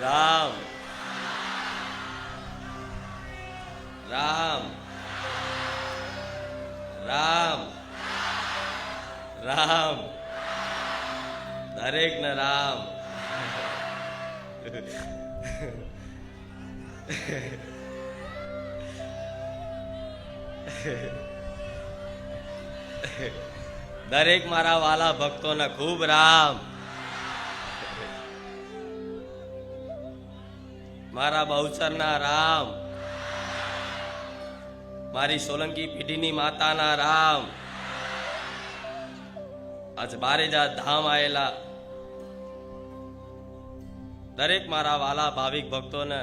રામ રામ રામ રામ દરેક ને રામ. દરેક મારા વાલા ભક્તોને ખૂબ રામ. મારા બહુચરના રામ, મારી સોલંકી પેઢીની માતાના રામ, આજ બારેજા ધામ આયેલા દરેક મારા વાલા ભાવિક ભક્તોને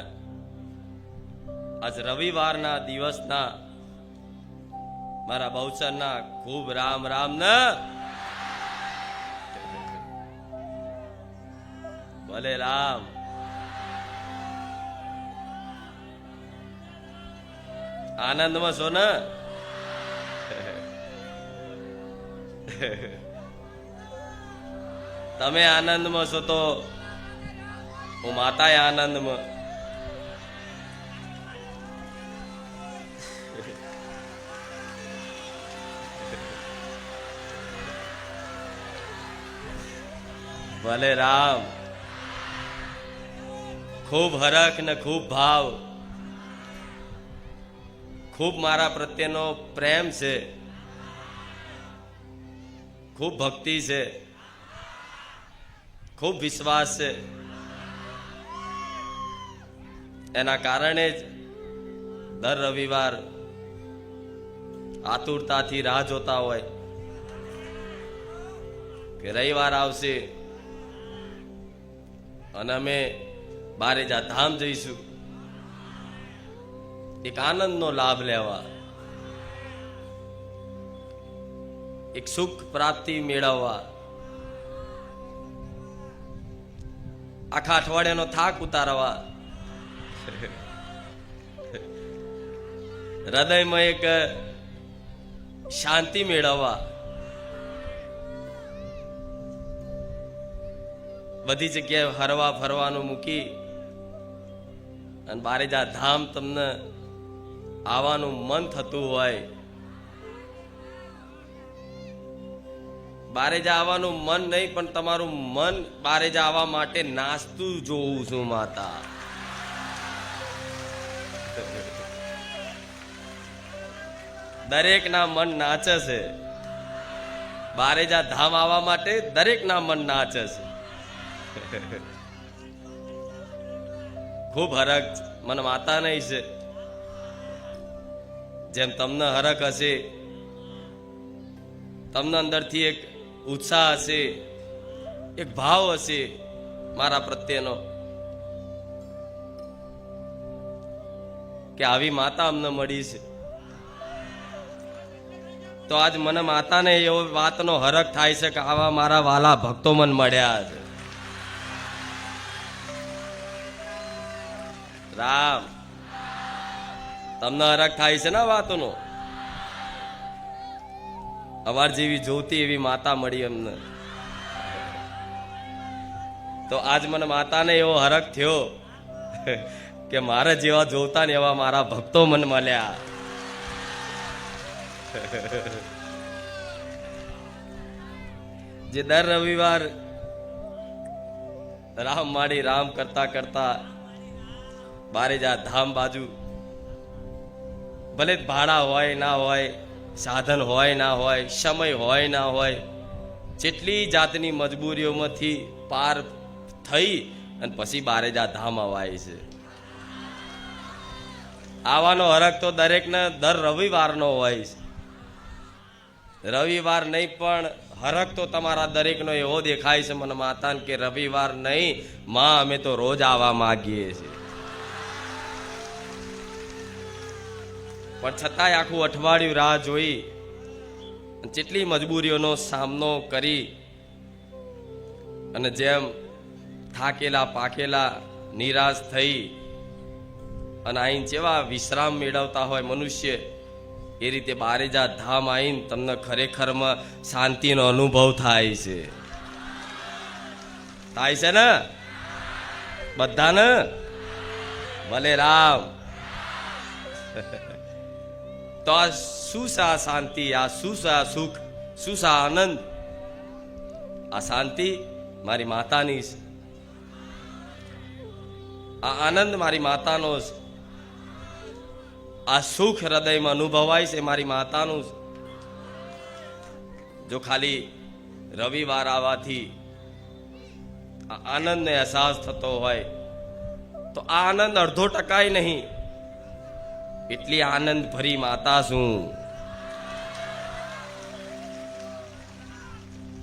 આજ રવિવારના દિવસના મારા બહુચરના ખૂબ રામ રામ ને ભલે રામ. આનંદમાં છો ને? તમે આનંદમાં છો તો હું માતાએ આનંદમાં. ભલે રામ. ખૂબ હરખ ને ખૂબ ભાવ, ખૂબ મારા પ્રત્યેનો પ્રેમ છે, ખૂબ ભક્તિ છે, ખૂબ વિશ્વાસ છે. એના કારણે જ દર રવિવાર આતુરતાથી રાહ જોતા હોય કે રવિવાર આવશે અને અમે બારેજા ધામ જઈશું, એક આનંદનો લાભ લેવા, એક સુખ પ્રાપ્તિ મેળવવા, આખા અઠવાડિયાનો થાક ઉતારવા, હૃદયમાં એક શાંતિ મેળવવા, બધી જગ્યાએ હરવા ફરવાનું મૂકી અને બારેજા ધામ તમને આવવાનું મન થતું હોય, બારેજા આવવાનું મન નહીં પણ તમારું મન બારેજા આવવા માટે નાચતું જોઉં છું માતા. દરેક ના મન નાચે છે બારેજા ધામ આવવા માટે. દરેક ના મન નાચે છે. ખૂબ હરખ મને માતા નહીં છે. જેમ તમને હરખ હશે, તમને અંદરથી એક ઉત્સાહ હશે, એક ભાવ હશે મારા પ્રત્યેનો કે આવી માતા અમને મળી છે, તો આજ મને માતાને એવો વાતનો હરખ થાય છે કે આવા મારા વાલા ભક્તો મને મળ્યા છે. રામ. તમને હરખ થાય છે ને વાતોનો? અવાર જેવી જોતી એવી માતા મળી અમને, તો આજ મને માતાને એવો હરખ થયો કે મારા જેવા જોતા ને એવા મારા ભક્તો મને મળ્યા. જે દર રવિવાર રામ માડી રામ કરતા કરતા બારેજા ધામ બાજુ ભલે ભાડા હોય ના હોય, સાધન હોય ના હોય, સમય હોય ના હોય, જેટલી જાતની મજબૂરીઓમાંથી પાર થઈ અને પછી બારેજા ધામ અવાય છે. આવાનો હરખ તો દરેકને દર રવિવારનો હોય છે. રવિવાર નહીં પણ હરખ તો તમારા દરેકનો એવો દેખાય છે મને માતાને કે રવિવાર નહીં માં, અમે તો રોજ આવવા માંગીએ છીએ. પણ છતાંય આખું અઠવાડિયું રાહ જોઈ, જેટલી મજબૂરીઓનો સામનો કરી અને જેમ થાકેલા પાકેલા નિરાશ થઈ અને આઈને જેવા વિશ્રામ મેળવતા હોય મનુષ્ય, એ રીતે બારેજા ધામ આવીને તમને ખરેખરમાં શાંતિનો અનુભવ થાય છે. થાય છે ને બધાને? ભલે રામ. તો આ શું છે આ શાંતિ, આ શું છે આ સુખ, શું છે આ આનંદ? આ શાંતિ મારી માતાની છે, આ આનંદ મારી માતાનો છે, આ સુખ હૃદયમાં અનુભવાય છે મારી માતાનું છે. જો ખાલી રવિવાર આવવાથી આ આનંદનો અહેસાસ થતો હોય તો આ આનંદ અડધો ટકાય નહીં, એટલી આનંદ ભરી માતા છું.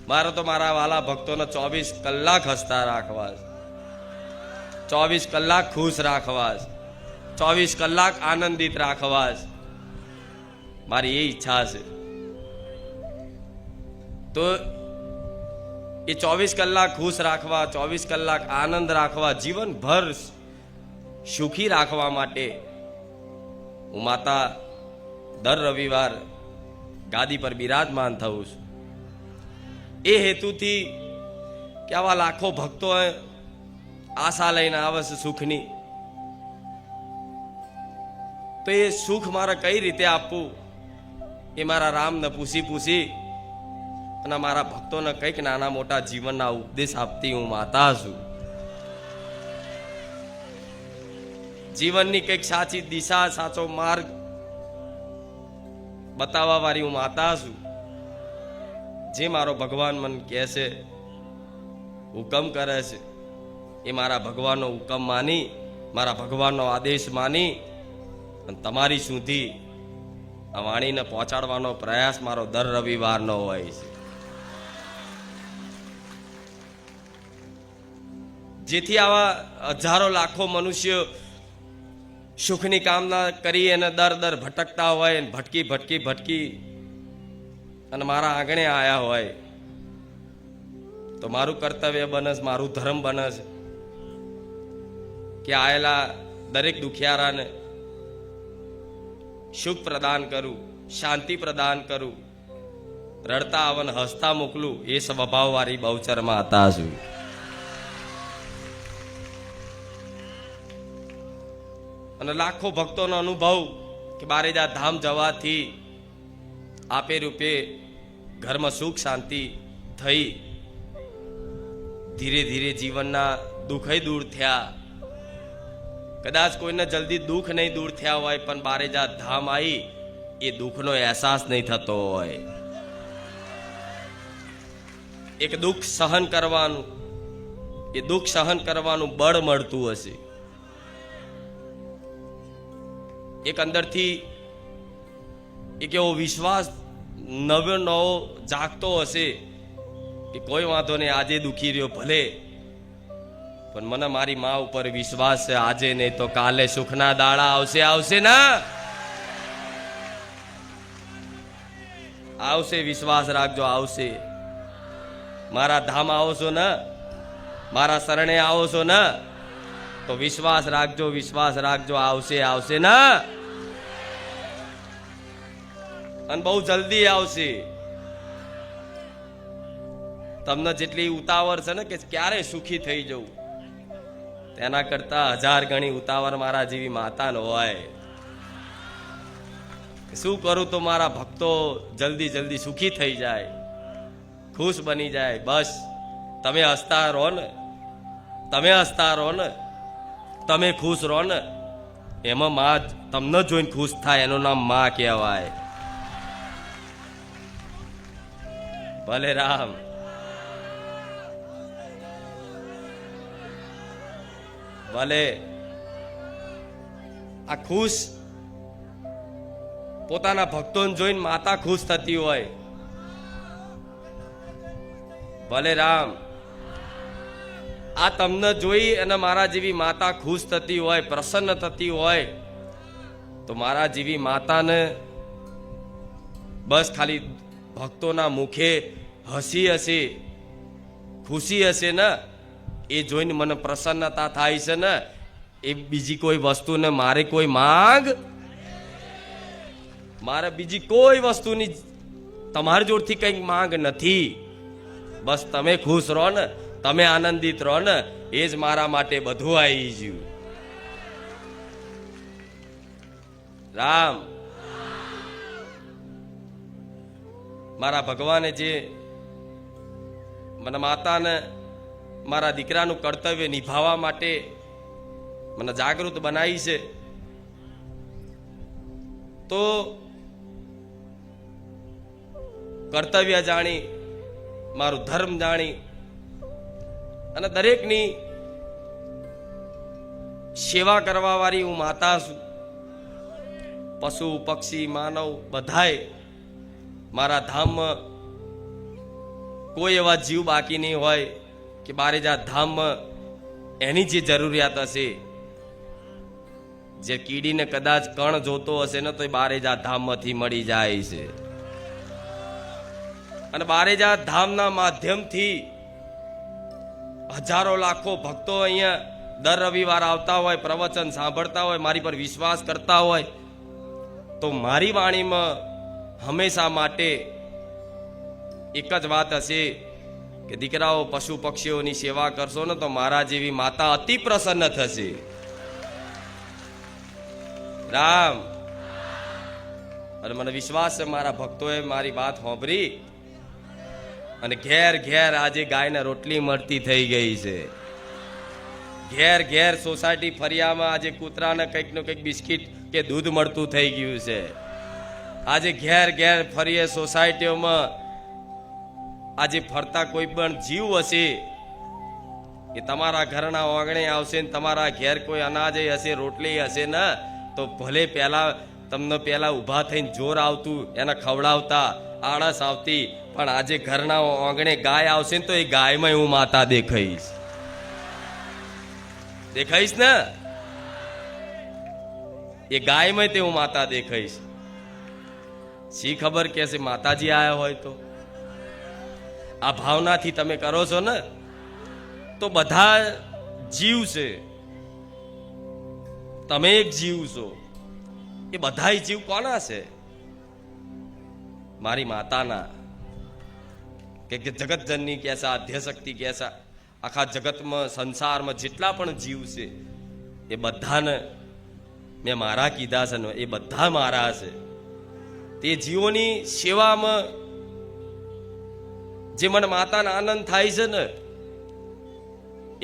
મારે તો મારા વાલા ભક્તોને 24 કલાક હસતા રાખવા, 24 કલાક ખુશ રાખવા, 24 કલાક આનંદિત રાખવા, મારી એ ઈચ્છા છે. તો એ 24 કલાક ખુશ રાખવા, 24 કલાક આનંદ રાખવા, જીવનભર સુખી રાખવા માટે હું માતા દર રવિવાર ગાદી પર બિરાજમાન થઉં છું. એ હેતુથી કે આવા લાખો ભક્તો આશા લઈને આવે છે સુખની, તો એ સુખ મારે કઈ રીતે આપવું એ મારા રામને પૂછી અને મારા ભક્તોને કંઈક નાના મોટા જીવનના ઉપદેશ આપતી હું માતા છું. જીવનની કંઈક સાચી દિશા, સાચો માર્ગ બતાવવા વાળી હું માતા છું. જે મારો ભગવાન મને કહે છે, હુકમ કરે છે, એ મારા ભગવાનનો હુકમ માની, મારા ભગવાનનો આદેશ માની અને તમારી સુધી આ વાણીને પહોંચાડવાનો પ્રયાસ મારો દર રવિવારનો હોય છે. જેથી આવા હજારો લાખો મનુષ્યો સુખની કામના કરી અને દર ભટકતા હોય, ભટકી અને મારા આંગણે આયા હોય, તો મારું કર્તવ્ય બને છે, મારું ધર્મ બને છે કે આયેલા દરેક દુખિયારાને સુખ પ્રદાન કરું, શાંતિ પ્રદાન કરું, રડતા આવન હસતા મોકલું. એ સ્વભાવ વાળી બહુચર માતા છું. અને લાખો ભક્તોનો અનુભવ કે બારેજા ધામ જવાથી આપે રૂપે ઘરમાં સુખ શાંતિ થઈ, ધીરે ધીરે જીવનના દુઃખય દૂર થયા. કદાચ કોઈને જલ્દી દુઃખ નહીં દૂર થયા હોય, પણ બારેજા ધામ આવી એ દુઃખનો અહેસાસ નહીં થતો હોય. એક દુઃખ સહન કરવાનું, એ દુઃખ સહન કરવાનું બળ મળતું હશે. એક અંદરથી એક એવો વિશ્વાસ નવો જાગતો હશે કે કોઈ વાંધો નહીં, આજે દુખી રહ્યો ભલે, પણ મને મારી મા ઉપર વિશ્વાસ છે, આજે નહીં તો કાલે સુખના દાડા આવશે ના આવશે. વિશ્વાસ રાખજો, આવશે. મારા ધામ આવો છો ને, મારા શરણે આવો છો ને, તો વિશ્વાસ રાખજો, આવશે ના. અને બહુ જલ્દી આવશે. તમને જેટલી ઉતાવળ છે ને કે ક્યારે સુખી થઈ જવું, તેના કરતા 1000 ગણી ઉતાવળ મારા જેવી માતાનો હોય. શું કરું તો મારા ભક્તો જલ્દી સુખી થઈ જાય, ખુશ બની જાય. બસ તમે હસતા રહો ને, તમે ખુશ રહો ને, એમાં માં તમને જોઈને ખુશ થાય, એનું નામ માં કહેવાય. ભલે રામ. ભલે આ ખુશ પોતાના ભક્તોને જોઈને માતા ખુશ થતી હોય. ભલે રામ. આ તમને જોઈ અને મારા જેવી માતા ખુશ થતી હોય, પ્રસન્ન થતી હોય, તો મારા જેવી માતાને બસ ખાલી ભક્તોના મુખે હસી હશે, ખુશી હશે ને, એ જોઈને મને પ્રસન્નતા થાય છે ને, એ બીજી કોઈ વસ્તુને મારે કોઈ મારે બીજી કોઈ વસ્તુની તમારી જોડથી કંઈક માંગ નથી. બસ તમે ખુશ રહો ને, તમે આનંદિત રહો ને, એ જ મારા માટે બધું આવી ગયું. રામ. મારા ભગવાને જે મને માતાને મારા દીકરાનું કર્તવ્ય નિભાવવા માટે મને જાગૃત બનાવી છે, તો કર્તવ્ય જાણી, મારું ધર્મ જાણી અને દરેકની સેવા કરવા વાળી હું માતા છું. પશુ પક્ષી માનવ બધાય મારા ધામમાં કોઈ એવા જીવ બાકી નહીં હોય કે બારેજા ધામમાં એની જે જરૂરિયાત હશે, જે કીડીને કદાચ કણ જોતો હશે ને, તો એ બારેજા ધામમાંથી મળી જાય છે. અને બારેજા ધામના માધ્યમથી હજારો લાખો ભક્તો અહીંયા દર રવિવાર આવતા હોય, પ્રવચન સાંભળતા હોય, મારી પર વિશ્વાસ કરતા હોય, તો મારી વાણીમાં હંમેશા માટે એક જ વાત હશે કે દીકરાઓ પશુ પક્ષીઓની સેવા કરશો ને, તો મારા જેવી માતા અતિ પ્રસન્ન થશે. રામ. અને મને વિશ્વાસ છે મારા ભક્તોએ મારી વાત સાંભળી અને ઘેર ઘેર આજે ગાયને રોટલી મળતી થઈ ગઈ છે. ઘેર ઘેર સોસાયટી ફરિયામાં આજે કૂતરાને કંઈક નું કંઈક બિસ્કિટ કે દૂધ મળતું થઈ ગયું છે. આજે ઘેર ઘેર ફરીએ સોસાયટીઓમાં આજે ફરતા કોઈ પણ જીવ હશે કે તમારા ઘરના આંગણે આવશે ને તમારા ઘેર કોઈ અનાજ હશે, રોટલી હશે ને, તો ભલે પહેલા તમને પહેલા ઊભા થઈને જોર આવતું, એને ખવડાવતા, આળસ આવતી, પણ આજે ઘરના આંગણે ગાય આવશે ને, તો એ ગાયમાં હું માતા દેખાઈશ. દેખાઈશ ને, એ ગાયમાં તે હું માતા દેખાઈશ. શી ખબર કે છે માતાજી આયા હોય તો આ ભાવનાથી તમે કરો છો ને, તો બધા જીવ છે, તમે એક જીવ છો, એ બધા જીવ કોના છે? મારી માતાના. કે જગતજનની કેસા, આદ્યશક્તિ કેસા, આખા જગતમાં સંસારમાં જેટલા પણ જીવ છે એ બધાને મેં મારા કીધા છે ને, એ બધા મારા છે. તે જીવોની સેવામાં જે મને માતાને આનંદ થાય છે ને,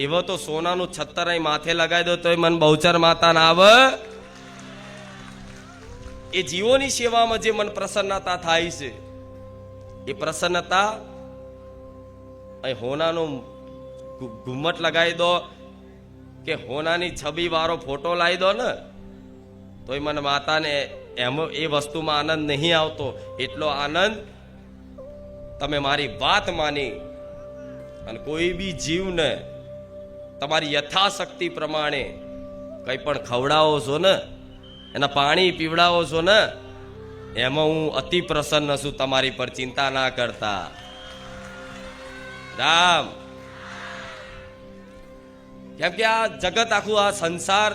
એવો તો સોનાનું છત્તર અહીં માથે લગાવી દો તો મને બહુચર માતા ના આવે. એ જીવોની સેવામાં જે મન પ્રસન્નતા થાય છે, એ પ્રસન્નતા અહીં હોનાનું ઘુમ્મટ લગાવી દો કે હોનાની છબી વાળો ફોટો લાવી દો ને, તો એ મને માતાને એમાં એ વસ્તુમાં આનંદ નહીં આવતો. એટલો આનંદ તમે મારી વાત માની અને કોઈ બી જીવને તમારી યથાશક્તિ પ્રમાણે કંઈ પણ ખવડાવો છો ને, એના પાણી પીવડાવો છો ને, એમાં હું અતિ પ્રસન્ન છું. તમારી પર ચિંતા ના કરતા. રામ. કેમ કે આ જગત આખું, આ સંસાર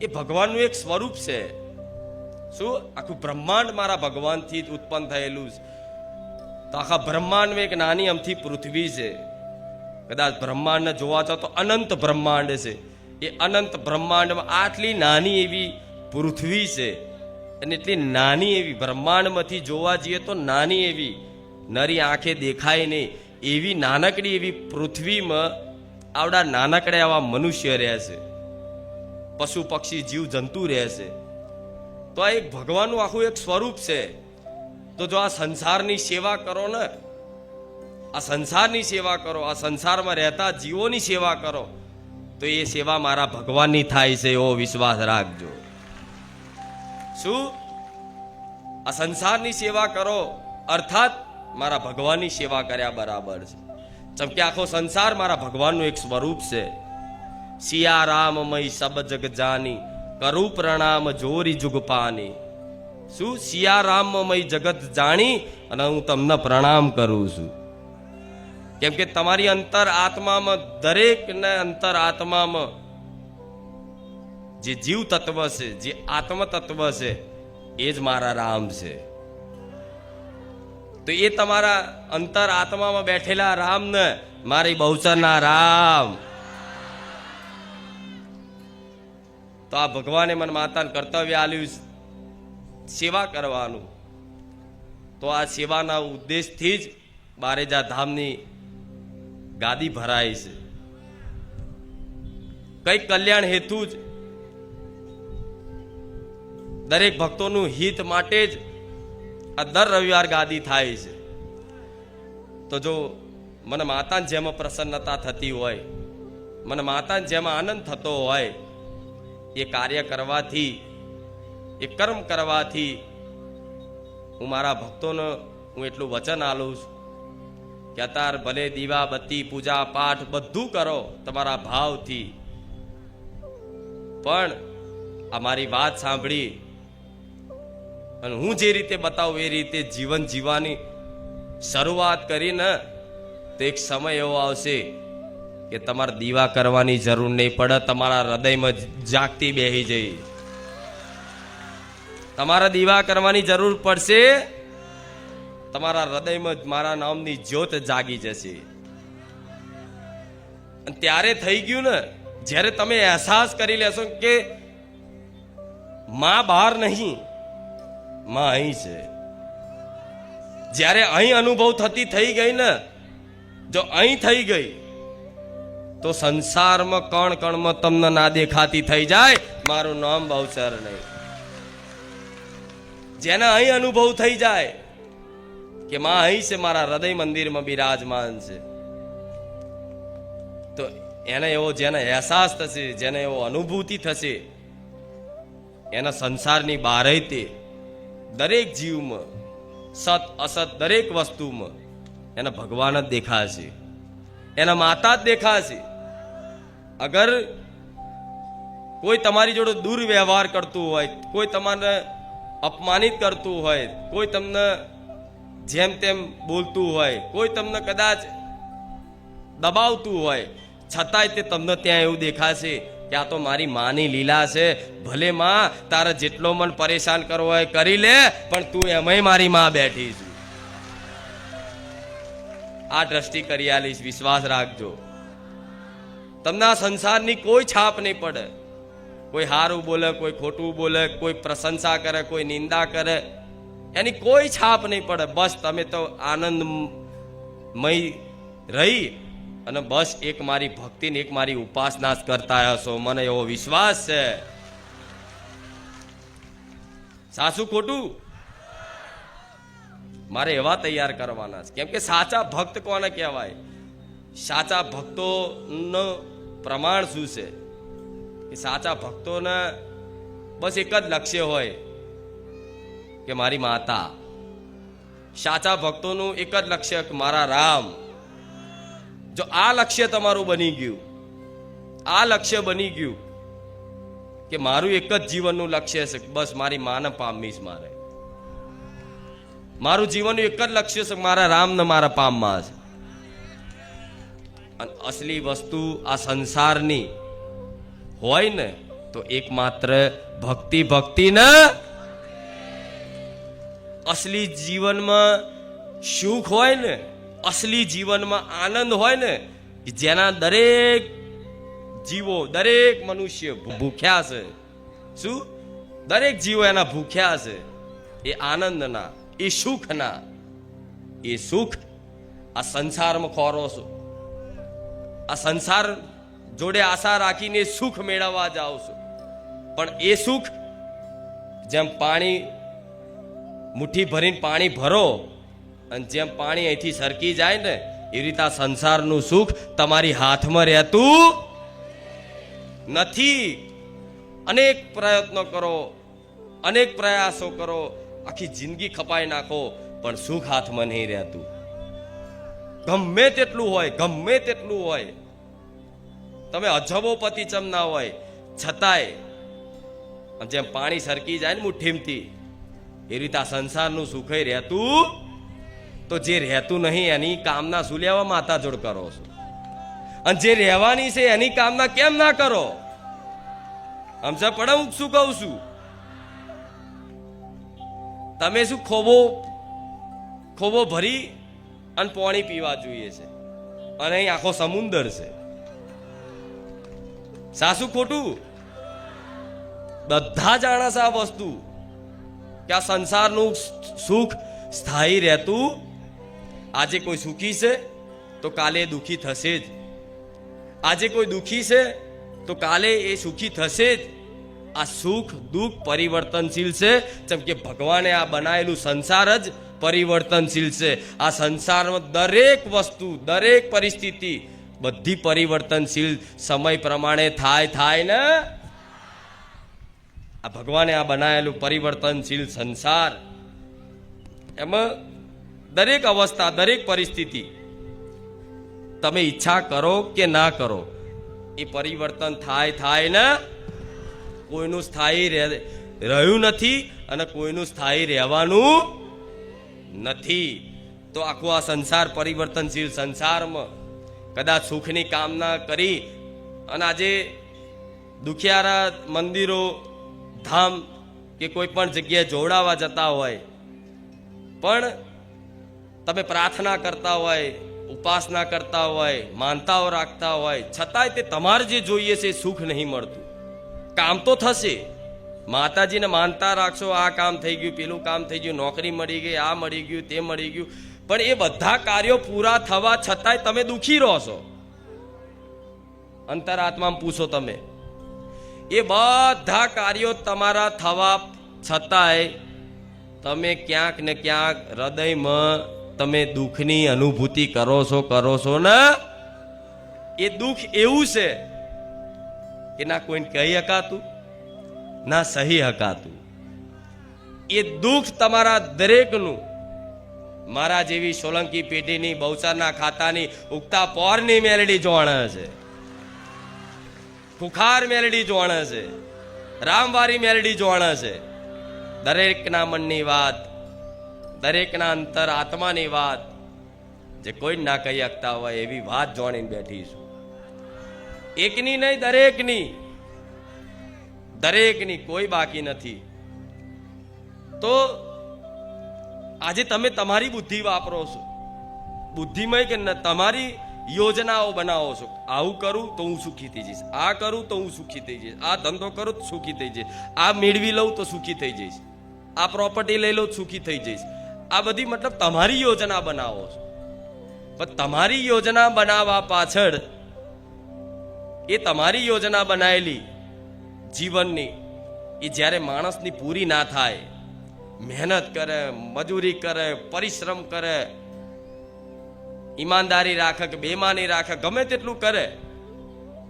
એ ભગવાનનું એક સ્વરૂપ છે. શું? આખું બ્રહ્માંડ મારા ભગવાનથી જ ઉત્પન્ન થયેલું છે. તો આખા બ્રહ્માંડમાં એક નાની અમથી પૃથ્વી છે. કદાચ બ્રહ્માંડને જોવા જાવ તો અનંત બ્રહ્માંડ છે. એ અનંત બ્રહ્માંડમાં આટલી નાની એવી પૃથ્વી છે, અને એટલી નાની એવી બ્રહ્માંડમાંથી જોવા જઈએ તો નાની એવી નરી આંખે દેખાય નહીં એવી નાનકડી એવી પૃથ્વીમાં આવડા નાનકડા એવા મનુષ્ય રહે છે. પશુ પક્ષી જીવ જંતુ રહેશે. તો આ એક ભગવાનનું આખું એક સ્વરૂપ છે. તો જો આ સંસારની સેવા કરો ને, આ સંસારની સેવા કરો, આ સંસારમાં રહેતા જીવોની સેવા કરો, તો એ સેવા મારા ભગવાનની થાય છે એવો વિશ્વાસ રાખજો. શું? આ સંસારની સેવા કરો અર્થાત મારા ભગવાનની સેવા કર્યા બરાબર છે. જેમ કે આખો સંસાર મારા ભગવાનનું એક સ્વરૂપ છે. સિયા રામમય સબ જગ જાની, કરું પ્રણામ જોરી જુગ પાની. શું? સિયા રામમય જગત જાણી અને હું તમને પ્રણામ કરું છું. કેમ કે તમારી અંતર આત્મામાં, દરેકને અંતર આત્મામાં જે જીવ તત્વ છે, જે આત્મ તત્વ છે, એ જ મારા રામ છે. તો એ તમારા અંતર આત્મામાં બેઠેલા રામને મારી બહુચરના રામ. તો આ ભગવાને મને માતાને કર્તવ્ય આલ્યું સેવા કરવાનું. તો આ સેવાના ઉદ્દેશથી જ બારેજા ધામની ગાદી ભરાય છે. કઈ કલ્યાણ હેતુ જ, દરેક ભક્તોનું હિત માટે જ આ દર રવિવાર ગાદી થાય છે. તો જો મને માતાની જેમ પ્રસન્નતા થતી હોય, મને માતાની જેમ આનંદ થતો હોય, એ કાર્ય કરવાથી, એ કર્મ કરવાથી હું મારા ભક્તોને હું એટલું વચન આલું છું કે અત્યારે ભલે દીવા બત્તી પૂજા પાઠ બધું કરો તમારા ભાવથી, પણ આ મારી વાત સાંભળી અને હું જે રીતે બતાવું એ રીતે જીવન જીવવાની શરૂઆત કરીને તો એક સમય એવો આવશે કે તમારે દીવા કરવાની જરૂર નહીં પડે. તમારા હૃદયમાં જાગતી બેહી જઈ. તમારા દીવા કરવાની જરૂર પડશે, તમારા હૃદયમાં મારા નામની જ્યોત જાગી જશે. અને ત્યારે થઈ ગયું ને, જ્યારે તમે અહેસાસ કરી લેશો કે માં બહાર નહીં, માં અહીં છે. જ્યારે અહીં અનુભવ થતી થઈ ગઈ ને, જો અહીં થઈ ગઈ તો સંસારમાં કણ કણમાં તમને ના દેખાતી થઈ જાય. મારું નામ બહુચર નહીં. જેને અહીં અનુભવ થઈ જાય કે માં અહીં છે, મારા હૃદય મંદિરમાં બિરાજમાન છે, તો એને એવો જેને અહેસાસ થશે, જેને એવો અનુભૂતિ થશે, એના સંસારની બહાર તે દરેક જીવમાં, સત અસત દરેક વસ્તુમાં એને ભગવાન જ દેખાશે, એના માતા જ દેખાશે. અગર કોઈ તમારી જોડે દુર્વ્યવહાર કરતું હોય, કોઈ તમારે અપમાનિત કરતું હોય, કોઈ તમને જેમ તેમ બોલતું હોય, કોઈ તમને કદાચ દબાવતું હોય, છતાંય તે તમને ત્યાં એવું દેખાશે કે આ તો મારી માની લીલા છે. ભલે માં તારે જેટલો મન પરેશાન કરવો હોય કરી લે, પણ તું એમાંય મારી માં બેઠી છે. આ દ્રષ્ટિ કરી આલીશ, વિશ્વાસ રાખજો. તમને આ સંસારની કોઈ છાપ નહીં પડે. કોઈ સારું બોલે, કોઈ ખોટું બોલે, કોઈ પ્રશંસા કરે, કોઈ નિંદા કરે, એની કોઈ છાપ નહીં પડે. બસ તમે તો આનંદમય રહી અને બસ એક મારી ભક્તિ ને એક મારી ઉપાસના જ કરતા હશો. મને એવો વિશ્વાસ છે. સાસુ ખોટું મારે એવા તૈયાર કરવાના છે. કેમ કે સાચા ભક્ત કોને કહેવાય? સાચા ભક્તોનું પ્રમાણ શું છે? કે સાચા ભક્તોને બસ એક જ લક્ષ્ય હોય કે મારી માતા. સાચા ભક્તોનું એક જ લક્ષ્ય કે મારા રામ. જો આ લક્ષ્ય તમારું બની ગયું, આ લક્ષ્ય બની ગયું કે મારું એક જ જીવનનું લક્ષ્ય છે, બસ મારી માને પામીશ. મારે મારું જીવનનું એક જ લક્ષ્ય છે, મારા રામને મારા પામવા છે. અને અસલી વસ્તુ આ સંસારની હોય ને તો એકમાત્ર ભક્તિ. ભક્તિ ને અસલી જીવનમાં સુખ હોય ને, અસલી જીવનમાં આનંદ હોય ને, જેના દરેક જીવો, દરેક મનુષ્ય ભૂખ્યા છે. શું? દરેક જીવો એના ભૂખ્યા છે. એ આનંદના, એ સુખના. એ સુખ આ સંસારમાં ખોરો છો. આ સંસાર જોડે આશા રાખીને સુખ મેળવવા જાઓ છો. પણ એ સુખ જેમ પાણી મુઠ્ઠી ભરીને પાણી ભરો અને જેમ પાણી અહીંથી સરકી જાય ને એ રીતે આ સંસારનું સુખ તમારી હાથમાં રહેતું નથી. અનેક પ્રયત્નો કરો, અનેક પ્રયાસો કરો, આખી જિંદગી ખપાઈ નાખો, પણ સુખ હાથમાં નહીં રહેતું. ગમે તેટલું હોય, ગમે તેટલું હોય, તમે અજબોપતિ ચમ ના હોય છતાંય જેમ પાણી સરકી જાય ને મુઠ્ઠીમથી એ રીતે આ સંસારનું સુખ રહેતું. તો જે રહેતું નહીં એની કામના શું લેવા માથા જોડ કરો છો? અને જે રહેવાની છે એની કામના કેમ ના કરો? સમજ પડે હું શું કહું છું? તમે શું ખોબો ભરી અને પાણી પીવા જોઈએ છે અને અહીં આખો સમુદર છે. સાસુ ખોટું? બધા જાણે છે આ વસ્તુ કે આ સંસારનું સુખ સ્થાયી રહેતું. આજે કોઈ સુખી છે તો કાલે દુઃખી થશે જ. આજે કોઈ દુઃખી છે તો કાલે એ સુખી થશે જ. આ સુખ દુઃખ પરિવર્તનશીલ છે, જેમ કે ભગવાને આ બનાવેલું સંસાર જ પરિવર્તનશીલ છે. આ સંસારમાં દરેક વસ્તુ, દરેક પરિસ્થિતિ બધી પરિવર્તનશીલ સમય પ્રમાણે થાય ને. આ ભગવાને આ બનાવેલું પરિવર્તનશીલ સંસાર, એમાં દરેક અવસ્થા, દરેક પરિસ્થિતિ તમે ઈચ્છા કરો કે ના કરો એ પરિવર્તન થાય ને. કોઈનું સ્થાયી રહ્યું નથી અને કોઈનું સ્થાયી રહેવાનું નથી. તો આખો આ સંસાર પરિવર્તનશીલ સંસારમાં કદાચ સુખની કામના કરી અને આજે દુખિયારા મંદિરો, ધામ કે કોઈ પણ જગ્યાએ જોડાવા જતા હોય, પણ તમે પ્રાર્થના કરતા હોય, ઉપાસના કરતા હોય, માનતાઓ રાખતા હોય, છતાંય તે તમારે જે જોઈએ છે સુખ નહીં મળતું. કામ તો થશે, માતાજીને માનતા રાખશો, આ કામ થઈ ગયું, પેલું કામ થઈ ગયું, નોકરી મળી ગઈ, આ મળી ગયું, તે મળી ગયું, પણ એ બધા કાર્યો પૂરા થવા છતાંય તમે દુઃખી રહો છો. અંતરાત્મામાં પૂછો તમે, એ બધા કાર્યો તમારા થવા છતાંય તમે ક્યાંક ને ક્યાંક હૃદયમાં તમે દુઃખની અનુભૂતિ કરો છો ને. એ દુઃખ એવું છે કે ના કોઈને કહી શકાતું, ના સહી શકાતું. એ દુઃખ તમારા દરેકનું, મારા જેવી સોલંકી પેઢીની, બહુચરના ખાતાની ઉગતા પોરની મેલડી જોણે છે, ખુખાર મેલડી જોણે છે, રામવારી મેલડી જોણે છે. દરેકના મનની વાત, દરેકના અંતર આત્માની વાત જે કોઈ ના કહી શકતા હોય એવી વાત જોણીને બેઠી છું. એકની નહીં, દરેકની કોઈ બાકી નથી. તો આજે તમે તમારી બુદ્ધિ વાપરો છો, બુદ્ધિમય કે તમારી યોજનાઓ બનાવો છો. આવું કરું તો હું સુખી થઈ જઈશ, આ કરું તો હું સુખી થઈ જઈશ, આ ધંધો કરું તો સુખી થઈ જઈશ, આ મેળવી લઉં તો સુખી થઈ જઈશ, આ પ્રોપર્ટી લઈ લઉં તો સુખી થઈ જઈશ. આ બધી મતલબ તમારી યોજના બનાવો છો. પણ તમારી યોજના બનાવવા પાછળ એ તમારી યોજના બનાવેલી જીવનની એ જ્યારે માણસની પૂરી ના થાય, મહેનત કરે, મજૂરી કરે, પરિશ્રમ કરે, ઈમાનદારી રાખે કે બેમાની રાખે, ગમે તેટલું કરે,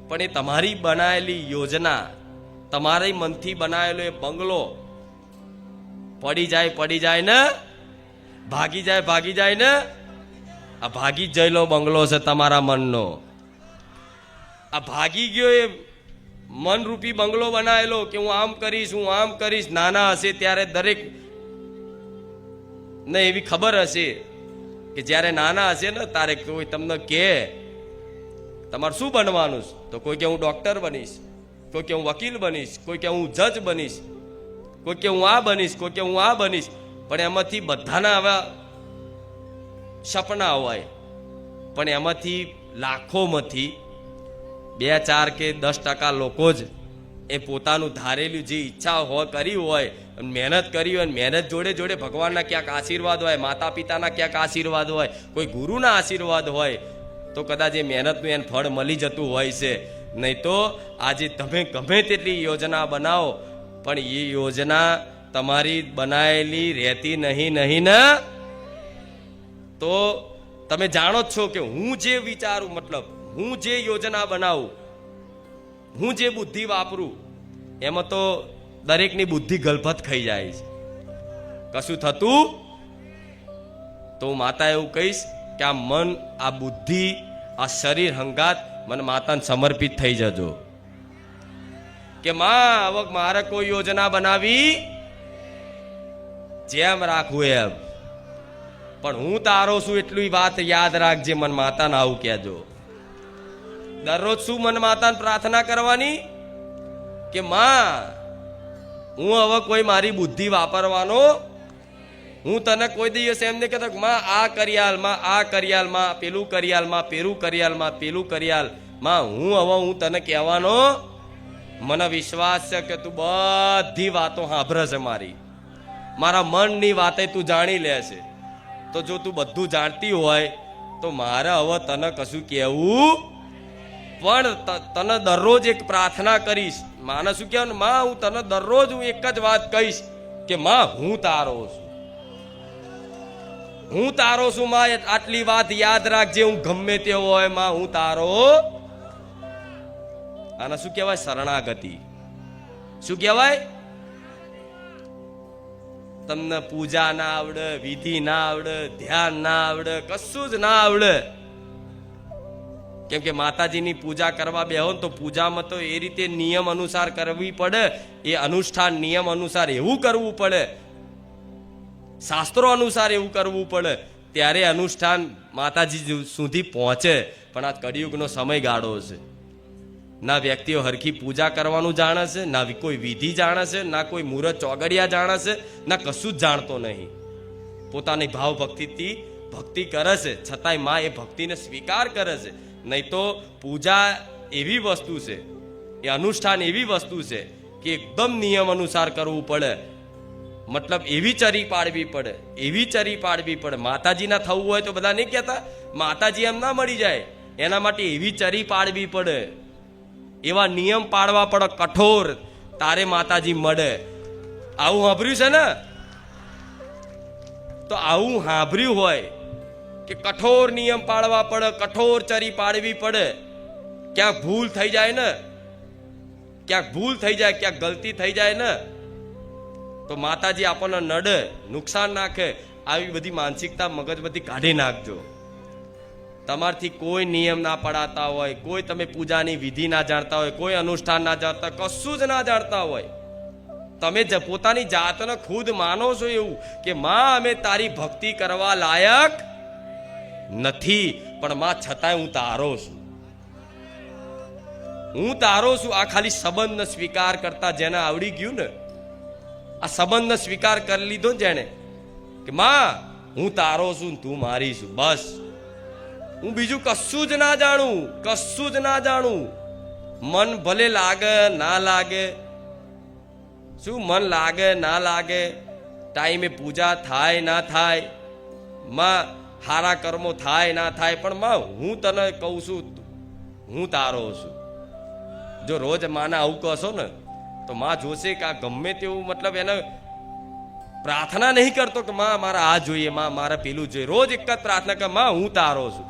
પણ એ તમારી બનાવેલી યોજના, તમારી મનથી બનાવેલો એ બંગલો પડી જાય ને, ભાગી જાય ને. આ ભાગી જયેલો બંગલો છે તમારા મનનો. આ ભાગી ગયો એ મનરૂપી બંગલો બનાવેલો કે હું આમ કરીશ. નાના હશે ત્યારે દરેક ને એવી ખબર હશે કે જ્યારે નાના હશે ને તારે કોઈ તમને કહે તમારે શું બનવાનું છે, તો કોઈ કે હું ડોક્ટર બનીશ, કોઈ કે હું વકીલ બનીશ, કોઈ કે હું જજ બનીશ, કોઈ કે હું આ બનીશ, કોઈ કે હું આ બનીશ. પણ એમાંથી બધાના આવા સપના હોય, પણ એમાંથી લાખોમાંથી 2, 4 કે 10% લોકો જ એ પોતાનું ધારેલું જે ઈચ્છા કરી હોય, મહેનત કરી હોય, મહેનત જોડે ભગવાનના ક્યાંક આશીર્વાદ હોય, માતા પિતાના ક્યાંક આશીર્વાદ હોય, કોઈ ગુરુના આશીર્વાદ હોય, તો કદાચ એ મહેનતનું એને ફળ મળી જતું હોય છે. નહીં તો આજે તમે ગમે તેટલી યોજના બનાવો પણ એ યોજના તમારી બનાયેલી રહેતી નહીં ને. તો તમે જાણો જ છો કે હું જે વિચારું, મતલબ હું જે યોજના બનાવું, હું જે બુદ્ધિ વાપરું, એમાં તો દરેકની બુદ્ધિ ગલભત ખાઈ જાય છે, કશું થતું. તો માતા એવું કહીશ કે આ મન, આ બુદ્ધિ, આ શરીર હંગાત મને માતાને સમર્પિત થઈ જજો કે માં હવે મારે કોઈ યોજના બનાવી જેમ રાખવું એમ, પણ હું તારો છું એટલી વાત યાદ રાખજે. મન માતાને આવું કહેજો. દરરોજ શું મન માતાને પ્રાર્થના કરવાની કે માં હું હવે કોઈ મારી બુદ્ધિ વાપરવાનો, હું તને કોઈ દિવસ એમ નહીં કહેતો માં આ કરિયાલમાં આ કરિયાલમાં પેલું કરિયાલમાં પેલું કરિયાલમાં પેલું કરિયાલમાં હું હવે હું તને કહેવાનો. મને વિશ્વાસ છે કે તું બધી વાતો સાંભળે છે, મારા મનની વાતે તું જાણી લે છે. તો જો તું બધું જાણતી હોય તો મારે હવે તને કશું કહેવું, પણ તને દરરોજ એક પ્રાર્થના કરીશ. માને શું કહેવાનું, માં હું તને દરરોજ હું એક જ વાત કહીશ કે માં હું તારો છું, હું તારો છું માં. આટલી વાત યાદ રાખજે, હું ગમે તે હોય માં હું તારો. આને શું કહેવાય? શરણાગતિ. શું કહેવાય? તમને પૂજા ના આવડે, વિધિ ના આવડે, ધ્યાન ના આવડે, કશું જ ના આવડે. કેમ કે માતાજીની પૂજા કરવા બેહો તો પૂજામાં તો એ રીતે નિયમ અનુસાર કરવી પડે, એ અનુષ્ઠાન નિયમ અનુસાર એવું કરવું પડે, શાસ્ત્રો અનુસાર એવું કરવું પડે, ત્યારે અનુષ્ઠાન માતાજી સુધી પહોંચે. પણ આ કળિયુગનો સમયગાળો છે, ના વ્યક્તિઓ હરખી પૂજા કરવાનું જાણે છે, ના કોઈ વિધિ જાણે છે, ના કોઈ મુહૂર્ત ચોગડિયા જાણે છે, ના કશું જ જાણતો નહીં. પોતાની ભાવ ભક્તિથી ભક્તિ કરે છે, છતાંય માં એ ભક્તિને સ્વીકાર કરે છે. નહીં તો પૂજા એવી વસ્તુ છે, એ અનુષ્ઠાન એવી વસ્તુ છે કે એકદમ નિયમ અનુસાર કરવું પડે. મતલબ એવી ચરી પાડવી પડે, એવી ચરી પાડવી પડે. માતાજીના થવું હોય તો બધા નહીં કહેતા માતાજી એમ ના મળી જાય, એના માટે એવી ચરી પાડવી પડે, એવા નિયમ પાડવા પડે કઠોર, તારે માતાજી મળે. આવું સાંભળ્યું છે ને? તો આવું સાંભળ્યું હોય કે કઠોર નિયમ પાડવા પડે, કઠોર ચરી પાડવી પડે. ક્યાંક ભૂલ થઈ જાય ને, ક્યાંક ભૂલ થઈ જાય, ક્યાંક ગલતી થઈ જાય ને, તો માતાજી આપણને નડે, નુકસાન નાખે. આવી બધી માનસિકતા મગજમાંથી કાઢી નાખજો. તમારથી કોઈ નિયમ ના પડાતા હોય, કોઈ તમે પૂજાની વિધિ ના જાણતા હોય, કોઈ અનુષ્ઠાન ના જાણતા, કશું જ ના જાણતા હોય, તમે પોતાની જાતને ખુદ માનો છો એવું કે માં અમે તારી ભક્તિ કરવા લાયક નથી, પણ માં છતાંય હું તારો છું, હું તારો છું. આ ખાલી સંબંધને સ્વીકાર કરતા જેને આવડી ગયું ને, આ સંબંધને સ્વીકાર કરી લીધો ને જેને કે માં હું તારો છું, તું મારી છું, બસ હું બીજું કશું જ ના જાણું, કશું જ ના જાણું. મન ભલે લાગે ના લાગે, શું મન લાગે ના લાગે, ટાઈમે પૂજા થાય ના થાય, માં સારા કર્મો થાય ના થાય, પણ માં હું તને કહું છું હું તારો છું. જો રોજ માને આવું કહેશો ને તો માં જોશે કે આ ગમે તેવું, મતલબ એને પ્રાર્થના નહીં કરતો કે માં મારા આ જોઈએ, માં મારે પેલું જોઈએ, રોજ એક જ પ્રાર્થના કે માં હું તારો છું.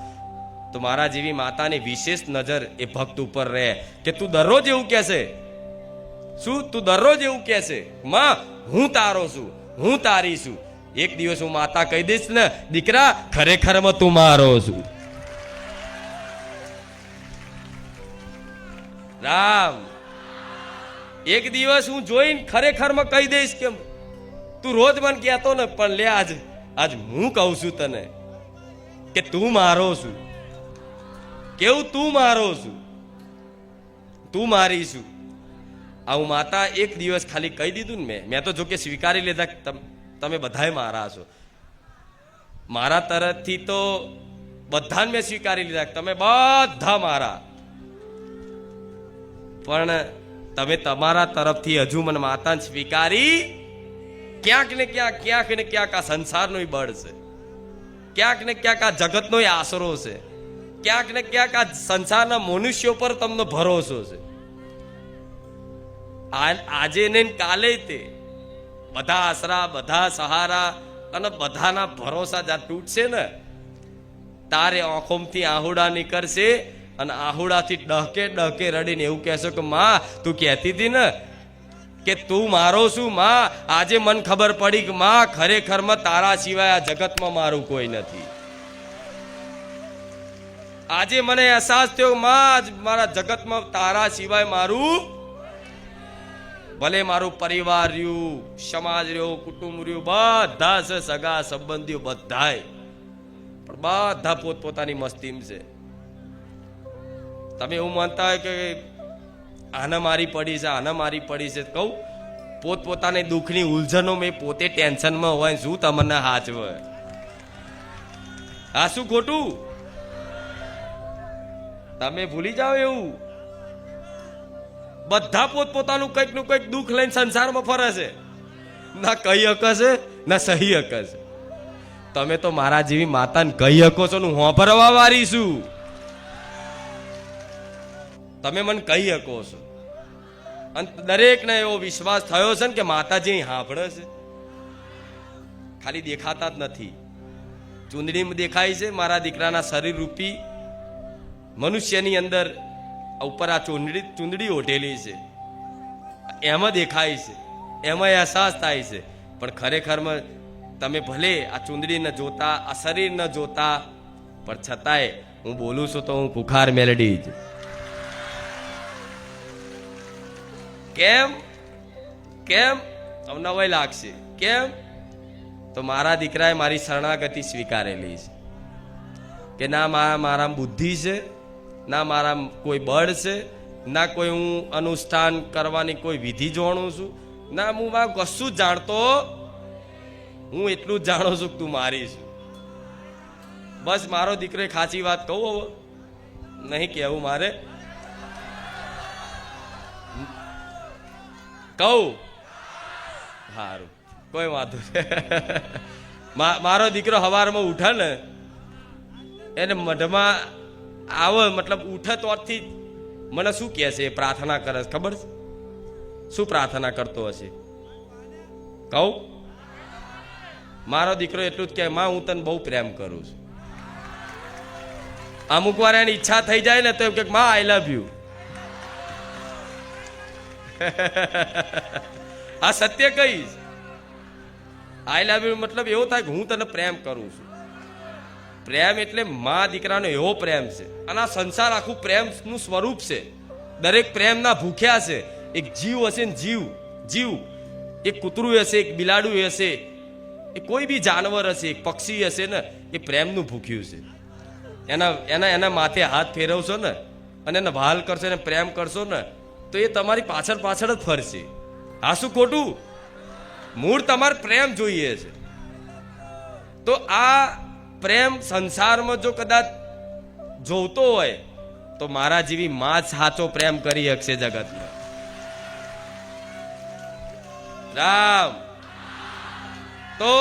તો મારા જેવી માતાની વિશેષ નજર એ ભક્ત ઉપર રહે કે તું દરરોજ એવું કહેશે, શું તું દરરોજ એવું કહેશે માં હું તારો છું, હું તારી છું. એક દિવસ હું માતા કહી દઈશ ને દીકરા ખરેખરમાં તું મારો છું. રામ એક દિવસ હું જોઈને ખરેખરમાં કહી દઈશ કે તું રોજ મને કહેતો ને, પણ લે આજ હું કહું છું તને કે તું મારો છું. કેવું? તું મારો છું, તું મારી છું. આવું માતા એક દિવસ ખાલી કહી દીધું ને, મેં તો જો કે સ્વીકારી લીધા, તમે બધાય મારા છો. મારા તરફથી તો બધાને મેં સ્વીકારી લીધા, તમે બધા મારા. પણ તમે તમારા તરફથી હજુ મને માતાને સ્વીકારી ક્યાંક ને ક્યાંક આ સંસારનો બળ છે, ક્યાંક ને ક્યાંક આ જગતનો આશરો છે, ક્યાંક ને ક્યાંક આ સંસારના મનુષ્યો પર તમને ભરોસો છે. આજે ને કાલે તે બધા આશરા, બધા સહારા અને બધાના ભરોસા જ્યાં તૂટશે ને, તારે આંખોમાંથી આહુડા નીકળશે અને આહુડાથી ડહકે ડહકે રડીને એવું કહેશો કે માં, તું કહેતી હતી ને કે તું મારો છું માં, આજે મને ખબર પડી કે માં, ખરેખરમાં તારા સિવાય આ જગતમાં મારું કોઈ નથી. આજે મને અહેસાસ થયો માં, મારા જગતમાં તારા સિવાય મારું, ભલે મારું પરિવાર રહ્યું, સમાજ રહ્યો, કુટુંબ રહ્યું, બધા છે, સગા સંબંધીઓ બધાય, પણ બધા પોતપોતાની મસ્તીમાં છે. તમે એવું માનતા હોય કે આને મારી પડી છે, આને મારી પડી છે, કહું પોતપોતાની દુઃખની ઉલઝનો મેં પોતે ટેન્શનમાં હોય, શું તમને હાચવે? આ શું ખોટું? તમે ભૂલી જાઓ એવું. બધા પોતપોતાનું કંઈક નું કંઈક દુઃખ લઈને સંસારમાં ફરે છે, ના કહી હકશે ના સહી હકશે. તમે તો મારા જેવી માતાને કહી હકો છો, હું હોભરવા વાળી છું. તમે મને કહી હકો છો અને દરેકને એવો વિશ્વાસ થયો છે ને કે માતાજી સાંભળે છે. ખાલી દેખાતા જ નથી, ચૂંદડીમાં દેખાય છે. મારા દીકરાના શરીર રૂપી મનુષ્યની અંદર ઉપર આ ચૂંદડી ઓઢેલી છે, એમાં દેખાય છે, એમાં અહેસાસ થાય છે. પણ ખરેખરમાં તમે ભલે આ ચૂંદડી ન જોતા, આ શરીર ન જોતા, પણ છતાંય હું બોલું છું તો હું ખુખાર મેલડી જ. કેમ કેમ અવનવાઈ લાગશે? કેમ? તો મારા દીકરાએ મારી શરણાગતિ સ્વીકારેલી છે કે ના મારા બુદ્ધિ છે, ના મારા કોઈ બળ છે, ના કોઈ હું અનુષ્ઠાન કરવાની કોઈ વિધિ જાણું છું, ના હું કશું જ જાણતો. હું એટલું જ જાણું છું કે તું મારી છું. બસ મારો દીકરો ખાચી વાત કહું, હવે નહીં કહેવું મારે, કહું સારું, કોઈ વાંધો નહીં. મારો દીકરો સવારમાં ઉઠે ને, એને મઢમાં આવે, મતલબ ઉઠે તોથી મને શું કહે છે? પ્રાર્થના કરે છે. ખબર છે શું પ્રાર્થના કરતો હશે? કહું, મારો દીકરો એટલું જ કહે, માં હું તને બહુ પ્રેમ કરું છું. અમુક વાર એની ઈચ્છા થઈ જાય ને તો એમ કે માં આઈ લવ યુ. આ સત્ય કહીશ. આઈ લવ યુ મતલબ એવો થાય કે હું તને પ્રેમ કરું છું. પ્રેમ એટલે મા દીકરાનો એવો પ્રેમ છે, અને આ સંસાર આખું પ્રેમનું સ્વરૂપ છે. દરેક પ્રેમના ભૂખ્યા છે. એક જીવ હશે ને, જીવ એક કૂતરું હશે, એક બિલાડું હશે, એ કોઈ બી જાનવર હશે, એક પક્ષી હશે ને, એ પ્રેમનું ભૂખ્યું છે. એના માથે હાથ ફેરવશો ને અને એને વહાલ કરશો, એને પ્રેમ કરશો ને, તો એ તમારી પાછળ પાછળ જ ફરશે. આ શું ખોટું? મૂળ તમારે પ્રેમ જોઈએ છે. તો આ પ્રેમ સંસારમાં જો કદાચ જોતો હોય તો મારા જેવી માં જ સાચો પ્રેમ કરી શકશે જગતમાં. રામ. તો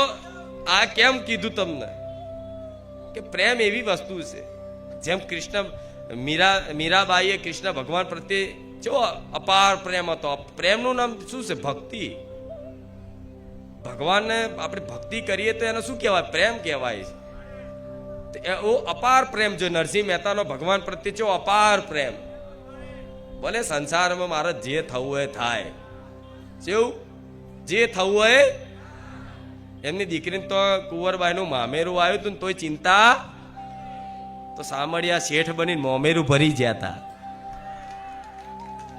આ કેમ કીધું તમને કે પ્રેમ એવી વસ્તુ છે, જેમ કૃષ્ણ મીરાબાઈએ કૃષ્ણ ભગવાન પ્રત્યે જો અપાર પ્રેમ હતો. પ્રેમનું નામ શું છે? ભક્તિ. ભગવાનને આપણે ભક્તિ કરીએ તો એને શું કહેવાય? પ્રેમ કહેવાય છે. એવો અપાર પ્રેમ જો નરસિંહ મહેતાનો ભગવાન પ્રત્યે જો અપાર પ્રેમ. ભલે સંસારમાં મારે જે થવું હોય થાય, જેવું જે થવું હોય. એમની દીકરીને તો કુંવરબાઈનું મામેરું આવ્યું હતું ને તોય ચિંતા, તો સામળિયા શેઠ બનીને મોમેરું ભરી ગયા હતા.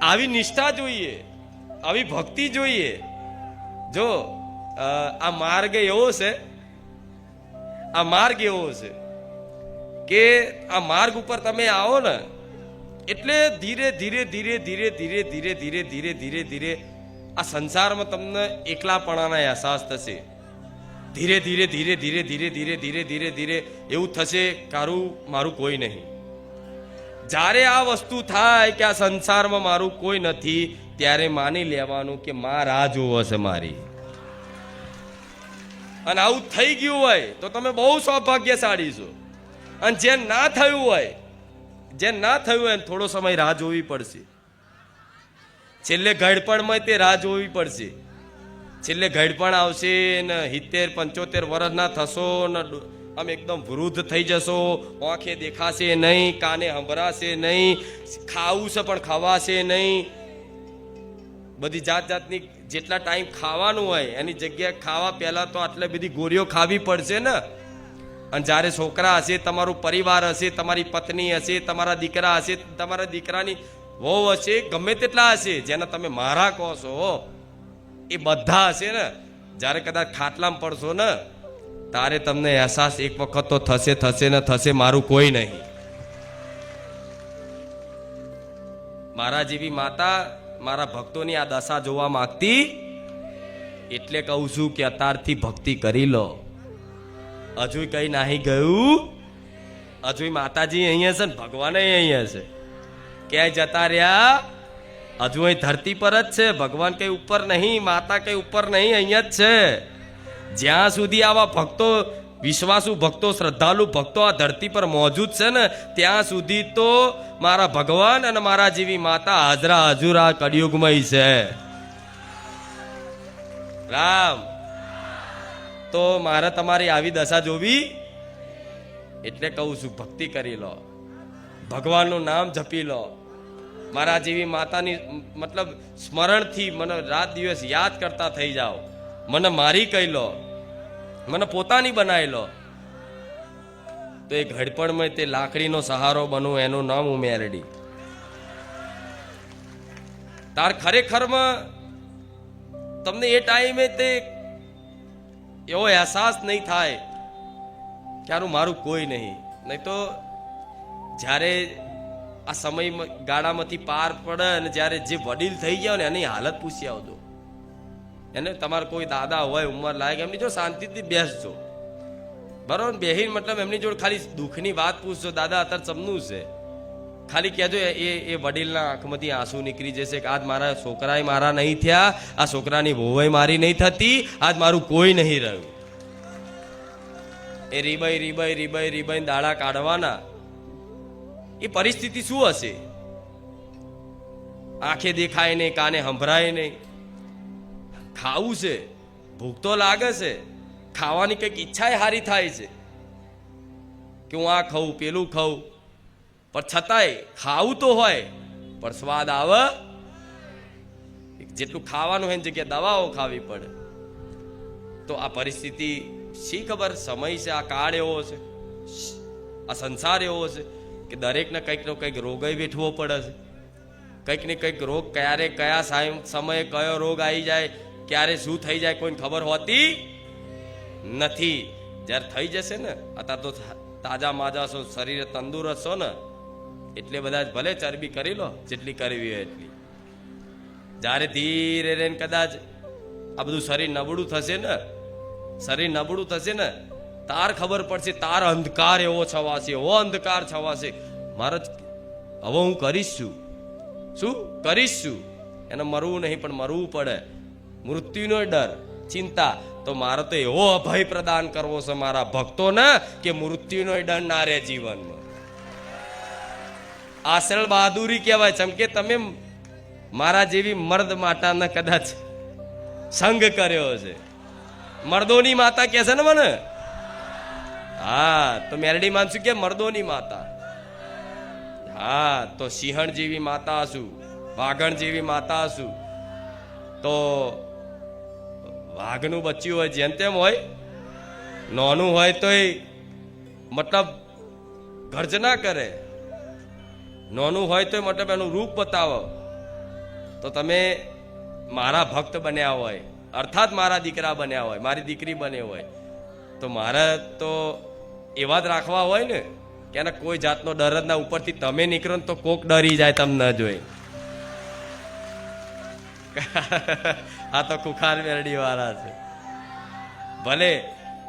આવી નિષ્ઠા જોઈએ, આવી ભક્તિ જોઈએ. જો આ માર્ગ એવો છે, આ માર્ગ એવો છે કે આ માર્ગ ઉપર તમે આવો ને એટલે ધીરે ધીરે ધીરે ધીરે ધીરે ધીરે ધીરે ધીરે ધીરે ધીરે આ સંસારમાં તમને એકલાપણાના અહેસાસ થશે. ધીરે ધીરે ધીરે ધીરે ધીરે ધીરે ધીરે ધીરે ધીરે એવું થશે કારું મારું કોઈ નહીં. જ્યારે આ વસ્તુ થાય કે આ સંસારમાં મારું કોઈ નથી, ત્યારે માની લેવાનું કે માં રાહ જોવો છે મારી. અને આવું થઈ ગયું હોય તો તમે બહુ સૌભાગ્યશાળી છો. અને જે ના થયું હોય જે ના થયું હોય થોડો સમય રાહ જોવી પડશે. છેલ્લે ઘડપણમાં તે રાહ જોવી પડશે. છેલ્લે ઘડપણ આવશે ને 70-75 વર્ષના થશો ને આમ એકદમ વૃદ્ધ થઈ જશો, આંખે દેખાશે નહીં, કાને સંભળાશે નહીં, ખાવું છે પણ ખવાશે નહીં. બધી જાત જાતની જેટલા ટાઈમ ખાવાનું હોય એની જગ્યાએ ખાવા પહેલા તો આટલી બધી ગોળીઓ ખાવી પડશે ને. અને જ્યારે છોકરા હશે, તમારું પરિવાર હશે, તમારી પત્ની હશે, તમારા દીકરા હશે, તમારા દીકરાની વહુ હશે, ગમે તેટલા હશે જેને તમે મારા કહો છો, એ બધા હશે ને. જ્યારે કદાચ ખાટલામાં પડશો ને તારે તમને અહેસાસ એક વખત તો થશે ને થશે, મારું કોઈ નહીં. મારા જેવી માતા મારા ભક્તોની આ દશા જોવા માંગતી, એટલે કહું છું કે અત્યારથી ભક્તિ કરી લો. હજુ કઈ નાહી ગયું, હજુ માતાજી અહીંયા છે ને ભગવાન અહીંયા છે. ક્યાંય જતા રહ્યા? હજુ અહીં ધરતી પર જ છે. ભગવાન કઈ ઉપર નહીં, માતા કઈ ઉપર નહીં, અહીંયા જ છે. જ્યાં સુધી આવા ભક્તો, વિશ્વાસુ ભક્તો, શ્રદ્ધાળુ ભક્તો આ ધરતી પર મોજૂદ છે ને ત્યાં સુધી તો મારા ભગવાન અને મારા જેવી માતા હાજરા હજુર આ કળિયુગમય છે. રામ તો મારે તમારી આવી દશા જોવી, એટલે કહું છું ભક્તિ કરી લો, ભગવાનનું નામ જપી લો. મારા જેવી માતાની મતલબ સ્મરણથી મને રાત દિવસ યાદ કરતા થઈ જાઓ. મને મારી કહી લો, મને પોતાની બનાવી લો, તો એ ઘડપણમાં તે લાકડીનો સહારો બનું, એનું નામ હું મેરડી. તાર ખરેખરમાં તમને એ ટાઈમે તે એવો અહેસાસ નહીં થાય કે આનું મારું કોઈ નહીં. નહીં તો જ્યારે આ સમય ગાળામાંથી પાર પડે અને જ્યારે જે વડીલ થઈ ગયા ને એની હાલત પૂછી આવજો. એને તમારે કોઈ દાદા હોય ઉંમર લાયક, એમની જો શાંતિથી બેસજો, બરોબર? બેહીન મતલબ એમની જોડે ખાલી દુઃખની વાત પૂછજો. દાદા અત્યારે ચમનું છે, ખાલી કહેજો. એ વડીલના આંખમાંથી આંસુ નીકળી જશે કે આજ મારા છોકરાએ મારા નહીં થયા, આ છોકરાની વહુએ મારી નહીં થતી, આજ મારું કોઈ નહીં રહ્યું. એ રીબાઈ દાડા કાઢવાના. એ પરિસ્થિતિ શું હશે? આંખે દેખાય નહીં, કાને સંભળાય નહીં, ખાવું છે, ભૂખ તો લાગે છે, ખાવાની કંઈક ઈચ્છા હારી થાય છે કે હું આ ખાઉં પેલું ખાઉં, પણ છતાંય ખાવું તો હોય પણ સ્વાદ આવે. જેટલું ખાવાનું હોય એની જગ્યાએ દવાઓ ખાવી પડે. તો આ પરિસ્થિતિ શી ખબર, સમય છે, આ કાળ એવો છે, આ સંસાર એવો છે કે દરેકને કંઈક ને કંઈક રોગ વેઠવો પડે છે. કંઈક ને કંઈક રોગ ક્યારે કયા સમયે કયો રોગ આવી જાય, ક્યારે શું થઈ જાય કોઈને ખબર હોતી નથી. જ્યારે થઈ જશે ને, અત્યારે તો તાજા માજા છો, શરીર તંદુરસ્ત છો ને, એટલે બધા ભલે ચરબી કરી લો જેટલી કરવી હોય એટલી. જ્યારે ધીરે રહીને કદાચ આ બધું શરીર નબળું થશે ને, તાર ખબર પડશે, તાર અંધકાર એવો છવાશે, એવો અંધકાર છવાશે. મારે હવે હું કરીશ શું કરીશ? એને મરવું નહીં પણ મરવું પડે. મૃત્યુનો ડર, ચિંતા. તો મારે તો એવો અભય પ્રદાન કરવો છે મારા ભક્તોને કે મૃત્યુનો ડર ના રહે જીવનમાં. આ સરળ બહાદુરી કહેવાય. જેમ કે તમે મારા જેવી મર્દ માતાને કદાચ સંગ કર્યો છે. મર્દોની માતા કે છે ને મને. હા, તો મેરડી માનશું કે મર્દોની માતા. હા, તો સિંહણ જેવી માતા હશું, વાઘણ જેવી માતા હશું. તો વાઘનું બચ્યું હોય જેમ તેમ હોય, નાનું હોય તો મતલબ ગર્જના કરે, નાનું હોય તો મતલબ એનું રૂપ બતાવો. તો તમે મારા ભક્ત બન્યા હોય, અર્થાત મારા દીકરા બન્યા હોય, મારી દીકરી બને હોય, તો મારે તો એવા જ રાખવા હોય ને કે એને કોઈ જાતનો ડર જ ના. ઉપરથી તમે નીકળો તો કોક ડરી જાય તમને જોઈ. આ તો કુખાર મેરડી વાળા છે. ભલે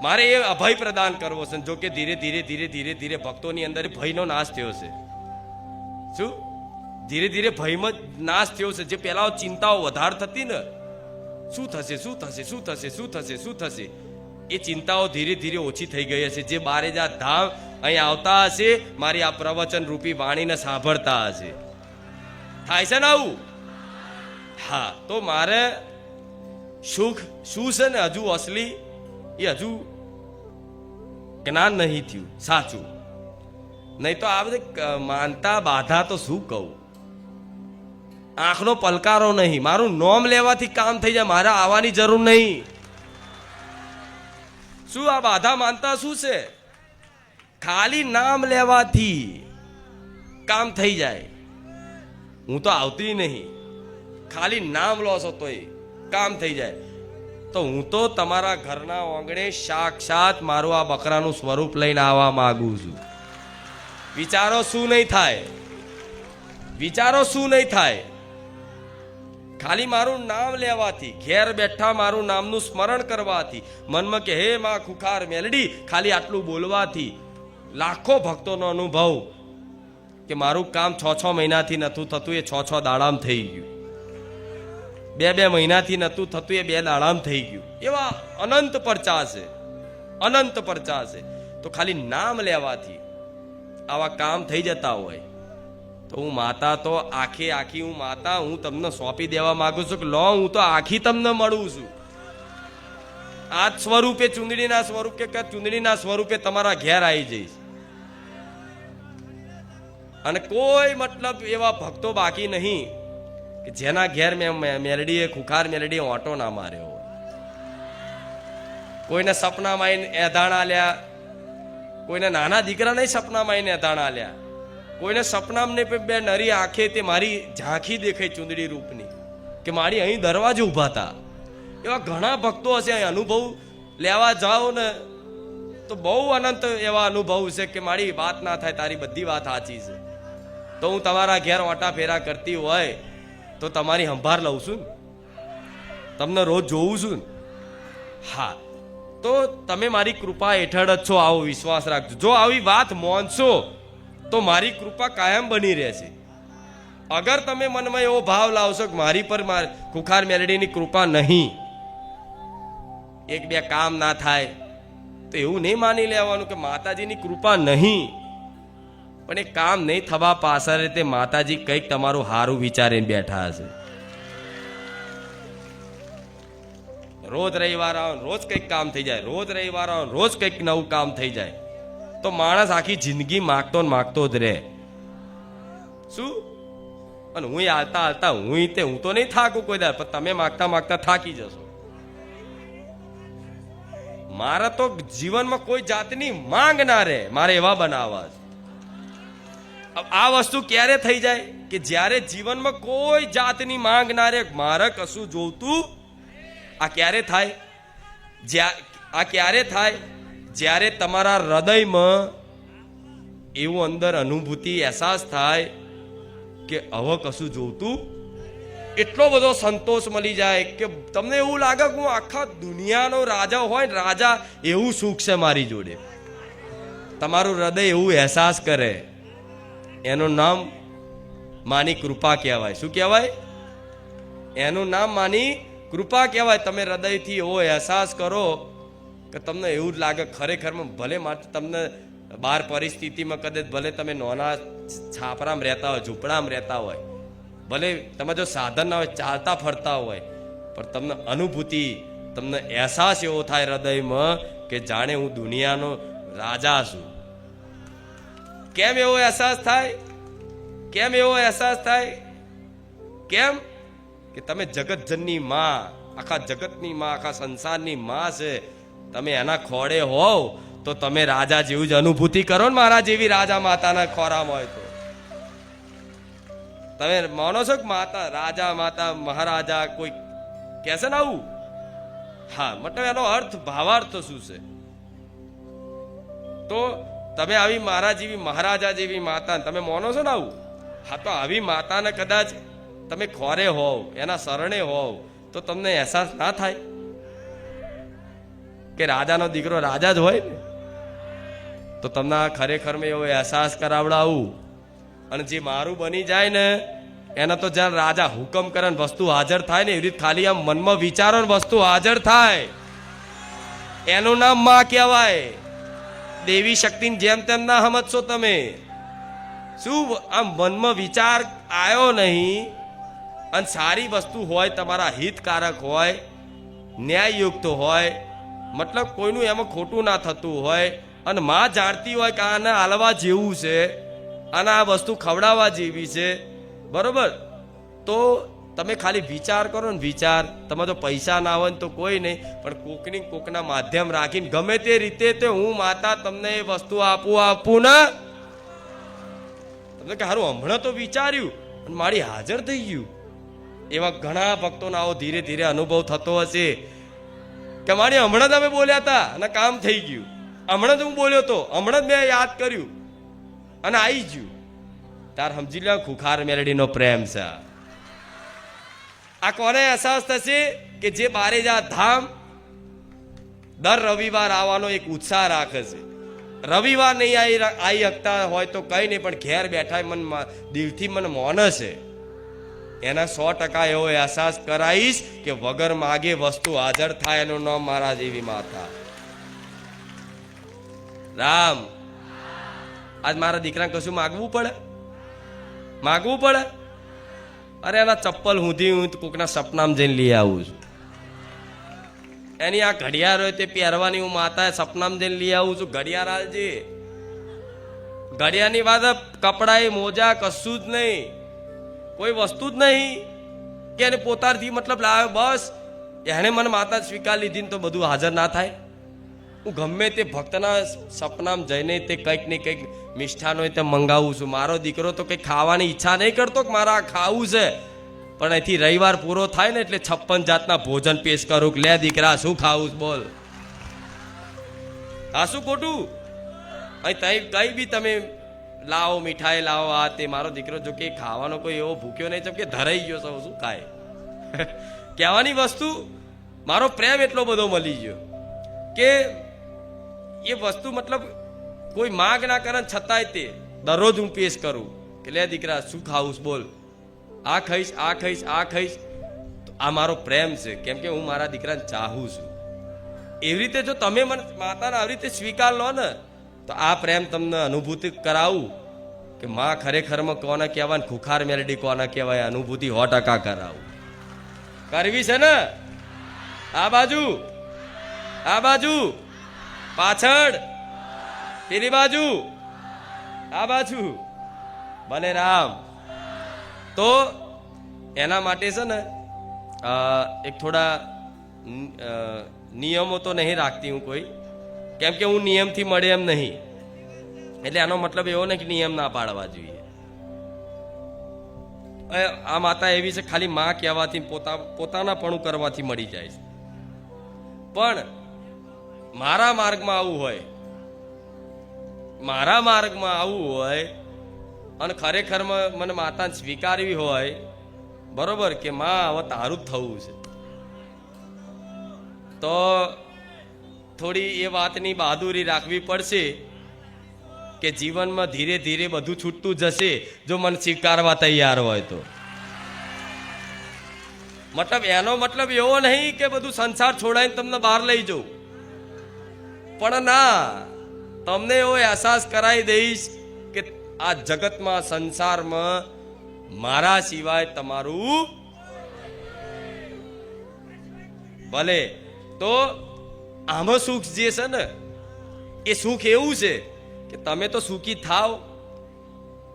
મારે એ અભય પ્રદાન કરવો છે. જો કે ધીરે ભક્તોની અંદર ભયનો નાશ થયો છે. શું? ધીરે ભયમાં નાશ થયો છે. જે પેલા ચિંતાઓ વધારે થતી ને, શું થશે, એ ચિંતાઓ ધીરે ઓછી થઈ ગઈ છે. જે બારે જા ધામ અહીં આવતા હશે, મારી આ પ્રવચન રૂપી વાણીને સાંભળતા હશે. થાય છે ને આવું? હા, તો મારે સુખ શું છે ને હજુ અસલી એ હજુ જ્ઞાન નહીં થયું સાચું. નહીં તો આ બધી માનતા બાધા તો શું કહું, આંખનો પલકારો નહીં. મારું નોમ લેવાથી કામ થઈ જાય, મારે આવવાની જરૂર નહીં. શું આ બાધા માનતા શું છે? ખાલી નામ લેવાથી કામ થઈ જાય. હું તો આવતી નહીં, ખાલી નામ લો છો તોય કામ થઈ જાય. તો હું તો તમારા ઘરના આંગણે સાક્ષાત મારું આ બકરાનું સ્વરૂપ લઈને આવવા માંગુ છું. વિચારો શું નહીં થાય, વિચારો શું નહીં થાય. ખાલી મારું નામ લેવાથી, ઘેર બેઠા મારું નામનું સ્મરણ કરવાથી, મનમાં કે હે માં ખુખાર મેલડી, ખાલી આટલું બોલવાથી લાખો ભક્તોનો અનુભવ કે મારું કામ 6 મહિનાથી નતું થતું એ 6 દાડામાં થઈ ગયું, 2 મહિનાથી નતું થતું એ 2 દાડામાં થઈ ગયું. એવા અનંત પરચા છે, અનંત પરચા છે. તો ખાલી નામ લેવાથી આવા કામ થઈ જતા હોય તો હું માતા તો આખી હું માતા હું તમને સોંપી દેવા માંગુ છું કે લો, હું તો આખી તમને મળું છું. આ સ્વરૂપે ચુંદડીના સ્વરૂપે કે ચુંદડીના સ્વરૂપે તમારા ઘેર આવી જઈશ. અને કોઈ મતલબ એવા ભક્તો બાકી નહીં કે જેના ઘેર મેલડીએ ખુખાર મેલડીએ ઓટો ના માર્યો હોય. કોઈને સપનામાં આવીને એધાણ આલ્યા, કોઈને નાના દીકરાને સપનામાં આવીને એધાણ આલ્યા, કોઈને સપનામને 2 નરી આંખે તે મારી ઝાંખી દેખાય ચુંદડી રૂપની કે મારી અહીં દરવાજે ઊભા હતા. એવા ઘણા ભક્તો હશે. અહીં અનુભવ લેવા જાઓ ને તો બહુ અનંત એવા અનુભવ છે કે મારી વાત ના થાય, તારી બધી વાત સાચી છે. તો હું તમારા ઘેર ઓટા ફેરા કરતી હોય તો તમારી સંભાળ લઉં છું, તમને રોજ જોઉં છું. હા, તો તમે મારી કૃપા હેઠળ જ છો, આવો વિશ્વાસ રાખજો. જો આવી વાત માનશો તો મારી કૃપા કાયમ બની રહેશે. અગર તમે મનમાં એવો ભાવ લાવશો કે મારી પર ખુખાર મેલડીની કૃપા નહીં, 1-2 કામ ના થાય, તો એવું નહીં માની લેવાનું કે માતાજીની કૃપા નહીં. પણ એ કામ નહીં થવા પાછળ તે માતાજી કંઈક તમારું હારું વિચારીને બેઠા હશે. રોજ રવિવાર આવો, રોજ કંઈક કામ થઈ જાય, રોજ રવિવાર આવો, રોજ કંઈક નવું કામ થઈ જાય, તો માણસ આખી જિંદગી માગતો ને માગતો જ રહે. શું? અને હું હાલતા હું તો નહીં થાકું કોઈ દર, પણ તમે માગતા માગતા થાકી જશો. મારા તો જીવનમાં કોઈ જાતની માંગ ના રહે, મારે એવા બનાવવા છે. આ વસ્તુ ક્યારે થઈ જાય કે જ્યારે જીવનમાં કોઈ જાતની માંગ ના રહે, મારે કશું જોતું. આ ક્યારે થાય? આ ક્યારે થાય? જ્યારે તમારા હૃદયમાં એવું અંદર અનુભૂતિ અહેસાસ થાય કે હવે કશું જોતું. એટલો બધો સંતોષ મળી જાય કે તમને એવું લાગે કે હું આખા દુનિયાનો રાજા હોય, રાજા એવું સુખ છે મારી જોડે. તમારું હૃદય એવું અહેસાસ કરે, એનું નામ માની કૃપા કહેવાય. શું કહેવાય? એનું નામ માની કૃપા કહેવાય. તમે હૃદયથી એવો અહેસાસ કરો કે તમને એવું જ લાગે ખરેખરમાં, ભલે માટે તમને બહાર પરિસ્થિતિમાં કદાચ ભલે તમે નાના છાપરામાં રહેતા હોય, ઝૂંપડામાં રહેતા હોય, ભલે તમે જો સાધન ના હોય, ચાલતા ફરતા હોય, પણ તમને અનુભૂતિ, તમને અહેસાસ એવો થાય હૃદયમાં કે જાણે હું દુનિયાનો રાજા છું. કેમ એવો અહેસાસ થાય? કેમ એવો અહેસાસ થાય? કેમ કે તમે જગતજનની માં, આખા જગતની માં, આખા સંસારની માં છે, તમે એના ખોળે હોવ તો તમે રાજા જેવું જ અનુભૂતિ કરો ને. મારા જેવી રાજા માતાના ખોરામાં હોય તો તમે માનો છો કે માતા રાજા, માતા મહારાજા કોઈ કહેશે ને આવું? હા, મતલબ એનો અર્થ, ભાવાર્થ શું છે? તો તમે આવી મારા જેવી મહારાજા જેવી માતા તમે માનો છો ને આવું? હા, તો આવી માતાને કદાચ તમે ખોરે હોવ, એના શરણે હોવ, તો તમને અહેસાસ ના થાય કે રાજાનો દીકરો રાજા જ હોય ને? તો તમને ખરેખરમાં એવો અહેસાસ કરાવડાવું. અને જે મારું બની જાય ને એને તો જ્યારે રાજા હુકમ કરે ને વસ્તુ હાજર થાય ને, એવી રીતે ખાલી આમ મનમાં વિચારો ને વસ્તુ હાજર થાય. એનું નામ માં કહેવાય. દેવી શક્તિને જેમ તેમ ના સમજશો તમે. શું આમ મનમાં વિચાર આવ્યો નહીં, અને સારી વસ્તુ હોય, તમારા હિતકારક હોય, ન્યાયયુક્ત હોય, મતલબ કોઈનું એમાં ખોટું ના થતું હોય, અને માં જાણતી હોય કે આને હાલવા જેવું છે, અને આ વસ્તુ ખવડાવવા જેવી છે, બરોબર, તો તમે ખાલી વિચાર કરો ને વિચાર. તમે તો પૈસા ના હોય ને તો કોઈ નહીં, પણ કોકની કોકના માધ્યમ રાખીને ગમે તે રીતે તે હું માતા તમને એ વસ્તુ આપું ને, તમને કે હારું હમણાં તો વિચાર્યું અને મારી હાજર થઈ ગયું. એવા ઘણા ભક્તોનો આવો ધીરે ધીરે અનુભવ થતો હશે કે મારી હમણાં તમે બોલ્યા હતા અને કામ થઈ ગયું, હમણાં જ હું બોલ્યો તો, હમણાં જ મેં યાદ કર્યું અને આવી ગયું. તાર સમજી લો ખુખાર મેલડીનો પ્રેમ છે. આ કોને અહેસાસ થશે કે જે બારેજા ધામ દર રવિવાર આવવાનો એક ઉત્સાહ રાખે છે. રવિવાર નહીં આવી શકતા હોય તો કઈ નહીં, પણ ઘેર બેઠા મન દિલથી મને મોન છે, એના 100% એવો અહેસાસ કરાવીશ કે વગર માગે વસ્તુ હાજર થાય એનું નામ મારા જેવી માતા. રામ, આજ મારા દીકરાને કશું માગવું પડે? માગવું પડે? અરે એના ચપ્પલ હું કોકના સપનામાં જઈને લઈ આવું છું. એની આ ઘડિયાળ હોય તે પહેરવાની હું માતા સપનામાં જઈને લઈ આવું છું. ઘડિયાળ હાલજે. ઘડિયાળની વાત કપડા મોજા કશું જ નહીં, કોઈ વસ્તુ જ નહીં કે એને પોતાથી મતલબ લાવે. બસ એને મને માતા સ્વીકાર લીધી ને તો બધું હાજર ના થાય. હું ગમે તે ભક્તના સપનામાં જઈને તે કંઈક ને કંઈક મિષ્ઠાન હોય તે મંગાવું છું. મારો દીકરો તો કંઈક ખાવાની ઈચ્છા નહીં કરતો કે મારા ખાવું છે, પણ અહીંથી રવિવાર પૂરો થાય ને એટલે 56 જાતના ભોજન પેશ કરું કે લે દીકરા શું ખાવું બોલ. આ શું ખોટું? અહીં કઈ બી તમે લાવો, મીઠાઈ લાવો, આ તે. મારો દીકરો જો કે ખાવાનો કોઈ એવો ભૂખ્યો નહીં, કે ધરાઈ ગયો સૌ શું ખાય. કહેવાની વસ્તુ મારો પ્રેમ એટલો બધો મળી ગયો કે એ વસ્તુ મતલબ કોઈ માગ ના કરે છતાંય તે દરરોજ હું પેશ કરું કે લે દીકરા શું ખાવું બોલ, આ ખાઈશ, આ ખાઈશ, આ ખાઈશ. આ મારો પ્રેમ છે, કેમ કે હું મારા દીકરાને ચાહું છું. એવી રીતે જો તમે મને માતાને આવી રીતે સ્વીકાર લો ને તો આ પ્રેમ તમને અનુભૂતિ કરાવું કે માં ખરેખરમાં કોને કહેવાય, ખુખાર મેલડી કોને કહેવાય, અનુભૂતિ 100% કરાવું. કરવી છે ને? આ બાજુ, આ બાજુ, પાછળ, પેલી બાજુ, આ બાજુ. ભલે રામ. તો એના માટે છે ને એક થોડા નિયમો તો નહીં રાખતી હું કોઈ, કેમ કે હું નિયમથી મળે એમ નહીં. એટલે આનો મતલબ એવો નહીં કે નિયમ ના પાડવા જોઈએ. આ માતા એવી છે ખાલી માં કહેવાથી પોતાનાપણું કરવાથી મળી જાય છે. પણ મારા માર્ગમાં આવવું હોય, મારા માર્ગમાં આવવું હોય અને ખરેખર મને માતાને સ્વીકારવી હોય, બરોબર, કે માં હવે તારું જ થવું છે, તો થોડી એ વાતની બહાદુરી રાખવી પડશે કે જીવનમાં ધીરે ધીરે બધું છૂટતું જશે જો મને સ્વીકારવા તૈયાર હોય તો. મતલબ એનો મતલબ એવો નહીં કે બધું સંસાર છોડાઈને તમને બહાર લઈ જવું, પણ ના, તમને એવો અહેસાસ કરાવી દઈશ કે આ જગતમાં, સંસારમાં મારા સિવાય તમારું ભલે. તો આમાં સુખ જે છે ને એ સુખ એવું છે કે તમે તો સુખી થાવ,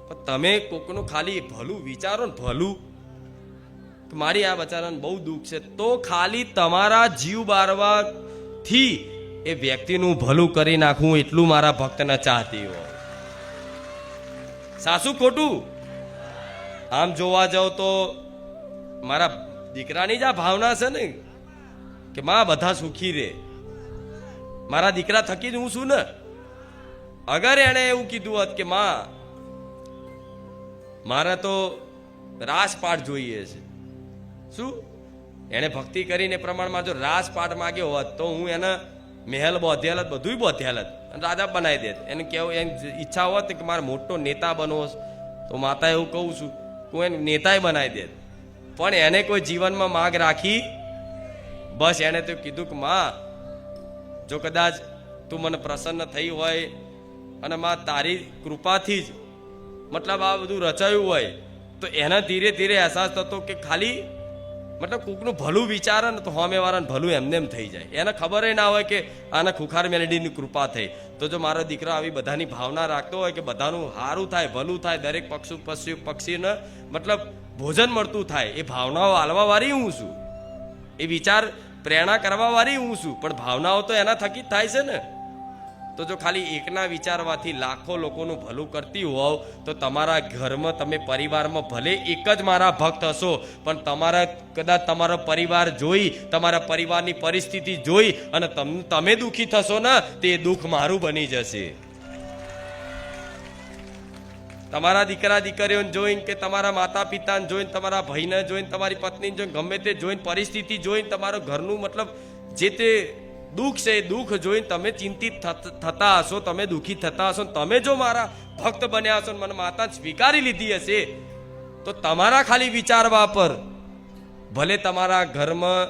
પણ તમે કોકનું ખાલી ભલું વિચારો ને, ભલું કે મારી આ બચારાને બહુ દુઃખ છે, તો ખાલી તમારા જીવ બારવાથી એ વ્યક્તિનું ભલું કરી નાખવું એટલું મારા ભક્તને ચાહતી હોય. સાસુ ખોટું? આમ જોવા જાવ તો મારા દીકરાની જ આ ભાવના છે ને કે માં બધા સુખી રે. મારા દીકરા થકી જ હું છું ને. અગર એને એવું કીધું હોત કે માં મારે તો રાસપાઠ જોઈએ છે, શું એને ભક્તિ કરીને પ્રમાણમાં જો રાસપાઠ માગ્યો હોત તો હું એને મહેલ બોધેલ જ, બધું બોધેલ જ, અને રાજા બનાવી દેત. એને કેવું, એની ઈચ્છા હોત કે મારે મોટો નેતા બનવો તો માતા એવું કહું છું હું એને નેતાય બનાવી દેત. પણ એને કોઈ જીવનમાં માગ રાખી? બસ એને તો કીધું કે માં જો કદાચ તું મને પ્રસન્ન થઈ હોય અને માં તારી કૃપાથી જ મતલબ આ બધું રચાયું હોય, તો એના ધીરે ધીરે અહેસાસ થતો કે ખાલી મતલબ કોકનું ભલું વિચારે ને તો સામેવાળાને ભલું એમને એમ થઈ જાય. એને ખબર ના હોય કે આના ખુખાર મેલડીની કૃપા થઈ. તો જો મારો દીકરો આવી બધાની ભાવના રાખતો હોય કે બધાનું સારું થાય, ભલું થાય, દરેક પક્ષીને મતલબ ભોજન મળતું થાય, એ ભાવનાઓ આલવા વાળી હું છું, એ વિચાર પ્રેરણા કરવા વાળી હું છું, પણ ભાવનાઓ તો એના થકી જ થાય છે ને. તો જો ખાલી એકના વિચારવાથી લાખો લોકોનું ભલું કરતી હોવ તો તમારા ઘરમાં, તમે પરિવારમાં ભલે એક જ મારા ભક્ત હશો, પણ તમારા કદાચ તમારો પરિવાર જોઈ, તમારા પરિવારની પરિસ્થિતિ જોઈ અને તમે દુઃખી થશો ને, તે દુઃખ મારું બની જશે. તમારા દીકરા દીકરીઓને જોઈને કે તમારા માતા પિતાને જોઈને, તમારા ભાઈને જોઈને, તમારી પત્નીને જોઈને, ગમે તે જોઈને, પરિસ્થિતિ જોઈને, તમારું ઘરનું મતલબ જે તે દુઃખ છે એ દુઃખ જોઈને તમે ચિંતિત થતા હશો, તમે દુઃખી થતા હશો. તમે જો મારા ભક્ત બન્યા હશો, મને માતા સ્વીકારી લીધી હશે, તો તમારા ખાલી વિચારવા પર ભલે તમારા ઘરમાં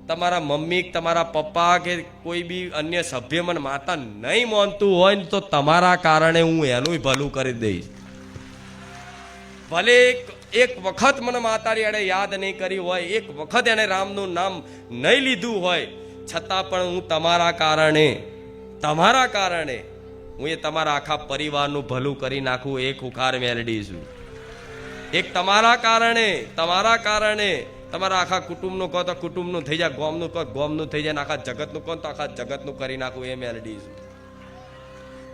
તમારા મમ્મી, તમારા પપ્પા કે કોઈ બી અન્ય સભ્ય મને માતા નહીં માનતું હોય ને, તો તમારા કારણે હું એનું ભલું કરી દઈશ. ભલે એક વખત મને માતાની એણે યાદ નહીં કરી હોય, એક વખત એને રામનું નામ નહીં લીધું હોય, છતાં પણ હું તમારા કારણે હું એ તમારા આખા પરિવારનું ભલું કરી નાખું. એક ખુખાર મેલડી છું. એક તમારા કારણે તમારા આખા કુટુંબનું કહો તો કુટુંબનું થઈ જાય, ગોમનું કહો ગોમનું થઈ જાય, આખા જગતનું કહો તો આખા જગતનું કરી નાખું. એ મેલડી છું.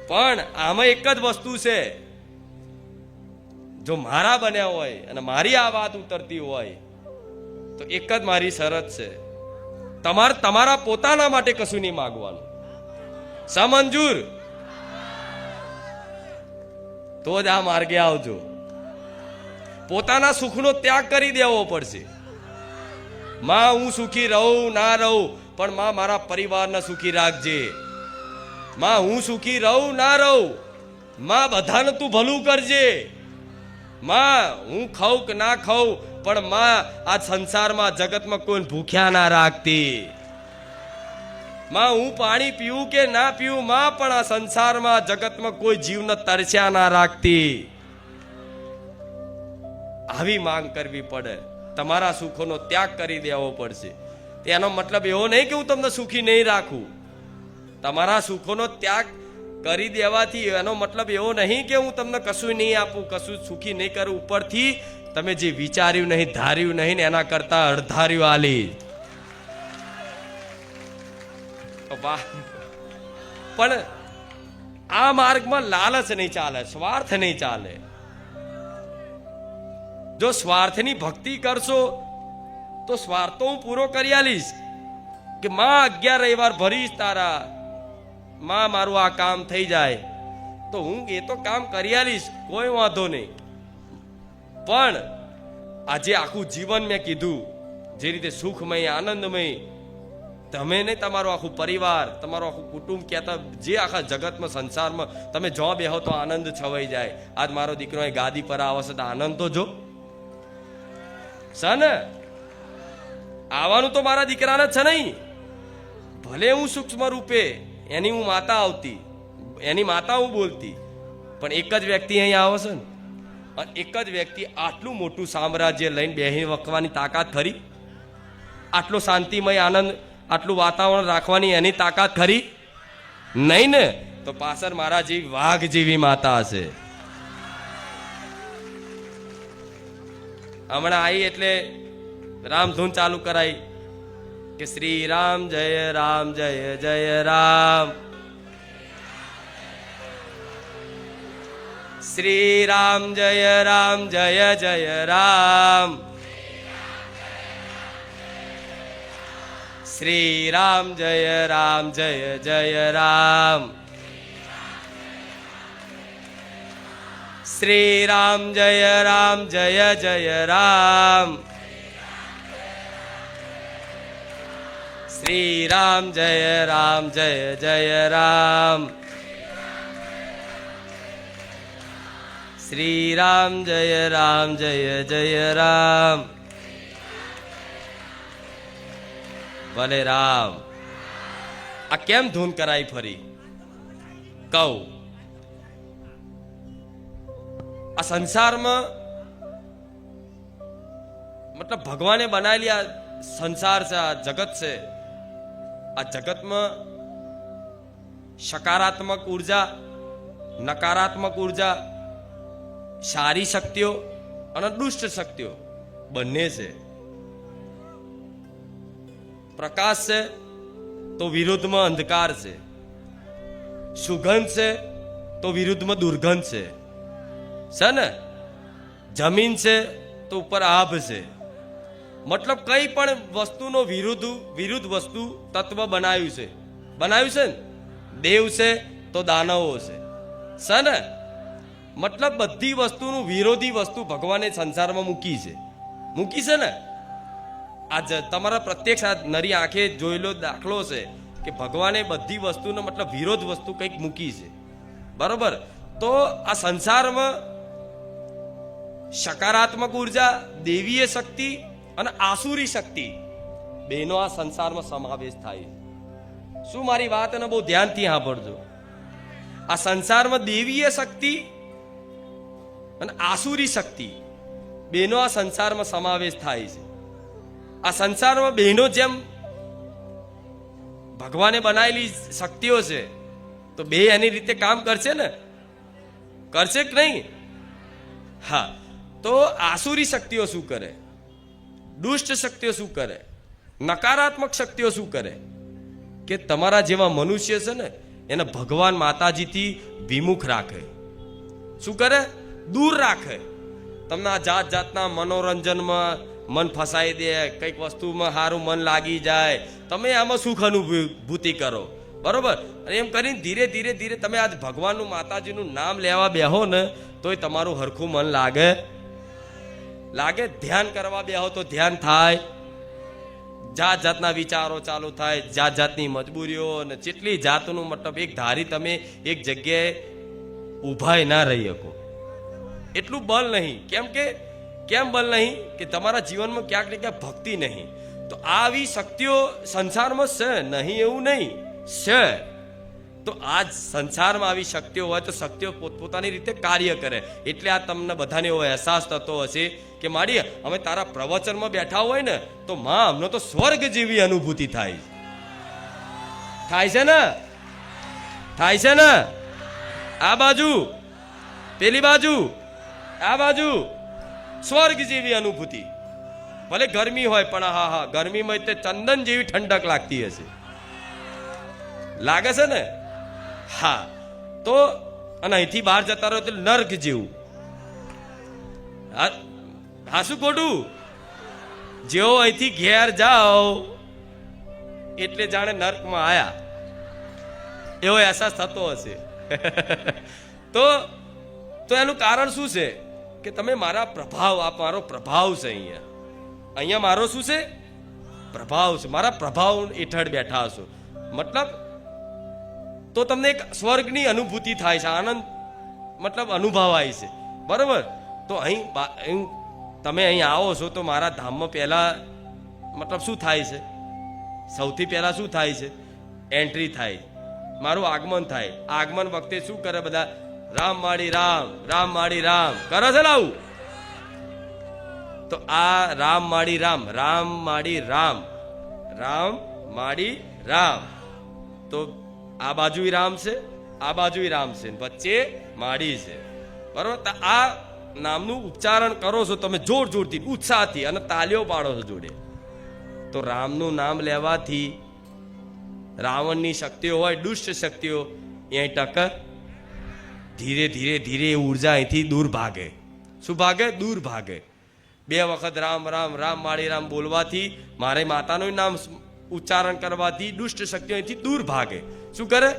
પણ આમાં એક જ વસ્તુ છે, જો મારા બન્યા હોય અને મારી આ વાત ઉતરતી હોય તો એક જ મારી શરત છે, તમારા પોતાના માટે કશું નહીં માગવાનું. સમંજૂર? તો જ આ માર્ગે આવજો. પોતાના સુખનો ત્યાગ કરી દેવો પડશે. માં હું સુખી રહું ના રહું, પણ માં મારા પરિવારને સુખી રાખજે. માં હું સુખી રહું ના રહું, માં બધાને તું ભલું કરજે. માં હું ખાઉં કે ના ખાઉં, પણ માં આ સંસારમાં જગતમાં કોઈ ભૂખ્યા ના રાખતી. માં હું પાણી પીવું કે ના પીવું, માં પણ આ સંસારમાં જગતમાં કોઈ જીવને તરસ્યા ના રાખતી. આવી માંગ કરવી પડે. તમારા સુખોનો ત્યાગ કરી દેવો પડશે. તેનો મતલબ એવો નહીં કે હું તમને સુખી નહીં રાખું. તમારા સુખોનો ત્યાગ કરી દેવાથી એનો મતલબ એવો નહીં કે હું તમને કશું નહીં આપું, કશું સુખી નહીં કરું. ઉપરથી તમે જે વિચાર્યું નહીં, ધાર્યું નહીં ને એના કરતા અડધાર્યું આલી. પણ આ માર્ગમાં લાલચ નહીં ચાલે, સ્વાર્થ નહીં ચાલે. જો સ્વાર્થની ભક્તિ કરશો તો સ્વાર્થ તો હું પૂરો કરી આલીશ કે માં 11 રવિવાર ભરીશ તારા, માં મારું આ કામ થઈ જાય તો હું એ તો કામ કરી આલીશ, કોઈ વાંધો નહીં. પણ આજે આખું જીવન મેં કીધું જે રીતે સુખમય, આનંદમય, તમે નહીં, તમારું આખું પરિવાર, તમારું આખું કુટુંબ, કહેતા જે આખા જગતમાં સંસારમાં તમે જો બેહો તો આનંદ છવાઈ જાય. આજ મારો દીકરો એ ગાદી પર આવશે તો આનંદ તો જો છે ને. આવવાનું તો મારા દીકરાને છે નહીં. ભલે હું સૂક્ષ્મ રૂપે એની હું માતા આવતી, એની માતા હું બોલતી, પણ એક જ વ્યક્તિ અહીં આવે છે ને, અને એક જ વ્યક્તિ આટલું મોટું સામ્રાજ્ય લઈને બેહી વખવાની તાકાત ખરી? આટલો શાંતિમય આનંદ, આટલું વાતાવરણ રાખવાની એની તાકાત ખરી? નહીં ને. તો પાછળ મારા જેવી વાઘ જેવી માતા હશે. હમણાં આવી એટલે રામધૂન ચાલુ કરાઈ કે શ્રી રામ જય જય રામ, શ્રી રામ જય જય રામ, શ્રી રામ જય જય રામ, શ્રી રામ જય જય રામ, શ્રી રામ જય જય રામ, શ્રી રામ જય જય રામ. ભલે રામ. આ કેમ ધૂન કરાઈ ફરી કહું. આ સંસારમાં મતલબ ભગવાને બનાવેલી આ સંસાર છે, આ જગત છે. આ જગતમાં સકારાત્મક ઉર્જા, નકારાત્મક ઉર્જા, સારી શક્તિઓ અને દુષ્ટ શક્તિઓ બંને છે. પ્રકાશ છે તો વિરુદ્ધમાં અંધકાર છે, સુગંધ છે તો વિરુદ્ધમાં દુર્ગંધ છે ને. જમીન છે તો ઉપર આભ છે. મતલબ કઈ પણ વસ્તુનો વિરુદ્ધ વસ્તુ તત્વ બનાવ્યું છે ને. દેવ છે તો દાનવો છે ને. મતલબ બધી વસ્તુનું વિરોધી વસ્તુ ભગવાને સંસારમાં મૂકી છે ને. આજ તમારા પ્રત્યક્ષ નરી આંખે જોયેલો દાખલો છે કે ભગવાને બધી વસ્તુનો મતલબ વિરોધ વસ્તુ કંઈક મૂકી છે. બરોબર. તો આ સંસારમાં સકારાત્મક ઉર્જા, દેવીય શક્તિ અને આસુરી શક્તિ બેનો આ સંસારમાં સમાવેશ થાય. શું મારી વાતને બહુ ધ્યાનથી સાંભળજો. આ સંસારમાં દેવીય શક્તિ અને આસુરી શક્તિ બેનો આ સંસારમાં સમાવેશ થાય છે. આ સંસારમાં બહેનો જેમ ભગવાને બનાવેલી શક્તિઓ છે તો બે એની રીતે કામ કરશે ને, કરશે કે નહીં? હા. તો આસુરી શક્તિઓ શું કરે, દુષ્ટ શક્તિઓ શું કરે, નકારાત્મક શક્તિઓ શું કરે કે તમારા જેવા મનુષ્ય છે ને એને ભગવાન માતાજીથી વિમુખ રાખે. શું કરે? દૂર રાખે. તમને આ જાત જાતના મનોરંજનમાં મન ફસાઈ દે, કંઈક વસ્તુમાં સારું મન લાગી જાય, તમે આમાં સુખ અનુભૂતિ કરો. બરોબર. અને એમ કરીને ધીરે ધીરે ધીરે તમે આજ ભગવાનનું, માતાજીનું નામ લેવા બેહો ને તોય તમારું હરખું મન લાગે. ધ્યાન કરવા બેહો તો ધ્યાન થાય. જાત જાતના વિચારો ચાલુ થાય, જાત જાતની મજબૂરીઓ અને જેટલી જાતનું મતલબ એક ધારી તમે એક જગ્યાએ ઊભા ના રહી શકો એટલું બળ નહીં. કેમ બળ નહીં? કે તમારા જીવનમાં ક્યાંક ને ક્યાંક ભક્તિ નહીં. તો આવી શક્તિઓ સંસારમાં છે નહીં એવું નહીં, છે. તો આ સંસારમાં આવી શક્તિઓ હોય તો શક્તિઓ પોતપોતાની રીતે કાર્ય કરે. એટલે આ તમને બધાને એવો અહેસાસ થતો હશે કે માડી અમે તારા પ્રવચનમાં બેઠા હોય ને તો માં અમને તો સ્વર્ગ જેવી અનુભૂતિ થાય છે ને. આ બાજુ, પેલી બાજુ, આ બાજુ સ્વર્ગ જેવી અનુભૂતિ. ભલે ગરમી હોય પણ હા ગરમીમાં તે ચંદન જેવી ઠંડક લાગતી હશે. લાગે છે ને? હા. તો અને અહીંથી બહાર જતા રહો તો નર્ક જેવું. હા શું ખોટું? જેવો અહીંથી ઘેર જાઓ એટલે જાણે નર્કમાં આયા એવો અહેસાસ થતો હશે. તો એનું કારણ શું છે કે તમે મારા પ્રભાવ, મારો પ્રભાવ છે અહીંયા મારો શું છે? પ્રભાવ છે. મારા પ્રભાવ હેઠળ બેઠા હશો. મતલબ તો તમને એક સ્વર્ગની અનુભૂતિ થાય છે, આનંદ મતલબ અનુભવાય છે. બરોબર. તો અહીં તમે અહીં આવો છો તો મારા ધામમાં પહેલા મતલબ શું થાય છે? સૌથી પહેલા શું થાય છે? એન્ટ્રી થાય, મારું આગમન થાય. આગમન વખતે શું કરે બધા? રામ માડી રામ, રામ માડી રામ કરે છે ને આવું. તો આ રામ માડી રામ, રામ માડી રામ, રામ માડી રામ. તો આ બાજુ રામ છે, આ બાજુ રામ છે, વચ્ચે માડી છે. બરોબર. તો આ નામનું ઉચ્ચારણ કરો છો તમે જોર જોરથી, ઉત્સાહથી અને તાલીઓ પાડો છો જોડે. તો રામનું નામ લેવાથી રાવણની શક્તિઓ હોય, દુષ્ટ શક્તિઓ અહીં ટકર. ધીરે ધીરે ધીરે ઉર્જા અહીંથી દૂર ભાગે. શું ભાગે? દૂર ભાગે. 2 વખત રામ રામ, રામ માળી રામ બોલવાથી, મારે માતાનું નામ ઉચ્ચારણ કરવાથી દુષ્ટ શક્તિઓ અહીંથી દૂર ભાગે. શું કરે?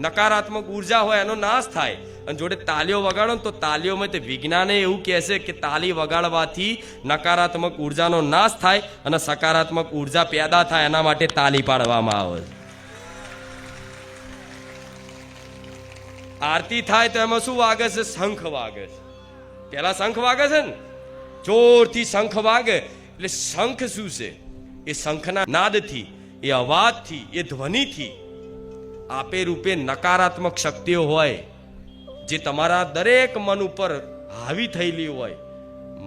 નકારાત્મક ઉર્જા હોય એનો નાશ થાય. અને જોડે તાલીઓ વગાડો તો તાલીઓમાં તે વિજ્ઞાને એવું કહે છે કે તાલી વગાડવાથી નકારાત્મક ઉર્જાનો નાશ થાય અને સકારાત્મક ઉર્જા પેદા થાય. એના માટે તાલી પાડવામાં આવે છે. આરતી થાય તો એમાં શું વાગે છે? શંખ વાગે છે. પેલા શંખ વાગે છે ને, જોરથી શંખ વાગે. એટલે શંખ શું છે? એ શંખના નાદથી, એ અવાજથી, એ ધ્વનિથી આપે રૂપે નકારાત્મક શક્તિઓ હોય જે તમારા દરેક મન ઉપર હાવી થયેલી હોય,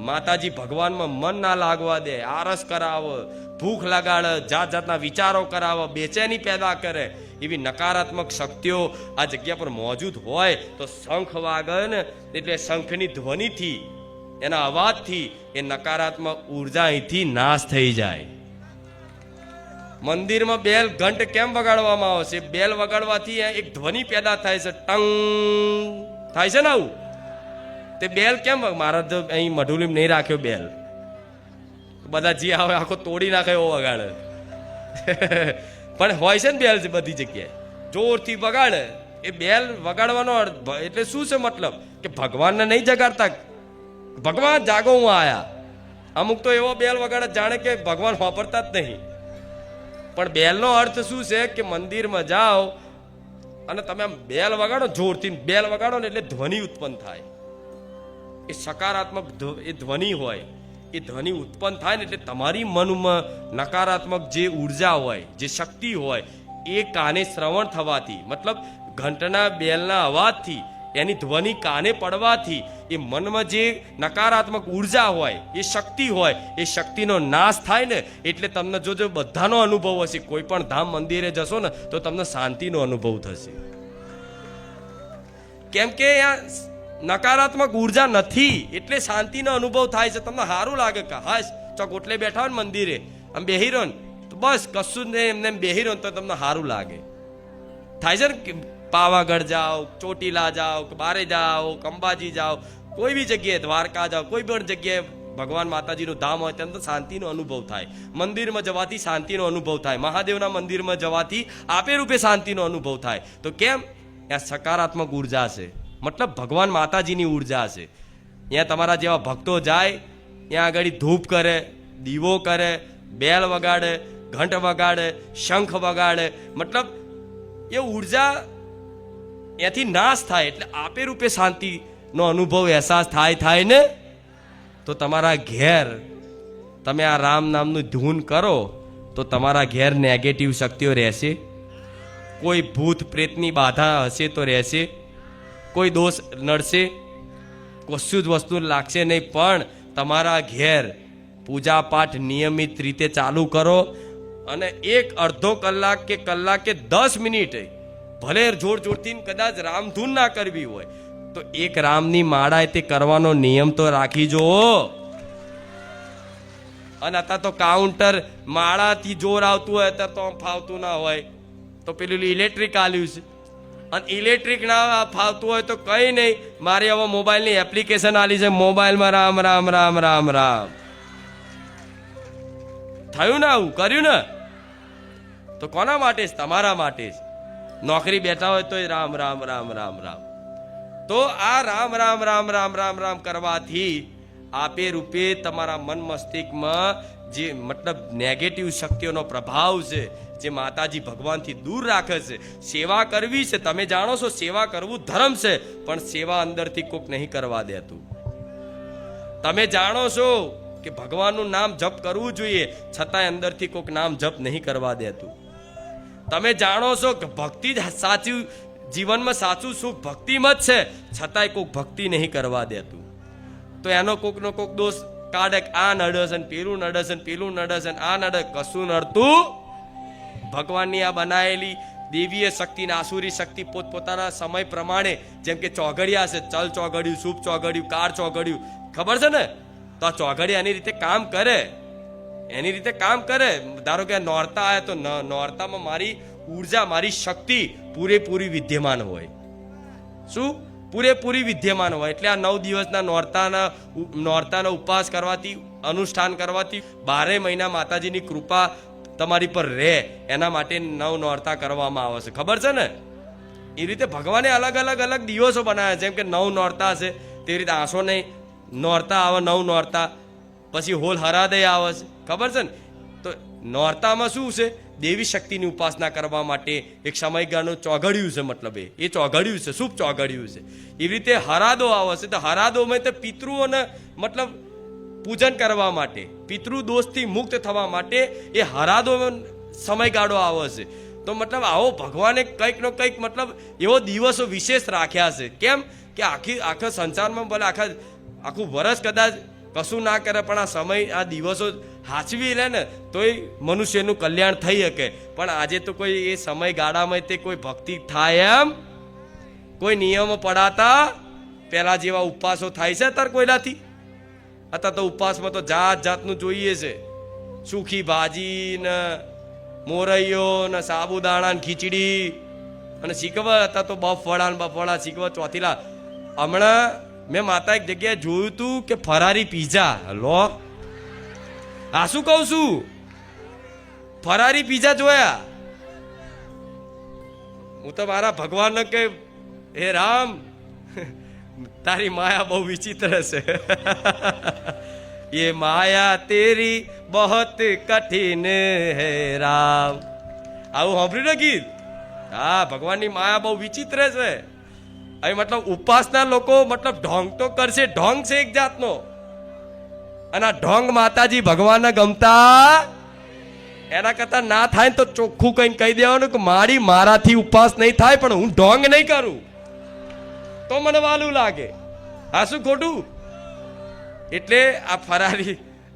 માતાજી ભગવાનમાં મન ના લાગવા દે, આરસ કરાવે, ભૂખ લગાડે, જાત જાતના વિચારો કરાવે, બેચેની પેદા કરે, એવી નકારાત્મક શક્તિઓ આ જગ્યા પર મોજૂદ હોય તો શંખ વાગે ને એટલે શંખની ધ્વનિથી, એના અવાજથી એ નકારાત્મક ઉર્જા અહીંથી નાશ થઈ જાય. મંદિરમાં બેલ ઘંટ કેમ વગાડવામાં આવે છે? બેલ વગાડવાથી એક ધ્વનિ પેદા થાય છે, ટંગ થાય છે ને આવું. તે બેલ કેમ? મારા તો અહીં મઢુલીમ નહીં રાખ્યો બેલ, બધા જે આવે આખો તોડી નાખે એવો વગાડે. પણ હોય છે ને બેલ છે બધી જગ્યાએ, જોરથી વગાડે. એ બેલ વગાડવાનો અર્થ એટલે શું છે? મતલબ કે ભગવાનને નહીં જગાડતા, ભગવાન જાગો હું આયા. અમુક તો એવો બેલ વગાડે જાણે કે ભગવાન વાપરતા જ નહીં. પણ બેલનો અર્થ શું છે કે મંદિરમાં જાઓ અને તમે આમ બેલ વગાડો, જોરથી બેલ વગાડો ને એટલે ધ્વનિ ઉત્પન્ન થાય. એ સકારાત્મક એ ધ્વનિ હોય, એ ધ્વનિ ઉત્પન્ન થાય ને એટલે તમારી મનમાં નકારાત્મક જે ઉર્જા હોય, જે શક્તિ હોય, એ કાને શ્રવણ થવાથી, મતલબ ઘંટના બેલના અવાજથી, એની ધ્વનિ કાને પડવાથી એ મનમાં જે નકારાત્મક ઉર્જા હોય, એ શક્તિ હોય, એ શક્તિનો નાશ થાય ને એટલે તમને જો બધાનો અનુભવ હશે. કોઈ પણ ધામ મંદિરે જશો ને તો તમને શાંતિનો અનુભવ થશે, કેમ કે નકારાત્મક ઉર્જા નથી એટલે શાંતિનો અનુભવ થાય છે. તમને સારું લાગે કે હાશ ચોક ઓટલે બેઠા હોય ને મંદિરે આમ બેહી રહો ને તો બસ કશું જ નહીં, એમને બેહી રહો તો તમને સારું લાગે. થાય છે ને, પાવાગઢ જાઓ, ચોટીલા જાઓ, બારે જાઓ, અંબાજી જાઓ, કોઈ બી જગ્યાએ, દ્વારકા જાઓ, કોઈ પણ જગ્યાએ ભગવાન માતાજીનું ધામ હોય ત્યાં તો શાંતિનો અનુભવ થાય. મંદિરમાં જવાથી શાંતિનો અનુભવ થાય, મહાદેવના મંદિરમાં જવાથી આપે રૂપે શાંતિનો અનુભવ થાય. તો કેમ? ત્યાં સકારાત્મક ઉર્જા છે, મતલબ ભગવાન માતાજીની ઉર્જા છે. ત્યાં તમારા જેવા ભક્તો જાય, ત્યાં આગળ ધૂપ કરે, દીવો કરે, બેલ વગાડે, ઘંટ વગાડે, શંખ વગાડે, મતલબ એ ઉર્જા એથી નાશ થાય એટલે આપે રૂપે શાંતિનો અનુભવ અહેસાસ થાય ને તો તમારા ઘેર તમે આ રામ નામનું ધૂન કરો તો તમારા ઘેર નેગેટિવ શક્તિઓ રહેશે, કોઈ ભૂત પ્રેતની બાધા હશે તો રહેશે, કોઈ દોષ નડશે, કશું જ વસ્તુ લાગશે નહીં. પણ તમારા ઘેર પૂજા પાઠ નિયમિત રીતે ચાલુ કરો અને એક અડધો કલાક કે 10 મિનિટ, ભલે જોર જોરથી કદાચ રામધૂન ના કરવી હોય તો એક રામની માળા તે કરવાનો નિયમ તો રાખી જો. અને અત્યારે તો કાઉન્ટર માળાથી જોર આવતું હોય અત્યારે તો ફાવતું ના હોય તો પેલું ઇલેક્ટ્રિક આલ્યું છે, અને ઇલેક્ટ્રિક ના ફાવતું હોય તો કઈ નહીં, મારી હવે મોબાઈલની એપ્લિકેશન આલી છે, મોબાઈલમાં રામ રામ રામ રામ રામ થયું ને, આવું કર્યું ને તો કોના માટે? તમારા માટે જ. નોકરી બેઠા હોય તો રામ રામ રામ રામ રામ. તો આ રામ રામ રામ રામ રામ રામ કરવાથી આપે રૂપે તમારા મન મસ્તિષ્કમાં જે મતલબ નેગેટિવ શક્તિઓનો પ્રભાવ છે જે માતાજી ભગવાનથી દૂર રાખે છે. સેવા કરવી છે, તમે જાણો છો સેવા કરવું ધર્મ છે, પણ સેવા અંદરથી કોક નહીં કરવા દેતું. તમે જાણો છો કે ભગવાનનું નામ જપ કરવું જોઈએ, છતાંય અંદરથી કોક નામ જપ નહીં કરવા દેતું. તમે જાણો છો કે ભક્તિ જ સાચું જીવનમાં સાચું સુખ ભક્તિમાં જ છે, છતાંય કોક ભક્તિ નહીં કરવા દેતું. તો એનો કોકનો કોક દોષ કાઢે, આ નડે છે, પેલું નડે છે, પેલું નડે છે, આ નડે, કશું નડતું. ભગવાનની આ બનાવેલી દેવીય શક્તિ ને આસુરી શક્તિ પોતપોતાના સમય પ્રમાણે, જેમ કે ચોઘડિયા છે, ચલ ચોઘડિયું, શુભ ચોઘડિયું, કાર ચોઘડિયું, ખબર છે ને? તો આ ચોઘડિયા એની રીતે કામ કરે, એની રીતે કામ કરે. ધારો કે નોરતા આવે તો નોરતામાં મારી ઉર્જા, મારી શક્તિ પૂરેપૂરી વિદ્યમાન હોય. શું? પૂરેપૂરી વિદ્યમાન હોય. એટલે આ 9 દિવસના નોરતાનો ઉપવાસ કરવાથી, અનુષ્ઠાન કરવાથી 12 મહિના માતાજીની કૃપા તમારી પર રહે, એના માટે 9 નોરતા કરવામાં આવે છે, ખબર છે ને? એ રીતે ભગવાને અલગ અલગ અલગ દિવસો બનાવ્યા. જેમ કે 9 નોરતા છે તેવી રીતે આસો નહીં નોરતા આવે, 9 નોરતા, પછી હોલ હરાદય આવે છે, ખબર છે ને? તો નોરતામાં શું છે? દેવી શક્તિની ઉપાસના કરવા માટે એક સમયગાળાનું ચોઘડિયું છે, મતલબ એ ચોઘડિયું છે, શુભ ચોઘડિયું છે. એવી રીતે હરાદો આવે છે, તો હરાદોમાં તો પિતૃઓને મતલબ પૂજન કરવા માટે, પિતૃ દોષથી મુક્ત થવા માટે એ હરાદો સમયગાળો આવે છે. તો મતલબ આવો ભગવાને કંઈક નો કંઈક મતલબ એવો દિવસો વિશેષ રાખ્યા છે. કેમ કે આખા સંસારમાં ભલે આખું વર્ષ કદાચ કશું ના કરે, પણ આ સમય આ દિવસો હાચવી લે ને તોય મનુષ્યનું કલ્યાણ થઈ શકે. પણ આજે તો કોઈ એ સમયગાળામાં તે કોઈ ભક્તિ થાય એમ, કોઈ નિયમો પડાતા પેલા જેવા ઉપવાસો થાય છે અત્યારે કોઈનાથી? અત્યારે તો ઉપવાસમાં તો જાત જાતનું જોઈએ છે, સુખી ભાજી ને મોરૈયો ને સાબુદાણા ને ખીચડી અને શીખવા. અત્યારે તો બફળા ને બફળા શીખવા ચોથીલા. હમણાં મેં માતા એક જગ્યાએ જોયું હતું કે ફરારી પીઝા. લો આ શું કહું છું, ફરારી પીઝા જોયા. હું તો મારા ભગવાનને કે હે રામ, તારી માયા બહુ વિચિત્ર છે. ये माया तेरी बहुत कठिन है राम. આવું સાંભળ્યું ને ગીત? હા, ભગવાનની માયા બહુ વિચિત્ર છે. અહીં મતલબ ઉપવાસના લોકો મતલબ ઢોંગ તો કરશે, ઢોંગ છે એક જાતનો. અને આ ઢોંગ માતાજી ભગવાનને ગમતા એના કરતા ના થાય ને તો ચોખ્ખું કઈ કહી દેવાનું કે મારાથી ઉપવાસ નહીં થાય, પણ હું ઢોંગ નહીં કરું તો મને વાલું લાગે. હા, શું ખોટું? એટલે આ ફરારી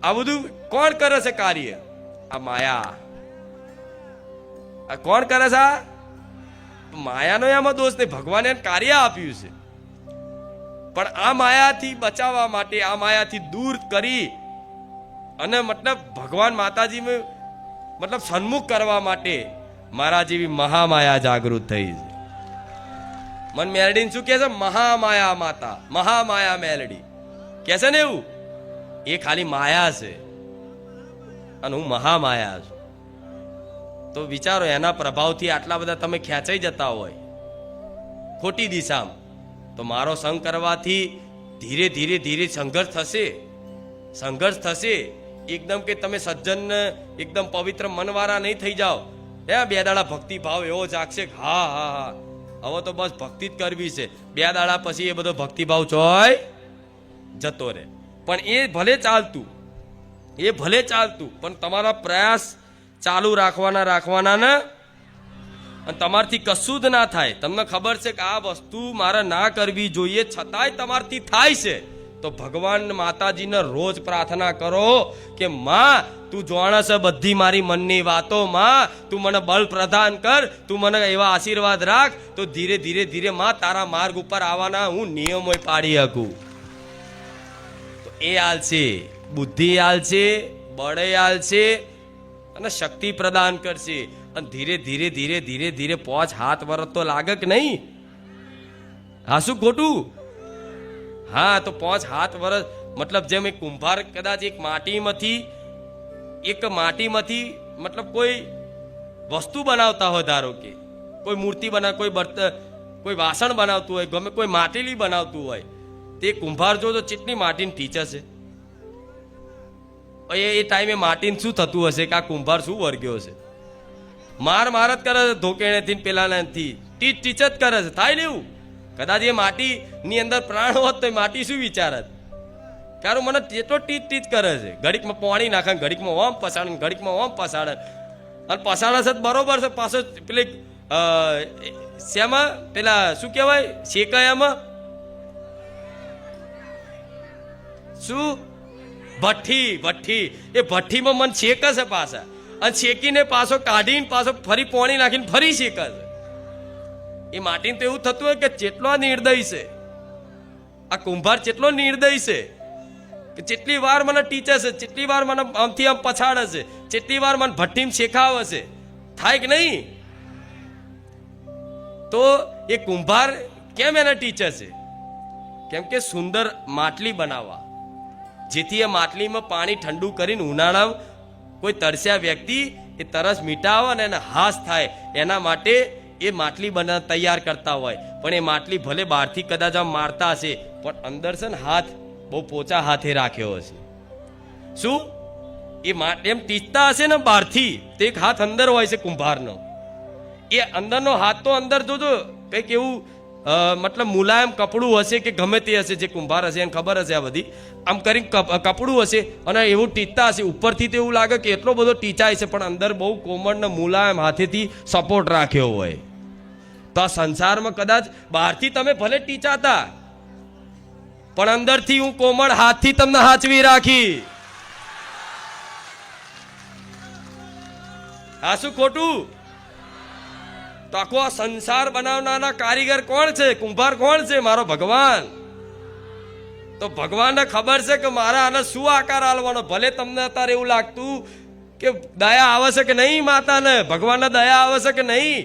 આ બધું કોણ કરે છે કાર્ય? આ માયા. આ કોણ કરે છે? આ માયાનો એમાં દોષ નહીં, ભગવાને એને કાર્ય આપ્યું છે. પણ આ માયાથી બચાવવા માટે, આ માયાથી દૂર કરી અને મતલબ ભગવાન માતાજી મતલબ સન્મુખ કરવા માટે મારા જેવી મહામાયા જાગૃત થઈ છે. મન મેલડી શું કે છે? મહામાયા માતા, મહામાયા મેલડી કે છે ને એવું. એ ખાલી માયા છે અને હું મહામાયા છું. તો વિચારો, એના પ્રભાવથી આટલા બધા તમે ખેંચાઈ જતા હોય ખોટી દિશામાં, તો મારો સંગ કરવાથી ધીરે ધીરે ધીરે સંઘર્ષ થશે. એકદમ કે તમે સજ્જન એકદમ પવિત્ર મનવાળા નહીં થઈ જાઓ. બે દાડા ભક્તિ ભાવ એવો જાગશે, હા હા હા હવે તો બસ ભક્તિ જ કરવી છે. 2 દાડા પછી એ બધો ભક્તિભાવ જોય જતો રહે. પણ એ ભલે ચાલતું, પણ તમારા પ્રયાસ ચાલુ રાખવાના ને, અને તમારથી કશું જ ના થાય. તમને ખબર છે કે આ વસ્તુ મારે ના કરવી જોઈએ, છતાંય તમારથી થાય છે, તો ભગવાન માતાજીને રોજ પ્રાર્થના કરો કે માં તું જાણે છે બધી મારી મનની વાતો, માં તું મને બળ પ્રદાન કર, તું મને એવા આશીર્વાદ રાખ, તો ધીરે ધીરે ધીરે માં તારા માર્ગ ઉપર આવવાના હું નિયમો પાડી શકું. તો એ આલશે, બુદ્ધિ આલશે, બળે આલશે અને શક્તિ પ્રદાન કરશે. અને ધીરે ધીરે ધીરે ધીરે ધીરે 5-7 વર્ષ તો લાગે કે નહીં? હા, શું ખોટું? હા, તો 5-7 વર્ષ મતલબ જેમ એક કુંભાર કદાચ એક માટીમાંથી મતલબ કોઈ વસ્તુ બનાવતા હોય, ધારો કે કોઈ મૂર્તિ બનાવ, કોઈ બર્તન, કોઈ વાસણ બનાવતું હોય, ગમે કોઈ માટીલી બનાવતું હોય, તે કુંભાર જો તો કેટલી માટીની ટીચર છે. એ ટાઈમે માટીને શું થતું હશે કે આ કુંભાર શું વર્ગ્યો છે? માર જ કરે છે, ધોકેણેથી પેલાનાથી ટીચ જ કરે છે. થાય ને એવું? કદાચ એ માટીની અંદર પ્રાણ હોત તો માટી શું વિચારત? કારણ મને જેટલો ટીચ કરે છે, ઘડીકમાં પાણી નાખે, ઘડીકમાં ઓમ પસાડે, ઘડીકમાં ઓમ પસાડે, અને પસાડે છે બરોબર છે. પાછો પેલી શેમાં પેલા શું કહેવાય શેકાયામાં શું ભઠ્ઠી, એ ભઠ્ઠીમાં મન શેકે છે પાછા, અને શેકીને પાછો કાઢીને પાછો ફરી પાણી નાખીને ફરી શેકે છે. એ માટીને તો એવું થતું હોય કે જેટલો નિર્દય છે આ કુંભાર, જેટલો નિર્દય છે કે જેટલી વાર મને ટીચે છે, જેટલી વાર મને આમથી આમ પછાડે છે, જેટલી વાર મને ભઠ્ઠીમાં શેખાવે છે. થાય કે નહીં? તો એ કુંભાર કેમ એને ટીચે છે? કેમ કે સુંદર માટલી બનાવવા, જેથી એ માટલીમાં પાણી ઠંડુ કરીને ઉનાળામાં કોઈ તરસ્યા વ્યક્તિ એ તરસ મીટાવે અને એને હાસ થાય, એના માટે એ માટલી તૈયાર કરતા હોય. પણ એ માટલી ભલે બહારથી કદાચ આમ મારતા હશે, પણ અંદર છે ને હાથ બહુ પોચા હાથે રાખ્યો હશે. શું એ એમ ટીચતા હશે ને બહારથી, તો એક હાથ અંદર હોય છે કુંભારનો. એ અંદરનો હાથ તો અંદર જોજો કંઈક એવું મતલબ મુલાયમ કપડું હશે કે ગમે તે હશે, જે કુંભાર હશે એને ખબર હશે આ બધી, આમ કરીને કપડું હશે અને એવું ટીચતા હશે, ઉપરથી તો એવું લાગે કે એટલો બધો ટીચાય છે પણ અંદર બહુ કોમળ ને મુલાયમ હાથેથી સપોર્ટ રાખ્યો હોય. તો આ સંસારમાં કદાચ બહારથી તમે ભલે ટીચાતા પણ અંદરથી હું કોમળ હાથથી તમને હાચવી રાખી. આ શું ખોટું? તો આખો આ સંસાર બનાવનારા કારીગર કોણ છે? કુંભાર કોણ છે? મારો ભગવાન. તો ભગવાનને ખબર છે કે મારા આને શું આકાર આલવાનો. ભલે તમને અત્યારે એવું લાગતું કે દયા આવે છે કે નહીં, માતાને ભગવાનને દયા આવે છે કે નહીં,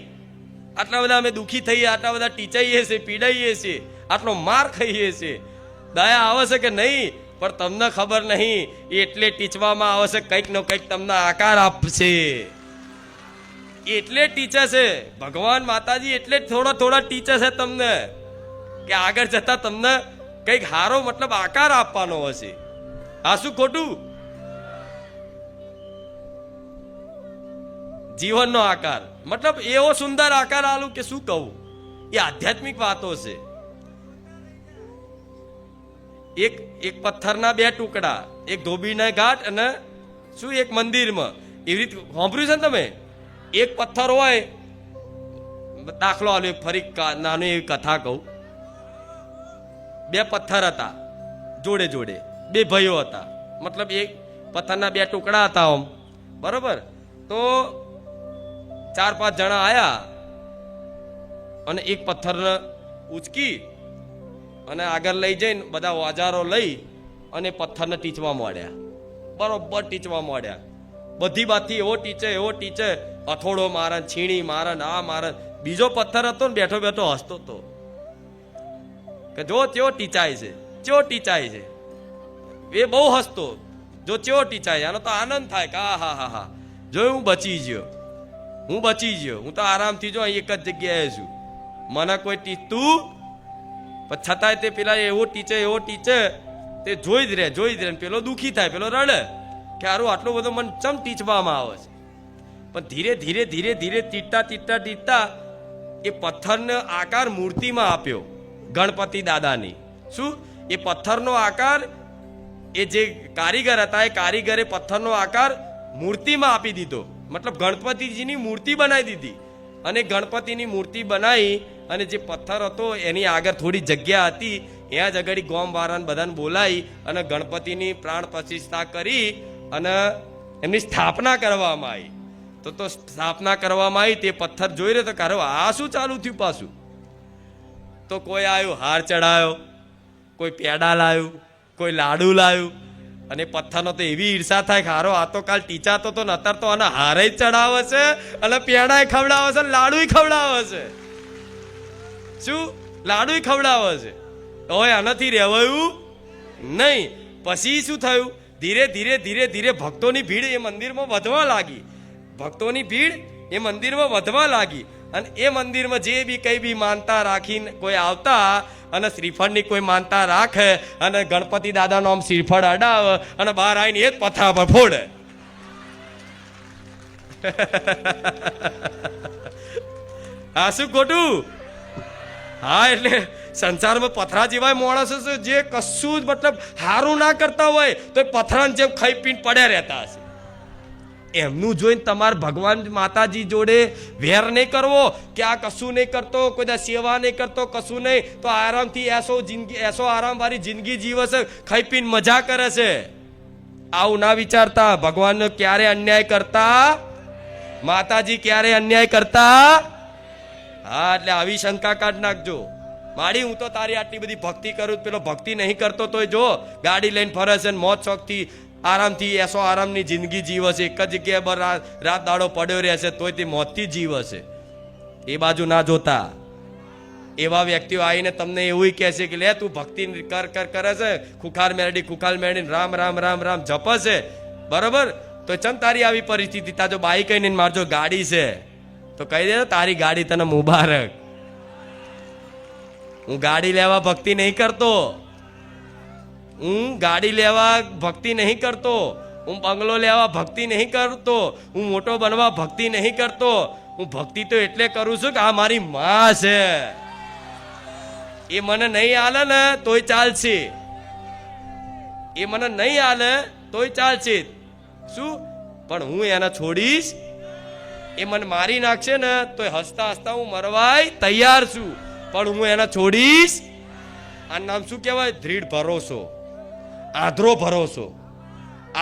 આટલા બધા અમે દુઃખી થઈએ, આટલા બધા ટીચાઈએ છીએ, પીડાઈએ છીએ, આટલો માર ખાઈએ છીએ, દયા આવે છે કે નહીં, પણ તમને ખબર નહીં. એટલે ટીચવામાં આવે છે, કંઈક નો કંઈક તમને આકાર આપશે, એટલે ટીચે છે ભગવાન માતાજી. એટલે થોડા થોડા ટીચે છે તમને કે આગળ જતા તમને કંઈક હારો મતલબ આકાર આપવાનો હશે. આ શું ખોટું? જીવનનો આકાર મતલબ એવો સુંદર આકાર આલું કે શું કહું. એ આધ્યાત્મિક વાતો છે. એક પથ્થરના બે ટુકડા, એક ધોબીના ઘાટ અને શું એક મંદિરમાં. એવી રીતે સાંભળ્યું છે ને તમે? એક પથ્થર હોય, દાખલો આલ્યો, ફરી નાની એવી કથા કહું. બે પથ્થર હતા જોડે જોડે, બે ભાઈઓ હતા, મતલબ એક પથ્થરના બે ટુકડા હતા આમ, બરોબર. તો 4-5 જણા આયા અને એક પથ્થરને ઉચકી અને આગળ લઈ જઈને બધા ઓજારો લઈ અને પથ્થરને ટીચવા માંડ્યા. બરોબર ટીચવા માંડ્યા. બધી બાજુથી એવો ટીચે, અથોડો મારે, છીણી મારે, આ મારે. બીજો પથ્થર હતો ને બેઠો બેઠો હસતો હતો કે જો ચેવો ટીચાય છે, ચેવો ટીચાય છે. એ બહુ હસતો, જો ચેવો ટીચાય. આનો તો આનંદ થાય કે હા હા હા હા, જો હું બચી ગયો, હું તો આરામથી જો એક જ જગ્યાએ છું, મને કોઈ ટીચતું પણ છતાંય તે પેલા એવો ટીચે તે જોઈ જ રહે. પેલો દુઃખી થાય, પેલો રડે કે હારું આટલો બધો મને ચમ ટીચવામાં આવે છે. પણ ધીરે ટીચતા એ પથ્થરનો આકાર મૂર્તિમાં આપ્યો, ગણપતિ દાદાની. શું? એ પથ્થરનો આકાર એ જે કારીગર હતા એ કારીગરે પથ્થરનો આકાર મૂર્તિમાં આપી દીધો. મતલબ ગણપતિજીની મૂર્તિ બનાવી દીધી. અને ગણપતિની મૂર્તિ બનાવી અને જે પથ્થર હતો એની આગળ થોડી જગ્યા હતી, ત્યાં જ આગળ ગોમ વાળાને બધાને બોલાવી અને ગણપતિની પ્રાણ પ્રતિષ્ઠા કરી અને એમની સ્થાપના કરવામાં આવી. તો સ્થાપના કરવામાં આવી. તે પથ્થર જોઈ રહ્યો તો કારો આ શું ચાલુ થયું પાછું? તો કોઈ આવ્યું, હાર ચડાયો, કોઈ પેડા લાવ્યું, કોઈ લાડુ લાવ્યું. અને પથ્થરનો તો એવી ઈર્ષા થાય કે હારો આ તો કાલ ટીચાતો તો નતર તો આને હારે જ ચડાવે છે અને પેડાય ખવડાવે છે, લાડુય ખવડાવે છે. શું? લાડુય ખવડાવે છે. હવે આનાથી રહેવાયું નહીં. પછી શું થયું? ધીરે ભક્તોની ભીડ એ મંદિરમાં વધવા લાગી. અને એ મંદિરમાં જે બી કઈ બી માનતા રાખીને કોઈ આવતા અને શ્રીફળની કોઈ માનતા રાખે અને ગણપતિ દાદાનો આમ શ્રીફળ અડાવે અને બહાર આવીને એ જ પથરા પર ફોડે. હા શું ખોટું? હા, એટલે સંસારમાં પથરા જેવા માણસો છે જે કશું જ મતલબ સારું ના કરતા હોય તો પથરાને જેમ ખાઈ પીને પડ્યા રહેતા હશે. એમનું જોઈને તમારે ભગવાન માતાજી જોડે વેર નહીં કરવો કે આ કશું નહીં કરતો, કોઈ સેવા નહીં કરતો, કશું નહીં, તો આરામથી એસો આરામ વાળી જિંદગી જીવે છે, ખાઈ પીને મજા કરે છે. આવું ના વિચારતા. ભગવાનનો ક્યારે અન્યાય કરતા, માતાજી ક્યારે અન્યાય કરતા. હા, એટલે આવી શંકા કાઢ નાખજો. માડી હું તો તારી આટલી બધી ભક્તિ કરું, પેલો ભક્તિ નહીં કરતો તોય જો ગાડી લઈને ફરે છે, મોજ શોખથી આરામથી એસો આરામની જિંદગી જીવે છે, એક જ જગ્યાએ રાત દાડો પડ્યો રહેશે તોય તે મોતથી જીવે છે. એ બાજુ ના જોતા. એવા વ્યક્તિઓ આવીને તમને એવું કહે છે કે લે તું ભક્તિ કરે છે, ખુખાર મેળડી રામ રામ રામ રામ જપ છે, બરોબર, તો ચમ તારી આવી પરિસ્થિતિ? તાજો બાઈક કહીને મારજો ગાડી છે તો કહી દે તારી ગાડી તને મુબારક. હું ગાડી લેવા ભક્તિ નહીં કરતો, હું બંગલો લેવા ભક્તિ નહીં કરતો, હું મોટો બનવા ભક્તિ નહીં કરતો. હું ભક્તિ તો એટલે કરું છું કે આ મારી માં છે. એ મને નહીં આલે ને તોય ચાલશે, એ મને નહીં આલે તોય ચાલશે. શું? પણ હું એને છોડીશ. એ મને મારી નાખશે ને તોય હસતા હસતા હું મરવાય તૈયાર છું, પણ હું એને છોડીશ. આ નામ શું કહેવાય? દૃઢ ભરોસો, આધરો ભરોસો.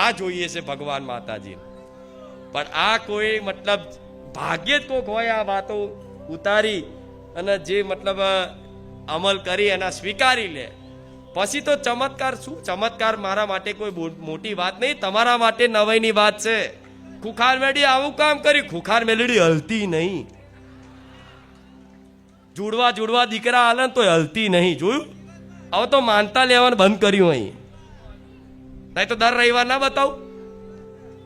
આ જોઈએ છે ભગવાન માતાજી. પણ આ કોઈ મતલબ ભાગ્યે જ કોક હોય આ વાતો ઉતારી અને જે મતલબ અમલ કરી એના સ્વીકારી લે. પછી તો ચમત્કાર શું? ચમત્કાર મારા માટે કોઈ મોટી વાત નહીં, તમારા માટે નવાઈની વાત છે. ખુખાર મેળી આવું કામ કર્યું, ખુખાર મેલડી હલતી નહીં. જુડવા દીકરા હાલે તો હલતી નહીં. જોયું? હવે તો માનતા લેવાનું બંધ કર્યું અહીં. નહીં તો દર રવિવાર ના બતાવું.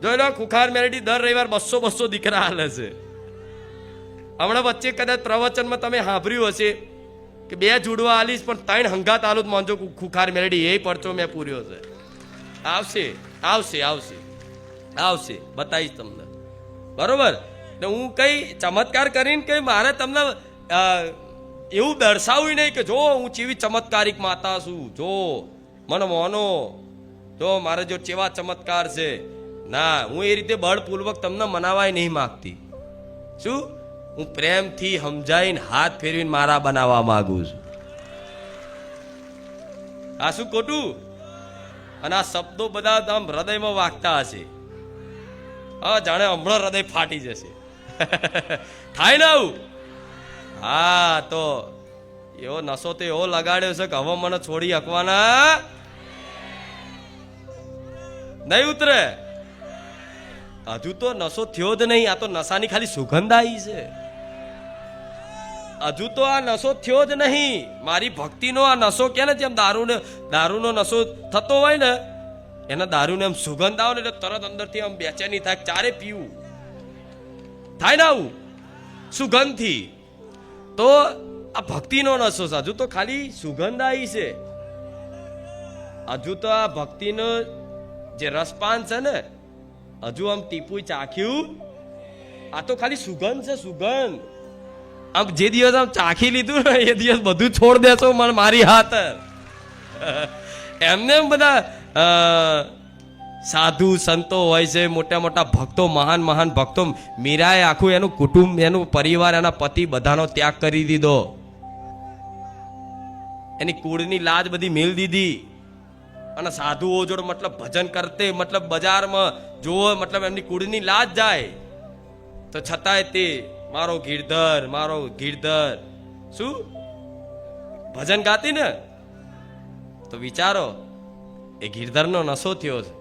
જોઈ લો, ખુખાર મેલડી દર રવિવાર 200 દીકરા હાલે છે. હમણાં વચ્ચે કદાચ પ્રવચનમાં તમે સાંભળ્યું હશે કે 2 જુડવા આલીશ પણ 3 હંગાત આલું જ માનજો ખુખાર મેલડી. એ પરચો મેં પૂર્યો છે. આવશે આવશે આવશે આવશે, બતાવીશ તમને. બરોબર? એટલે હું કઈ ચમત્કાર કરીને કઈ મારે તમને એવું દર્શાવ્યું નહીં કે જો હું ચેવી ચમત્કારિક માતા છું, જો મને મોનો, જો મારે જો ચેવા ચમત્કાર છે. ના, હું એ રીતે બળપૂર્વક તમને મનાવાય નહીં માગતી. શું? હું પ્રેમથી સમજાઈને હાથ ફેરવીને મારા બનાવવા માંગુ છું. આ શું ખોટું? અને આ શબ્દો બધા આમ હૃદયમાં વાગતા હશે. હા, જાણે હમણાં હૃદય ફાટી જશે. થાય ને આવું? હા, તો એવો નશો તો એવો લગાડ્યો છે કે હવે મને છોડી હકવાના નહીં ઉતરે. હજુ તો નશો થયો જ નહીં, આ તો નશાની ખાલી સુગંધ આવી છે. હજુ તો આ નશો થયો જ નહીં. મારી ભક્તિનો આ નશો કે ને જેમ દારૂનો નશો થતો હોય ને, એના દારૂને એમ સુગંધ આવે ને એટલે તરત અંદરથી આમ બેચેની થાય, ચારે પીવું થાય ને આવું સુગંધથી. તો આ ભક્તિનો નશો છે. હજુ તો ખાલી સુગંધ આવી છે. હજુ તો આ ભક્તિનો જે રસપાન છે ને, હજુ આમ ટીપું ચાખ્યું. આ તો ખાલી સુગંધ છે, સુગંધ. આમ જે દિવસ આમ ચાખી લીધું ને એ દિવસ બધું છોડ દેશો મારી હાથ. એમને બધા સાધુ સંતો હોય છે, મોટા મોટા ભક્તો, મહાન મહાન ભક્તો. મીરાએ આખું એનું કુટુંબ, એનું પરિવાર, એના પતિ બધાનો ત્યાગ કરી દીધો. એની કુળની લાજ બધી મેલ દીધી અને સાધુઓ જોડે મતલબ ભજન કરતે, મતલબ બજારમાં જોવો, મતલબ એમની કુળની લાજ જાય. તો છતાંય તે મારો ગિરધર, મારો ગિરધર, શું ભજન ગાતી ને. તો વિચારો, એ ગિરધરનો નશો થયો છે.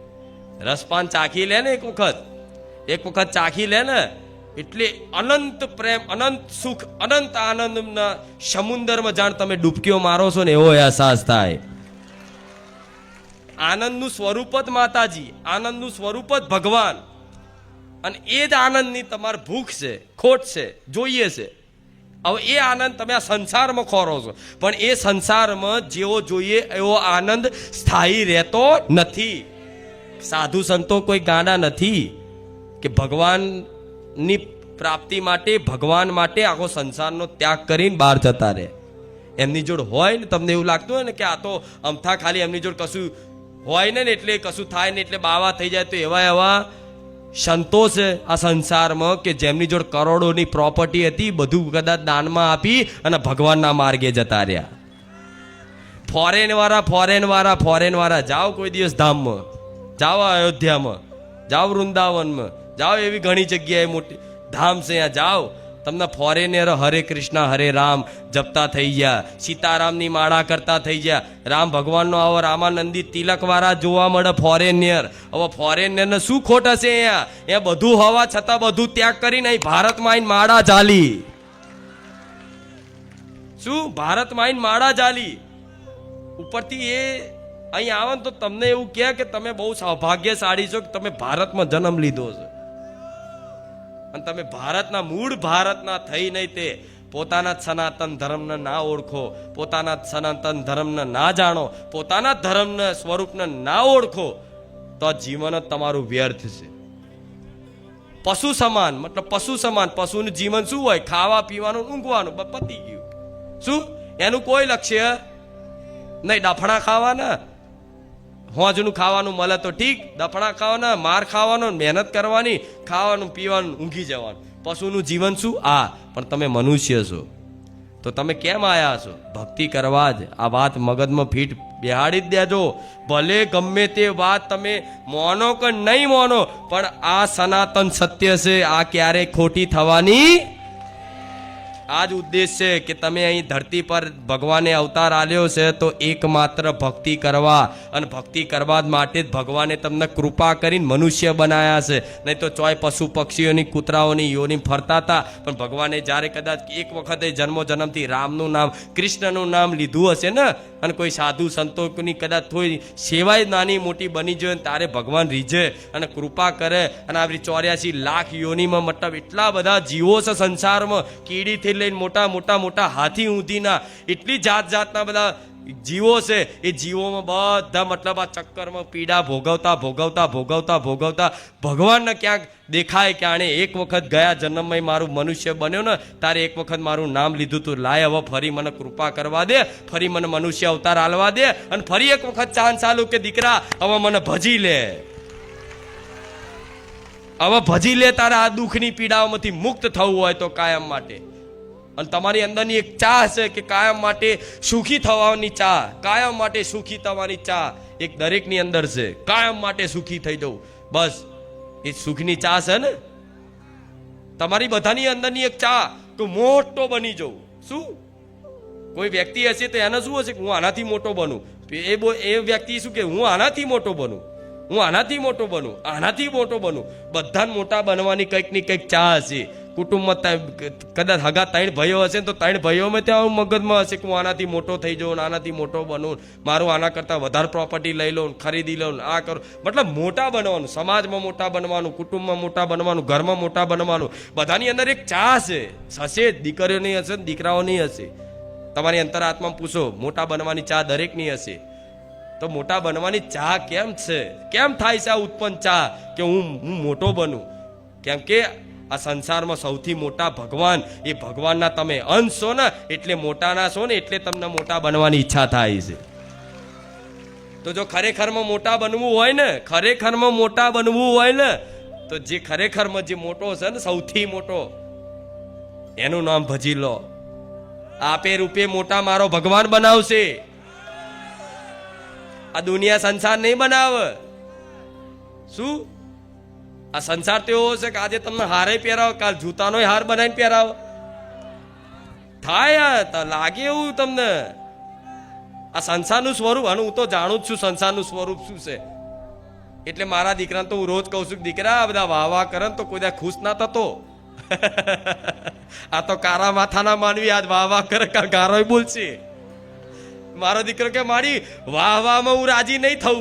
રસપાન ચાખી લે ને એક વખત ચાખી લે ને એટલે અનંત પ્રેમ, અનંત સુખ, અનંત આનંદના સમુદ્રમાં જાણ તમે ડૂબકીઓ મારો છો ને એવો અહેસાસ થાય. આનંદનું સ્વરૂપ જ માતાજી, આનંદનું સ્વરૂપ જ ભગવાન. અને એ જ આનંદની તમારે ભૂખ છે, ખોટ છે, જોઈએ છે. હવે એ આનંદ તમે આ સંસારમાં ખોરો છો, પણ એ સંસારમાં જેવો જોઈએ એવો આનંદ સ્થાયી રહેતો નથી. સાધુ સંતો કોઈ ગાંડા નથી કે ભગવાનની પ્રાપ્તિ માટે, ભગવાન માટે આખો સંસારનો ત્યાગ કરીને બહાર જતા રહે. એમની જોડ હોય ને, તમને એવું લાગતું હોય ને કે આ તો અમથા ખાલી એમની જોડ કશું હોય ને એટલે કશું થાય ને એટલે બાવા થઈ જાય, તો એવા સંતો છે આ સંસારમાં કે જેમની જોડ કરોડોની પ્રોપર્ટી હતી, બધું કદાચ દાનમાં આપી અને ભગવાનના માર્ગે જતા રહ્યા. ફોરેન વાળા જાઓ કોઈ દિવસ ધામમાં, જાઓ અયોધ્યામાં, જાઓ વૃંદાવનમાં, જાઓ એવી ઘણી જગ્યાએ મોટી ધામ છે, ત્યાં જાઓ. તમને ફોરેનર હરે કૃષ્ણ હરે રામ જપતા થઈ ગયા, સીતારામની માળા કરતા થઈ ગયા. રામ ભગવાનનો આવો રામાનંદી તિલક વાળા જોવા મળે ફોરેનર. હવે ફોરેનરને શું ખોટ હશે? અહીંયા બધું હોવા છતાં બધું ત્યાગ કરીને અહીં ભારતમાં આવીને માળા ચાલી. શું ભારતમાં આવીને માળા ચાલી? ઉપરથી એ અહીં આવે ને તો તમને એવું કહે કે તમે બહુ સૌભાગ્યશાળી છો કે તમે ભારતમાં જન્મ લીધો છે. અને તમે ભારતના મૂળ ભારતના થઈ નહીં તે પોતાના સનાતન ધર્મને ના ઓળખો, પોતાના સનાતન ધર્મને ના જાણો, પોતાના ધર્મના સ્વરૂપને ના ઓળખો, તો જીવન જ તમારું વ્યર્થ છે. પશુ સમાન, મતલબ પશુ સમાન. પશુનું જીવન શું હોય? ખાવા પીવાનું, ઊંઘવાનું, પતી ગયું. શું એનું કોઈ લક્ષ્ય નહીં. ડફણા ખાવાના, હોજનું ખાવાનું મળે તો ઠીક, ડફણા ખાવાના, માર ખાવાનો, મહેનત કરવાની, ખાવાનું પીવાનું, ઊંઘી જવાનું. પશુનું જીવન શું? આ. પણ તમે મનુષ્ય છો તો તમે કેમ આયા છો? ભક્તિ કરવા જ. આ વાત મગજમાં ફીટ બેહાડી જ દેજો. ભલે ગમે તે વાત તમે મોનો કે નહીં મોનો, પણ આ સનાતન સત્ય છે, આ ક્યારેય ખોટી થવાની. આ જ ઉદ્દેશ છે કે તમે અહીં ધરતી પર ભગવાને અવતાર આલ્યો છે તો એકમાત્ર ભક્તિ કરવા, અને ભક્તિ કરવા માટે જ ભગવાને તમને કૃપા કરીને મનુષ્ય બનાયા છે. નહીં તો ચોય પશુ પક્ષીઓની, કૂતરાઓની યોની ફરતા હતા. પણ ભગવાને જ્યારે કદાચ એક વખતે જન્મથી રામનું નામ, કૃષ્ણનું નામ લીધું હશે ને, અને કોઈ સાધુ સંતોની કદાચ થોડી સેવાય નાની મોટી બની જાય, તારે ભગવાન રીઝે અને કૃપા કરે. અને આવી 84 લાખ યોનીમાં મતલબ એટલા બધા જીવો છે સંસારમાં, કીડીથી લઈને મોટા હાથી ઊંધીના એટલી જાતના બધા જીવો છે. એ જીવોમાં બધા મતલબ આ ચક્કરમાં પીડા ભોગવતા ભગવાનને ક્યાંક દેખાય કે આણે એક વખત ગયા જન્મમાં મારું મનુષ્ય બન્યો ને, તારે એક વખત મારું નામ લીધું તું, લાય હવે ફરી મને કૃપા કરવા દે, ફરી મને મનુષ્ય અવતાર આલવા દે, અને ફરી એક વખત ચાન્સ આલું કે દીકરા હવે મને ભજી લે, હવે ભજી લે. તારે આ દુઃખની પીડાઓમાંથી મુક્ત થવું હોય તો કાયમ માટે. અને તમારી અંદરની એક ચાહ છે કે કાયમ માટે સુખી થવાની ચાહ, કાયમ માટે સુખી થવાની ચાહ એક દરેકની અંદર છે. કાયમ માટે સુખી થઈ જવું, બસ એ સુખની ચાહ છે ને તમારી બધાની અંદરની એક ચાહ કે મોટો બની જવું. શું કોઈ વ્યક્તિ હશે તો એને શું હશે કે હું આનાથી મોટો બનું. એ વ્યક્તિ શું કે હું આનાથી મોટો બનું, હું આનાથી મોટો બનું, આનાથી મોટો બનું. બધાને મોટા બનવાની કંઈક ની કંઈક ચાહ હશે. કુટુંબમાં કદાચ હગા 3 ભાઈઓ હશે તો 3 ભાઈઓમાં ત્યાં મગજમાં હશે કે હું આનાથી મોટો થઈ જાઉં, આનાથી મોટો બનું, મારું આના કરતાં વધારે પ્રોપર્ટી લઈ લઉં, ખરીદી લઉં, આ કરું. મતલબ મોટા બનવાનું, સમાજમાં મોટા બનવાનું, કુટુંબમાં મોટા બનવાનું, ઘરમાં મોટા બનવાનું. બધાની અંદર એક ચાહ છે. હશે દીકરીઓની હશે, દીકરાઓની હશે. તમારી અંતરાત્મા પૂછો, મોટા બનવાની ચાહ દરેકની હશે. તો મોટા બનવાની ચાહ કેમ છે? કેમ થાય છે આ ઉત્પન્ન ચાહ કે હું મોટો બનું? કેમ કે આ સંસારમાં સૌથી મોટા ભગવાન, એ ભગવાનના તમે અંશ છો ને, એટલે મોટાના છો ને, એટલે તમને મોટા બનવાની ઈચ્છા થાય છે. તો જો ખરેખરમાં મોટા બનવું હોય ને, ખરેખરમાં મોટા બનવું હોય ને, તો જે ખરેખરમાં જે મોટો છે ને, સૌથી મોટો, એનું નામ ભજી લો. આપે રૂપે મોટા મારો ભગવાન બનાવશે. આ દુનિયા સંસાર નહીં બનાવે. શું આ સંસાર તો એવો છે કે આજે તમને હારે પહેરાવો, કાલ જૂતાનો હાર બનાવીને પહેરાવો. થાય લાગે એવું તમને. આ સંસારનું સ્વરૂપ, અને હું તો જાણું જ છું સંસારનું સ્વરૂપ શું છે. એટલે મારા દીકરાને તો હું રોજ કહું છું, દીકરા આ બધા વાહ કરે તો કોઈ ખુશ ના થતો. આ તો કારા માથાના માનવી આજ વાહ કરે ગારો બોલશે. મારો દીકરો કે મારી વાહમાં હું રાજી નહીં થઉં,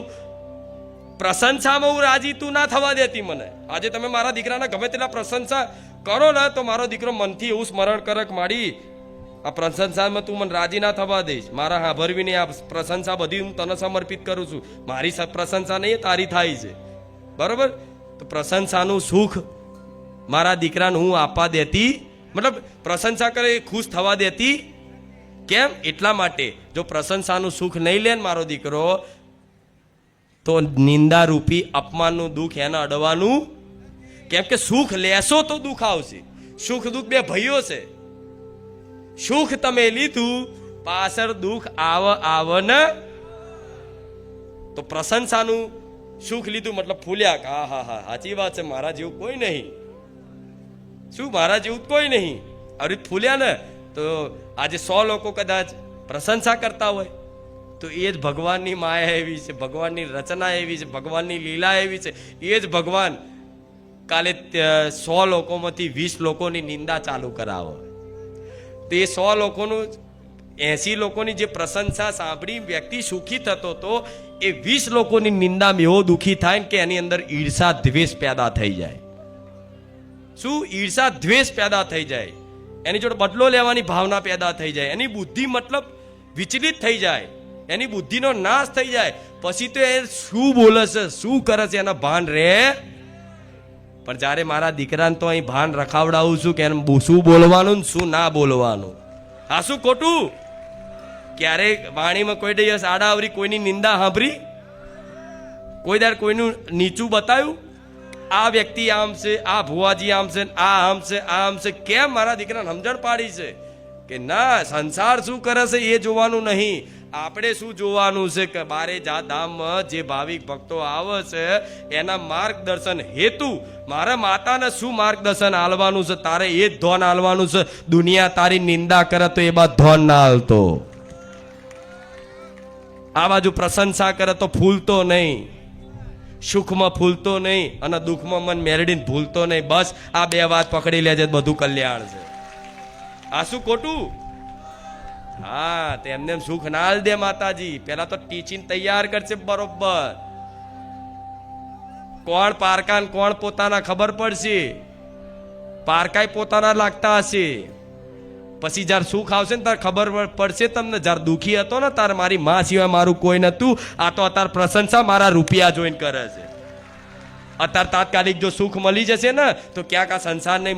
પ્રશંસામાં હું રાજી તું ના થવા દેતી મને. આજે તમે મારા દીકરાના ગમે તેટલા પ્રશંસા કરો ને તો મારો દીકરો મનથી એવું સ્મરણ કરે કે મારી આ પ્રશંસામાં તું મને રાજી ના થવા દઈશ. મારા હા ભરવીને આ પ્રશંસા બધી હું તને સમર્પિત કરું છું. મારી પ્રશંસા નહીં, તારી થાય છે. બરોબર? તો પ્રશંસાનું સુખ મારા દીકરાને હું આપવા દેતી, મતલબ પ્રશંસા કરે ખુશ થવા દેતી. કેમ? એટલા માટે જો પ્રશંસાનું સુખ નહીં લે મારો દીકરો, તો નિંદા રૂપી અપમાનનું દુઃખ એને અડવાનું. કેમ કે સુખ લેશો તો દુઃખ આવશે. સુખ દુઃખ બે ભાઈઓ છે. સુખ તમે લીધું, પાછળ દુઃખ આવ ને. તો પ્રશંસાનું સુખ લીધું મતલબ ફૂલ્યા કે હા સાચી વાત છે, મારા જેવું કોઈ નહીં. શું મારા જેવું કોઈ નહીં? આવી ફૂલ્યા ને તો આજે 100 લોકો કદાચ પ્રશંસા કરતા હોય તો એ જ ભગવાનની માયા એવી છે, ભગવાનની રચના એવી છે, ભગવાનની લીલા એવી છે. એ જ ભગવાન કાલે 100 લોકોમાંથી 20 લોકોની નિંદા ચાલુ કરાવો. તો એ 100 લોકોનું 80 લોકોની જે પ્રશંસા સાંભળી વ્યક્તિ સુખી થતો હતો, એ 20 લોકોની નિંદામાં એવો દુઃખી થાય કે એની અંદર ઈર્ષા દ્વેષ પેદા થઈ જાય. શું? ઈર્ષા દ્વેષ પેદા થઈ જાય. એની જોડે બદલો લેવાની ભાવના પેદા થઈ જાય. એની બુદ્ધિ મતલબ વિચલિત થઈ જાય, એની બુદ્ધિનો નાશ થઈ જાય. પછી તો એ શું બોલે છે, શું કરે છે, એના ભાન રહે. પણ જ્યારે મારા દીકરાને તો અહીં ભાન રખાવડાવું છું કે એને શું બોલવાનું શું ના બોલવાનું. હા શું ખોટું? ક્યારેક વાણીમાં કોઈ દિવસ આડાવરી કોઈની નિંદા સાંભળી? કોઈ દર કોઈનું નીચું બતાવ્યું? આ વ્યક્તિ આમ છે, આ ભુવાજી આમ છે, આ આમ છે, આ આમ છે. કેમ? મારા દીકરાને સમજણ પાડી છે કે ના, સંસાર શું કરે છે એ જોવાનું નહીં, આપણે શું જોવાનું છે કે બારે જા ધામમાં જે ભાવિક ભક્તો આવે છે એના માર્ગદર્શન હેતુ મારા માતાને શું માર્ગદર્શન આલવાનું છે, તારે એ જ ધોન આલવાનું છે. દુનિયા તારી નિંદા કરે તો એ બાદ ધોન ના આલતો, આ બાજુ પ્રશંસા કરે તો ફૂલતો નહીં, સુખમાં ફૂલતો નહીં અને દુઃખમાં મન મેરડીને ભૂલતો નહીં. બસ આ બે વાત પકડી લેજે, બધું કલ્યાણ છે. આ શું ખોટું? હા, તેમને સુખ ના આલ દે માતાજી, પેલા તો ટીચીને તૈયાર કરશે બરોબર. કોણ પારકા ને કોણ પોતાના ખબર પડશે. પારકાય પોતાના લાગતા હશે, પછી જયારે સુખ આવશે ને તારે ખબર પડશે તમને. જયારે દુખી હતો ને તારે મારી માં સિવાય મારું કોઈ નતું, આ તો અત્યારે પ્રશંસા મારા રૂપિયા જોઈને કરે છે. અત્યારે તાત્કાલિક જો સુખ મળી જશે ને તો ક્યાંક આ સંસારની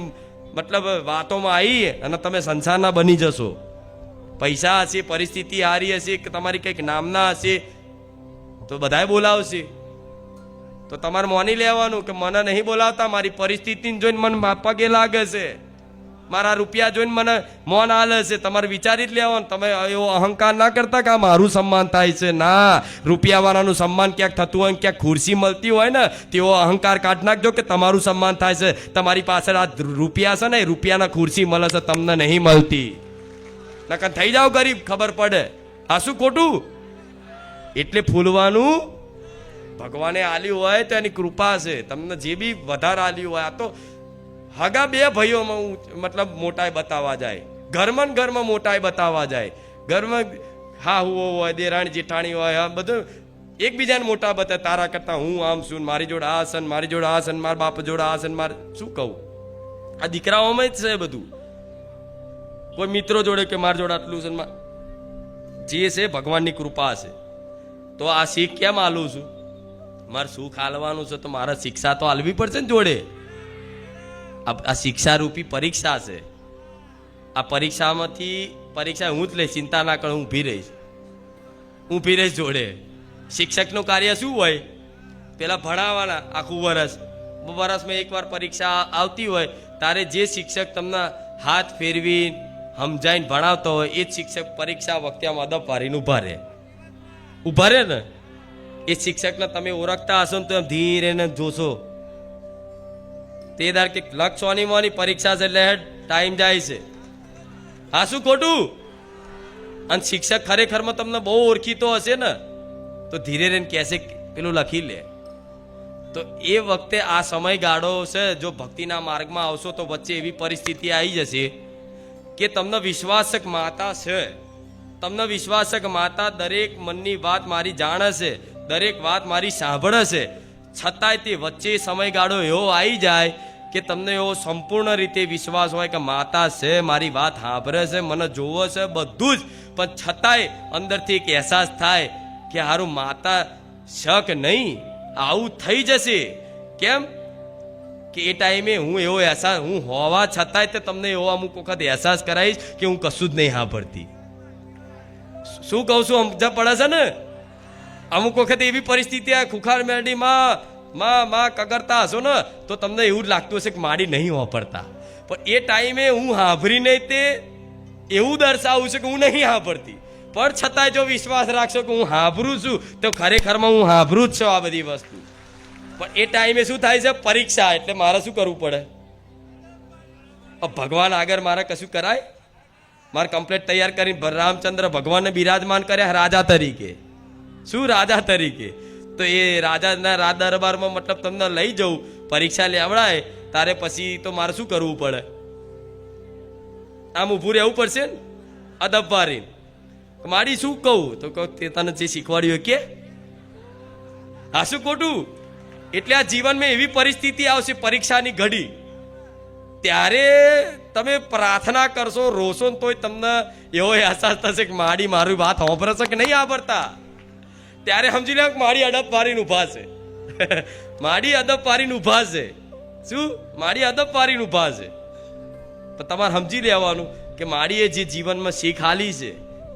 મતલબ વાતોમાં આવી અને તમે સંસારના બની જશો. પૈસા હશે, પરિસ્થિતિ હારી હશે, કે તમારી કંઈક નામના હશે તો બધાય બોલાવશે. તો તમારે માની લેવાનું કે મને નહીં બોલાવતા, મારી પરિસ્થિતિને જોઈને મને પગે લાગે છે, મારા રૂપિયા જોઈને મને મોન આલે છે. તમારે વિચારી જ લેવાનું. તમે એવો અહંકાર ના કરતા કે આ મારું સન્માન થાય છે. ના, રૂપિયાવાળાનું સન્માન ક્યાંક થતું હોય, ક્યાંક ખુરશી મળતી હોય ને, તેવો અહંકાર કાઢ નાખજો કે તમારું સન્માન થાય છે. તમારી પાસે આ રૂપિયા છે ને, એ રૂપિયાના ખુરશી મળે છે, તમને નહીં મળતી. નકર થઈ જાવ ગરીબ, ખબર પડે. આ શું ખોટું? એટલે ફૂલવાનું ભગવાને આલ્યું હોય તો એની કૃપા છે. તમને જે બી વધારે આલ્યું હોય, આ તો હગા બે ભાઈઓમાં મતલબ મોટાઈ બતાવવા જાય, ઘરમાં ને ઘરમાં મોટાઈ બતાવવા જાય. ઘરમાં હા હુઓ હોય, દેરાણી જેઠાણી હોય, આ બધું એકબીજાને મોટા બતાવે. તારા કરતા હું આમ છું, મારી જોડે આ છે, મારી જોડે આ છે, મારા બાપ જોડે આ છે. મારે શું કહું, આ દીકરાઓમાં જ છે બધું. કોઈ મિત્રો જોડે કે મારા જોડે આટલું છે, જે છે ભગવાનની કૃપા છે. તો આ શીખ કેમ આલું છું? મારે સુખ હાલવાનું છે તો મારે શિક્ષા તો હાલવી પડશે ને જોડે. આ શિક્ષા રૂપી પરીક્ષા છે. આ પરીક્ષા હું જ લઈશ, ચિંતા ના કર, હું ઊભી રહીશ જોડે. શિક્ષકનું કાર્ય શું હોય? પેલા ભણાવવાના આખું વર્ષમાં એકવાર પરીક્ષા આવતી હોય, તારે જે શિક્ષક તમને હાથ ફેરવી સમજાઈને ભણાવતો હોય એ જ શિક્ષક પરીક્ષા વખતે આમ અદબ પારીને ઉભા રહે ને. એ શિક્ષકને તમે ઓળખતા હશો ને તો એમ ધીરે ને જોશો. તે દાર કે લક્ષ મોની પરીક્ષા છે એટલે ટાઈમ જાય છે. આ શું ખોટું? અને શિક્ષક ખરેખરમાં તમને બહુ ઓળખીતો હશે ને તો ધીરે રહીને કહેશે પેલું લખી લે. તો એ વખતે આ સમયગાળો છે, જો ભક્તિના માર્ગમાં આવશો તો વચ્ચે એવી પરિસ્થિતિ આવી જશે કે તમને વિશ્વાસક માતા છે, તમને વિશ્વાસક માતા દરેક મનની વાત મારી જાણે છે, દરેક વાત મારી સાંભળે છે. છતાંય તે વચ્ચે સમયગાળો એવો આવી જાય કે તમને એવો સંપૂર્ણ રીતે વિશ્વાસ હોય કે માતા છે, મારી વાત સાંભળે છે, મને જોવે છે, બધું જ. પણ છતાંય અંદરથી એક અહેસાસ થાય કે હારું માતા શક નહીં, આવું થઈ જશે. કેમ કે એ ટાઈમે હું એવો અહેસાસ, હું હોવા છતાંય તે તમને એવો અમુક વખત અહેસાસ કરાવીશ કે હું કશું જ નહીં સાંભળતી. શું કહું છું સમજ પડે છે ને? અમુક વખત એવી પરિસ્થિતિ આ ખુખાર મેરડીમાં માં કગરતા હશો ને તો તમને એવું જ લાગતું હશે કે માડી નહીં વાપરતા. પણ એ ટાઈમે હું સાંભળી નહીં તે એવું દર્શાવું છે કે હું નહીં સાંભળતી. પણ છતાંય જો વિશ્વાસ રાખશો કે હું સાંભળું છું તો ખરેખરમાં હું સાંભળું જ છું આ બધી વસ્તુ. પણ એ ટાઈમે શું થાય છે? પરીક્ષા. એટલે મારે શું કરવું પડે? ભગવાન આગળ મારે કશું કરાય? મારે કમ્પ્લેટ તૈયાર કરીને રામચંદ્ર ભગવાનને બિરાજમાન કર્યા રાજા તરીકે. શું રાજા તરીકે? તો એ રાજાના રાજ દરબારમાં મતલબ તમને લઈ જવું, પરીક્ષા લેવડાય, તારે પછી તો મારે શું કરવું પડે? આમ ઊભું રહેવું પડશે ને અદબ વારી. માડી શું કહું તો કહું તે તને જે શીખવાડ્યું કે આ શું ખોટું? એટલે આ જીવનમાં એવી પરિસ્થિતિ આવશે પરીક્ષાની ઘડી, ત્યારે તમે પ્રાર્થના કરશો, રોશો ને તોય તમને એવો અહેસાસ થશે કે માડી મારી વાત સાંભળે છે કે નહીં સાંભળતા. ત્યારે સમજી લે માડી અડબ પારીને ઉભા છે. માડી અદબ પારીને ઉભા છે. શું? માડી અદબ પારીને ઉભા છે. તો તમારે સમજી લેવાનું કે માડીએ જે જીવનમાં શીખ હાલી છે,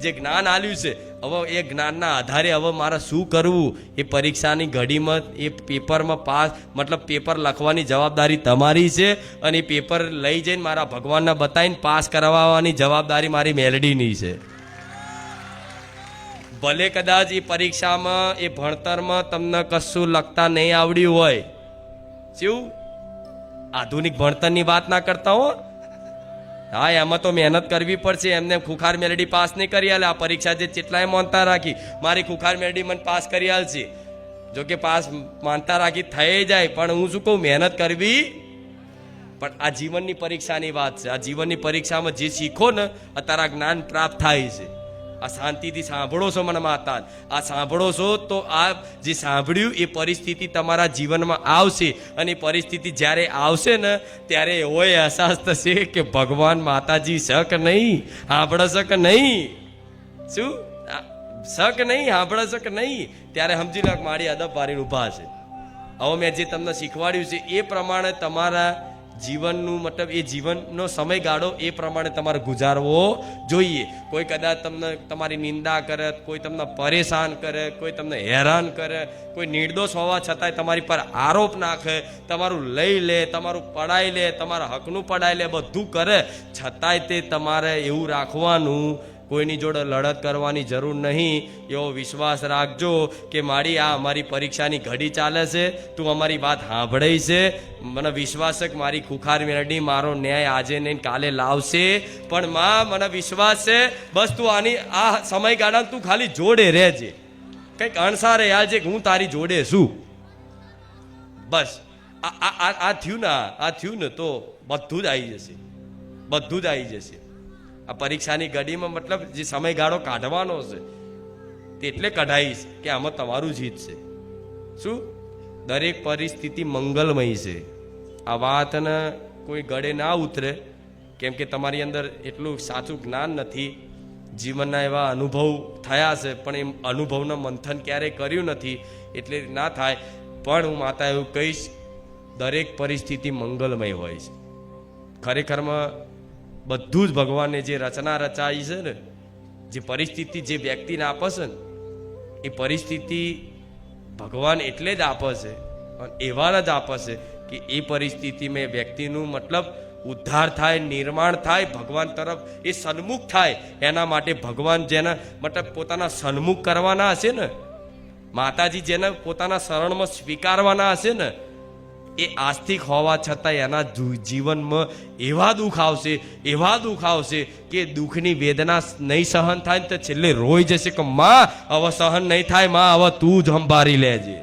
જે જ્ઞાન આલ્યું છે, હવે એ જ્ઞાનના આધારે હવે મારે શું કરવું, એ પરીક્ષાની ઘડીમાં એ પેપરમાં પાસ મતલબ પેપર લખવાની જવાબદારી તમારી છે, અને એ પેપર લઈ જઈને મારા ભગવાનને બતાવીને પાસ કરાવવાની જવાબદારી મારી મેલડીની છે. ભલે કદાચ એ પરીક્ષામાં એ ભણતરમાં તમને કશું લખતા નહીં આવડ્યું હોય, શું આધુનિક ભણતરની વાત ના કરતા હો, હા એમાં તો મહેનત કરવી પડશે. એમને ખુખાર મેલડી પાસ નહીં કરી આલે. આ પરીક્ષા જે કેટલાય માનતા રાખી મારી ખુખાર મેલડી મને પાસ કરી આલશે, જો કે પાસ માનતા રાખી થઈ જાય, પણ હું શું કહું, મહેનત કરવી. પણ આ જીવનની પરીક્ષાની વાત છે. આ જીવનની પરીક્ષામાં જે શીખો ને અત્યારે જ્ઞાન પ્રાપ્ત થાય છે. આ શાંતિથી સાંભળો છો મને માતા, આ સાંભળો છો તો આ જે સાંભળ્યું એ પરિસ્થિતિ તમારા જીવનમાં આવશે, અને પરિસ્થિતિ જ્યારે આવશે ને ત્યારે એવો અહેસાસ થશે કે ભગવાન માતાજી શક નહીં સાંભળે છે કે નહીં, શું શક નહીં સાંભળે છે કે નહીં, ત્યારે સમજી લો મારી અદબ વારીને ઊભા છે. હવે મેં જે તમને શીખવાડ્યું છે એ પ્રમાણે તમારા જીવનનું મતલબ એ જીવનનો સમયગાળો એ પ્રમાણે તમારે ગુજારવો જોઈએ. કોઈ કદાચ તમને તમારી નિંદા કરે, કોઈ તમને પરેશાન કરે, કોઈ તમને હેરાન કરે, કોઈ નિર્દોષ હોવા છતાંય તમારી પર આરોપ નાખે, તમારું લઈ લે, તમારું પડાઈ લે, તમારા હકનું પડાઈ લે, બધું કરે, છતાંય તે તમારે એવું રાખવાનું, કોઈની જોડે લડત કરવાની જરૂર નહીં. એવો વિશ્વાસ રાખજો કે મારી આ અમારી પરીક્ષાની ઘડી ચાલે છે, તું અમારી વાત સાંભળે છે, મને વિશ્વાસ છે કે મારી ખુખાર મેલડી મારો ન્યાય આજે નહીં કાલે લાવશે, પણ માં મને વિશ્વાસ છે, બસ તું આની આ સમયગાળા તું ખાલી જોડે રહેજે, કંઈક અણસારે આજે હું તારી જોડે છું. બસ આ થયું ને તો બધું જ આવી જશે, બધું જ આવી જશે. આ પરીક્ષાની ઘડીમાં મતલબ જે સમયગાળો કાઢવાનો છે તે એટલે કઢાઈશ કે આમાં તમારું જીત છે. શું દરેક પરિસ્થિતિ મંગલમય છે. આ વાતને કોઈ ગળે ના ઉતરે, કેમ કે તમારી અંદર એટલું સાચું જ્ઞાન નથી. જીવનના એવા અનુભવ થયા છે પણ એ અનુભવનું મંથન ક્યારેય કર્યું નથી, એટલે ના થાય. પણ હું માતા એવું કહીશ, દરેક પરિસ્થિતિ મંગલમય હોય છે. ખરેખરમાં બધું જ ભગવાને જે રચના રચાઈ છે ને, જે પરિસ્થિતિ જે વ્યક્તિને આપે છે ને, એ પરિસ્થિતિ ભગવાન એટલે જ આપે છે, અને એવા જ આપે છે કે એ પરિસ્થિતિમાં વ્યક્તિનું મતલબ ઉદ્ધાર થાય, નિર્માણ થાય, ભગવાન તરફ એ સન્મુખ થાય. એના માટે ભગવાન જેના મતલબ પોતાના સન્મુખ કરવાના હશે ને, માતાજી જેને પોતાના શરણમાં સ્વીકારવાના હશે ને, એ આસ્તિક હોવા છતાં એના જીવનમાં એવા દુઃખ આવશે કે દુઃખની વેદના નહીં સહન થાય તો છેલ્લે રોઈ જશે કે માં હવે સહન નહીં થાય, માં હવે તું જ સંભાળી લેજે.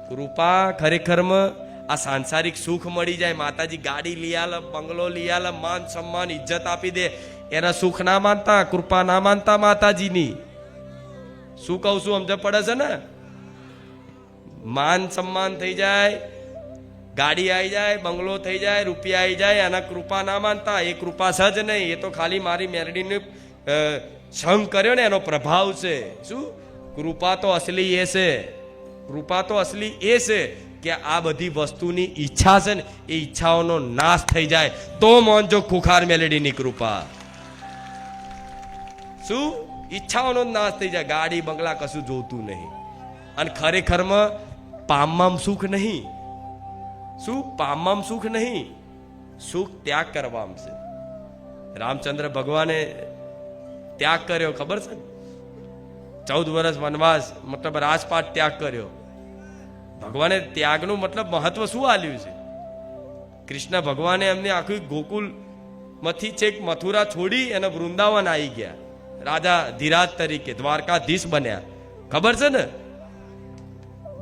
કૃપા ખરેખરમાં આ સાંસારિક સુખ મળી જાય, માતાજી ગાડી લઈ આલે, બંગલો લઈ આલે, માન સન્માન ઇજ્જત આપી દે, એના સુખ ના માનતા, કૃપા ના માનતા માતાજીની. શું કહું છું સમજ પડે છે ને? માન સન્માન થઈ જાય, ગાડી આવી જાય, બંગલો થઈ જાય, રૂપિયા આવી જાય, એના કૃપા ના માનતા. એ કૃપા સજ નહીં, એ તો ખાલી મારી મેરડીને સંગ કર્યો ને એનો પ્રભાવ છે. શું કૃપા તો અસલી એ છે, કૃપા તો અસલી એ છે કે આ બધી વસ્તુની ઈચ્છા છે ને, એ ઈચ્છાઓનો નાશ થઈ જાય તો માનજો ખુખાર મેલેડીની કૃપા. શું ઈચ્છાઓનો નાશ થઈ જાય, ગાડી બંગલા કશું જોતું નહીં. અને ખરેખરમાં પામમાં સુખ નહીં. શું પામમાં સુખ નહીં, સુખ ત્યાગ કરવામાં છે. રામચંદ્ર ભગવાને ત્યાગ કર્યો ખબર છે ને? 14 વર્ષ વનવાસ મતલબ રાજપાટ ત્યાગ કર્યો. ભગવાને ત્યાગનું મતલબ મહત્વ શું આલ્યું છે? કૃષ્ણ ભગવાને એમને આખું ગોકુલ માંથી છેક મથુરા છોડી અને વૃંદાવન આવી ગયા, રાજા ધીરાજ તરીકે દ્વારકાધીશ બન્યા. ખબર છે ને?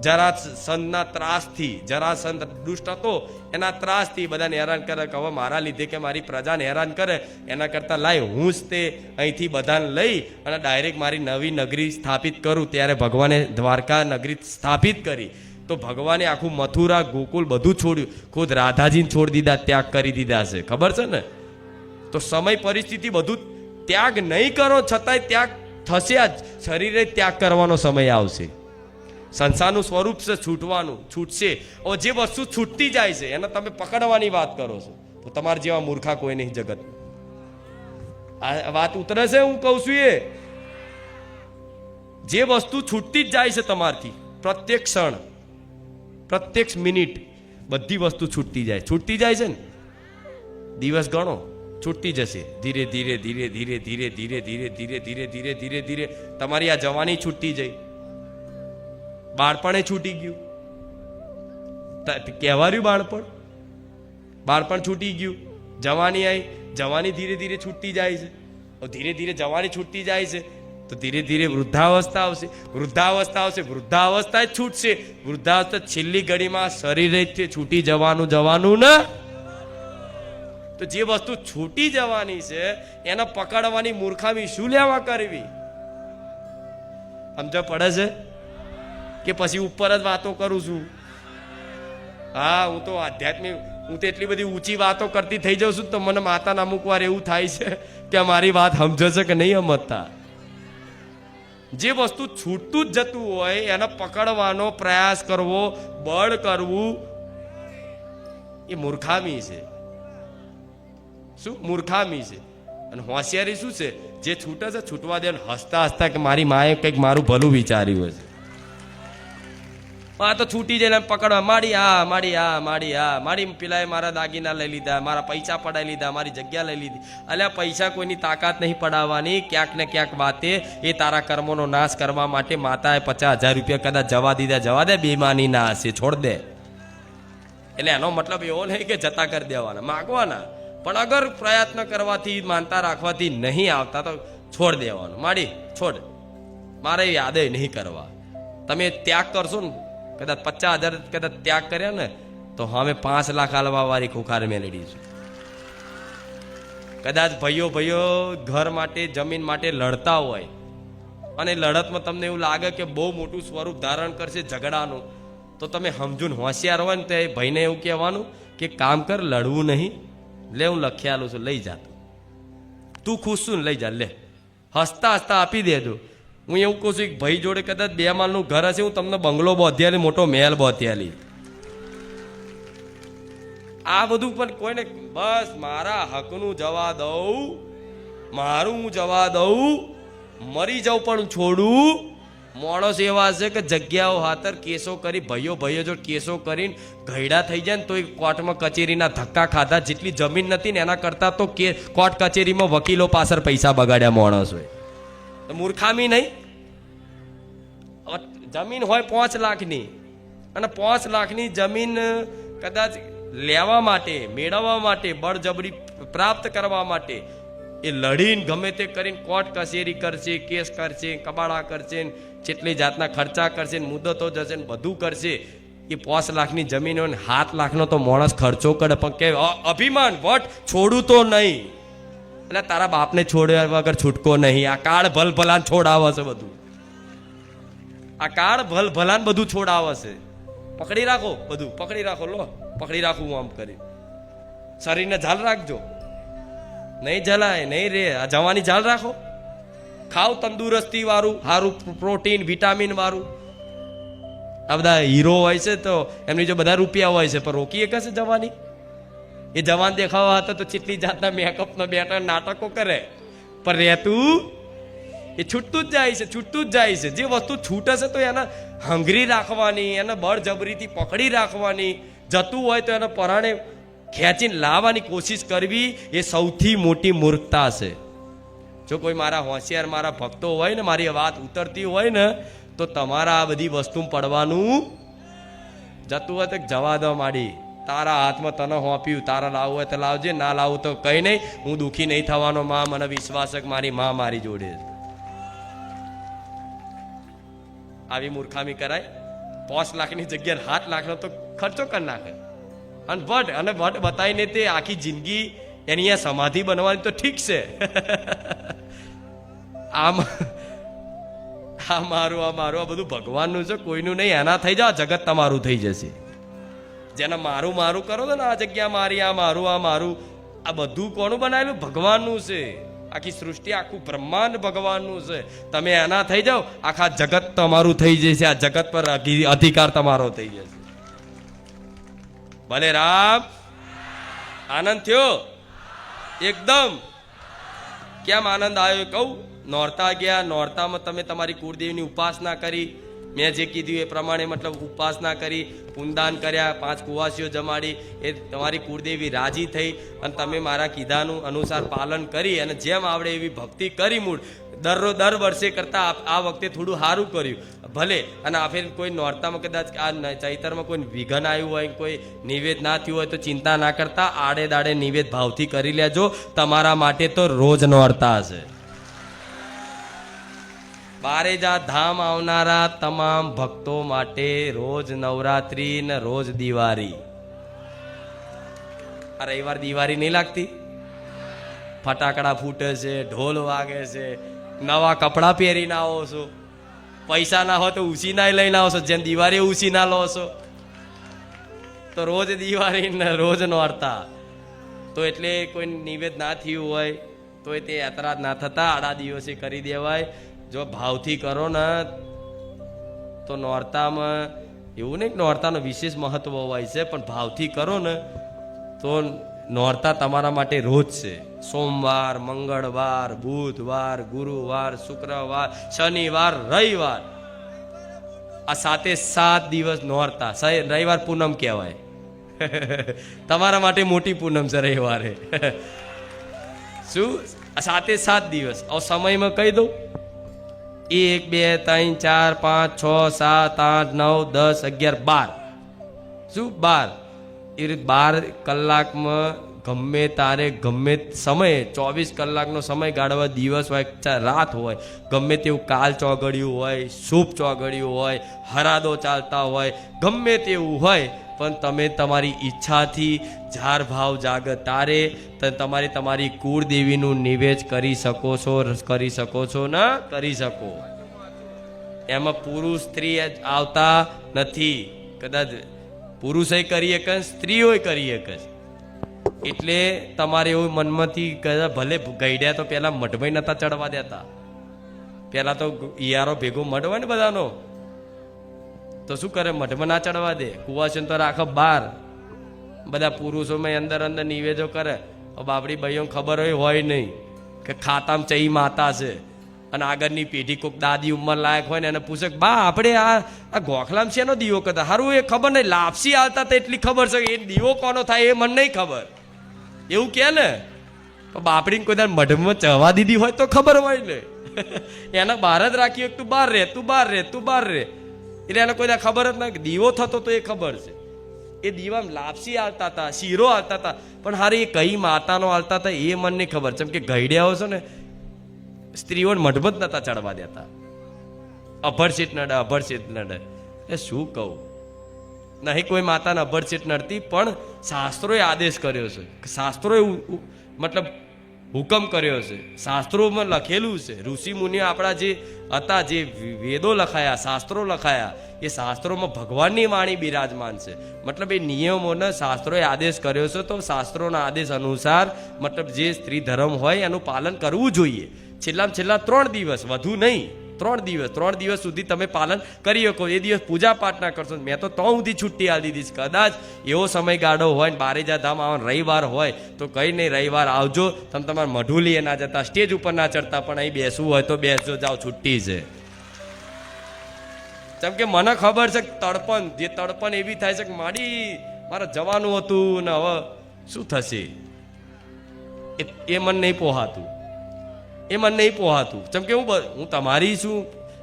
જરાસંધના ત્રાસથી, જરાસંધ દુષ્ટ હતો એના ત્રાસથી બધાને હેરાન કરે કે હવે મારા લીધે કે મારી પ્રજાને હેરાન કરે એના કરતાં લાય હું જ તે અહીંથી બધાને લઈ અને ડાયરેક્ટ મારી નવી નગરી સ્થાપિત કરું. ત્યારે ભગવાને દ્વારકા નગરી સ્થાપિત કરી. તો ભગવાને આખું મથુરા ગોકુલ બધું છોડ્યું, ખુદ રાધાજીને છોડી દીધા, ત્યાગ કરી દીધા છે. ખબર છે ને? તો સમય પરિસ્થિતિ બધું ત્યાગ નહીં કરો છતાંય ત્યાગ થશે. આ શરીરે ત્યાગ કરવાનો સમય આવશે. સંસારનું સ્વરૂપ છે છૂટવાનું, છૂટશે. હવે જે વસ્તુ છૂટતી જાય છે એને તમે પકડવાની વાત કરો છો, તો તમારા જેવા મૂર્ખા કોઈ નહીં જગત. આ વાત ઉતરે છે? હું કહું છું એ જે વસ્તુ છૂટતી જ જાય છે તમારથી, પ્રત્યેક ક્ષણ, પ્રત્યેક મિનિટ બધી વસ્તુ છૂટતી જાય છે ને. દિવસ ગણો, છૂટતી જશે ધીરે ધીરે ધીરે ધીરે ધીરે ધીરે ધીરે ધીરે ધીરે ધીરે ધીરે ધીરે તમારી આ જવાની છૂટતી જઈ, બાળપણે છૂટી ગયું, કહેવાયું બાળપણ છૂટી ગયું, જવાની આવી, જવાની ધીરે ધીરે છૂટતી જાય છે, ધીરે ધીરે જવાની છૂટતી જાય છે તો ધીરે ધીરે વૃદ્ધાવસ્થા આવશે, વૃદ્ધાવસ્થા જ છૂટશે. વૃદ્ધાવસ્થા છેલ્લી ઘડીમાં શરીર છૂટી જવાનું ને. તો જે વસ્તુ છૂટી જવાની છે એને પકડવાની મૂર્ખામી શું લેવા કરવી? સમજ પડે છે કે પછી ઉપર જ વાતો કરું છું? હા, હું તો આધ્યાત્મિક, હું તો એટલી બધી ઊંચી વાતો કરતી થઈ જાઉં છું તો મને માતાના અમુક વાર એવું થાય છે કે મારી વાત સમજે છે કે નહીં સમજતા. જે વસ્તુ છૂટતું જ જતું હોય એને પકડવાનો પ્રયાસ કરવો, બળ કરવું, એ મૂર્ખામી છે. શું મૂર્ખામી છે? અને હોશિયારી શું છે? જે છૂટે છે છૂટવા દે, હસતા હસતા કે મારી માએ કંઈક મારું ભલું વિચાર્યું હશે. આ તો છૂટી જાય પકડવા માડી પેલા મારા દાગીના લઈ લીધા, મારા પૈસા પડાવી લીધા, મારી જગ્યા લઈ લીધી. અલ્યા પૈસા કોઈની તાકાત નહીં પડાવવાની. ક્યાંક ને ક્યાંક વાતે એ તારા કર્મોનો નાશ કરવા માટે માતાએ 50,000 રૂપિયા કદાચ જવા દે, બેમાની ના હશે, છોડ દે. એટલે એનો મતલબ એવો નહીં કે જતા કરી દેવાના, માગવાના, પણ અગર પ્રયત્ન કરવાથી, માનતા રાખવાથી નહીં આવતા તો છોડ દેવાનું. માડી છોડ, મારે યાદે નહીં કરવા. તમે ત્યાગ કરશો ને, કદાચ 50,000 કદાચ ત્યાગ કર્યા ને તો હવે 5 લાખ આલવા વાળી ખુખાર મેળવી છે. કદાચ ભાઈઓ ઘર માટે, જમીન માટે લડતા હોય અને લડતમાં તમને એવું લાગે કે બહુ મોટું સ્વરૂપ ધારણ કરશે ઝઘડાનું, તો તમે સમજો ને હોશિયાર હોય ને તો એ ભાઈને એવું કહેવાનું કે કામ કર, લડવું નહીં, લે હું લખી આલું છું, લઈ જા, તું ખુશ છું ને લઈ જા, લે, હસતા હસતા આપી દેજો. હું એવું કહું છું કે ભાઈ જોડે કદાચ 2 માળનું ઘર હશે, હું તમને બંગલો બોધ્યાલી, મોટો મહેલ બોધ્યાલી. આ બધું પણ કોઈને બસ મારા હકનું જવા દઉં, મારું હું જવા દઉં, મરી જાઉં પણ છોડું. માણસ એવા છે કે જગ્યાઓ હાથર કેસો કરી, ભાઈઓ જો કેસો કરીને ઘયડા થઈ જાય ને તો કોર્ટમાં કચેરીના ધક્કા ખાધા. જેટલી જમીન નથી ને એના કરતા તો કોર્ટ કચેરીમાં વકીલો પાછળ પૈસા બગાડ્યા માણસ હોય. મૂર્ખામી નહીં? જમીન હોય 5 લાખની અને 5 લાખની જમીન કદાચ લેવા માટે, મેળવવા માટે, બળજબરી પ્રાપ્ત કરવા માટે એ લડીને ગમે તે કરીને કોર્ટ કચેરી કરશે, કેસ કરશે, કબાડા કરશે, જેટલી જાતના ખર્ચા કરશે, મુદતો જશે ને બધું કરશે. એ 5 લાખની જમીન હોય ને 7 લાખનો તો માણસ ખર્ચો કરે, પણ કે અભિમાન વટ છોડું તો નહીં. એટલે તારા બાપને છોડ્યા વગર છૂટકો નહીં. આ કાળ ભલભલાન છોડાવે છે બધું, આ કાળ ભલભલાન બધું છોડાવે છે. પકડી રાખો, બધું પકડી રાખો, લો પકડી રાખું આમ કરી. શરીરને ઝાલ રાખજો, નહીં જલાય નહીં રે. આ જવાની ઝાલ રાખો, ખાવ તંદુરસ્તી વાળું, સારું પ્રોટીન, વિટામિન વાળું. આ બધા હીરો હોય છે તો એમની જો બધા રૂપિયા હોય છે પણ રોકી એક છે જવાની. એ જવાન દેખાવા હતા તો કેટલી જાતના મેકઅપનો બેટા નાટકો કરે, પણ રહેતું એ છૂટતું જ જાય છે. જે વસ્તુ છૂટે છે તો એને હંગરી રાખવાની, એને બળજબરીથી પકડી રાખવાની. જતું હોય તો એને પરાણે ખેંચીને લાવવાની કોશિશ કરવી, એ સૌથી મોટી મૂર્ખતા છે. જો કોઈ મારા હોશિયાર, મારા ભક્તો હોય ને, મારી વાત ઉતરતી હોય ને, તો તમારા આ બધી વસ્તુ પડવાનું જતું હોય તો જવા દો. માડી તારા હાથમાં તને હોપ્યું, તારા લાવવું હોય તો લાવજે, ના લાવવું તો કઈ નહીં. હું દુઃખી નહીં થવાનો. માં મને વિશ્વાસ છે કે મારી માં મારી જોડે. આવી મૂર્ખામી કરાય? 5 લાખની જગ્યાએ 7 લાખનો તો ખર્ચો કરી નાખે અને વટ બતાવીને તે આખી જિંદગી એની આ સમાધિ બનવાની તો ઠીક છે. આ મારું આ બધું ભગવાનનું છે, કોઈનું નહીં. એના થઈ જાવ જગત તમારું થઈ જશે. જેને મારું કરો છો ને, આ જગ્યા મારી, આ મારું, આ બધું કોનું બનાવેલું? ભગવાનનું છે. આખી સૃષ્ટિ, આખું બ્રહ્માંડ ભગવાનનું છે. તમે એના થઈ જાઓ, આખા જગત તમારું થઈ જશે. આ જગત પર અધિકાર તમારો થઈ જશે. ભલે રામ. આનંદ થયો એકદમ? કેમ આનંદ આવ્યો કહું. નોરતા ગયા, નોરતામાં તમે તમારી કુળદેવીની ઉપાસના કરી, મેં જે કીધું એ પ્રમાણે મતલબ ઉપાસના કરી, પુનદાન કર્યા, 5 કુવાસીઓ જમાડી, એ તમારી કુળદેવી રાજી થઈ અને તમે મારા કીધાનું અનુસાર પાલન કરી અને જેમ આવડે એવી ભક્તિ કરી. મૂળ દર વર્ષે કરતા આ વખતે થોડું સારું કર્યું ભલે. અને આ ફેર કોઈ નોરતામાં કદાચ આ ચૈતરમાં કોઈ વિઘન આવ્યું હોય, કોઈ નિવેદ ના થયું હોય તો ચિંતા ના કરતા, આડે દાડે નિવેદ ભાવથી કરી લેજો. તમારા માટે તો રોજ નોરતા હશે. બારેજા ધામ આવનારા તમામ ભક્તો માટે રોજ નવરાત્રી ને રોજ દિવાળી. આ રવિવાર દિવાળી નહીં લાગતી? ફટાકડા ફૂટે છે, ઢોલ વાગે છે, નવા કપડા પહેરીને આવો છો, પૈસા ના હોય તો ઉસીના લઈને આવો છો, જેમ દિવાળી ઉસીના લો છો. તો રોજ દિવાળી ને રોજ નોરતા. તો એટલે કોઈ નિવેદ ના થયું હોય તો તે યાત્રા ના થતા આડા દિવસે કરી દેવાય. જો ભાવથી કરો ને તો નોરતામાં એવું નહીં, નોરતાનો વિશેષ મહત્વ હોય છે, પણ ભાવથી કરો ને તો નોરતા તમારા માટે રોજ છે. સોમવાર, મંગળવાર, બુધવાર, ગુરુવાર, શુક્રવાર, શનિવાર, રવિવાર, આ 7 દિવસ નોરતા. રવિવાર પૂનમ કહેવાય. તમારા માટે મોટી પૂનમ છે રવિવારે. શું 7 દિવસ? હવે સમયમાં કહી દઉં: 1, 2, 3, 4, 5, 6, 7, 8, 9, 10, 11, 12. શું 12? એ રીતે 12 કલાકમાં ગમે તારે ગમે સમયે 24 કલાકનો સમય ગાળવા, દિવસ હોય રાત હોય, ગમે તેવું કાલ ચોગડિયું હોય, શુભ ચોગડિયું હોય, હરાદો ચાલતા હોય, ગમે તેવું હોય, પણ તમે તમારી ઈચ્છાથી જાર ભાવ જાગ તારે તમારી કુળદેવીનું નિવેદ કરી શકો છો ને કરી શકો. એમાં પુરુષ સ્ત્રી આવતા નથી. કદાચ પુરુષે કરી એક, સ્ત્રીઓય કરી એક. એટલે તમારે એવું મનમાંથી ભલે ગઈડ્યા તો પેલા મઢભાઈ નતા ચડવા દેતા. પેલા તો ઈયારો ભેગો મઢ હોય ને બધાનો, તો શું કરે, મઢમાં ના ચડવા દે. કુવાસન તો રાખો બહાર. બધા પુરુષોમાં અંદર નિવેદો કરે. બાપડી ભાઈઓ ખબર હોય નહીં કે ખાતામાં ચઈ માતા છે, અને આગળની પેઢી કોઈક દાદી ઉંમર લાયક હોય ને એને પૂછે, બા આપણે આ ગોખલામ છે એનો દીવો કરતા સારું, એ ખબર નહીં. લાપસી આવતા તો એટલી ખબર છે, એ દીવો કોનો થાય એ મને નહીં ખબર, એવું કે ને. બાપડીને કોઈ દર મઢમાં ચવા દીધી હોય તો ખબર હોય ને. એના બહાર જ રાખી હોય, તું બહાર રે. એટલે એને કોઈ ખબર જ ના, દીવો થતો તો એ ખબર છે. એ દીવામાં લાપસી આવતા હતા, શીરો આવતા હતા, પણ હારી એ કઈ માતાનો આવતા હતા એ મને નહીં ખબર. જેમ કે ગઈડ્યા છો ને, સ્ત્રીઓને મઢમાં જ નતા ચડવા દેતા. અભરસીટ નડે. એ શું કહું, નહીં કોઈ માતાને અભરસીટ નડતી, પણ શાસ્ત્રોએ આદેશ કર્યો છે, શાસ્ત્રોએ મતલબ હુકમ કર્યો છે, શાસ્ત્રોમાં લખેલું છે. ઋષિ મુનિઓ આપણા જે હતા, જે વેદો લખાયા, શાસ્ત્રો લખાયા, એ શાસ્ત્રોમાં ભગવાનની વાણી બિરાજમાન છે. મતલબ એ નિયમોને શાસ્ત્રોએ આદેશ કર્યો છે, તો શાસ્ત્રોના આદેશ અનુસાર મતલબ જે સ્ત્રી ધર્મ હોય એનું પાલન કરવું જોઈએ. છેલ્લા 3 દિવસ, વધુ નહીં, 3 દિવસ સુધી તમે પાલન કરી શકો. એ દિવસ પૂજા પાઠ ના કરશો. મેં તો સુધી છૂટી આપી દીધી. કદાચ એવો સમયગાળો હોય ને બારેજા ધામ આવવાનો રવિવાર હોય તો કઈ નહીં, રવિવાર આવજો. તમે તમારા મઢું લઈએ ના જતા, સ્ટેજ ઉપર ના ચડતા, પણ અહીં બેસવું હોય તો બેસજો, જાઓ, છુટ્ટી છે. જેમ કે મને ખબર છે તડપણ એવી થાય છે કે મારે જવાનું હતું ને હવે શું થશે, એ મને નહીં પોહાતું. જેમ કે હું તમારી છું,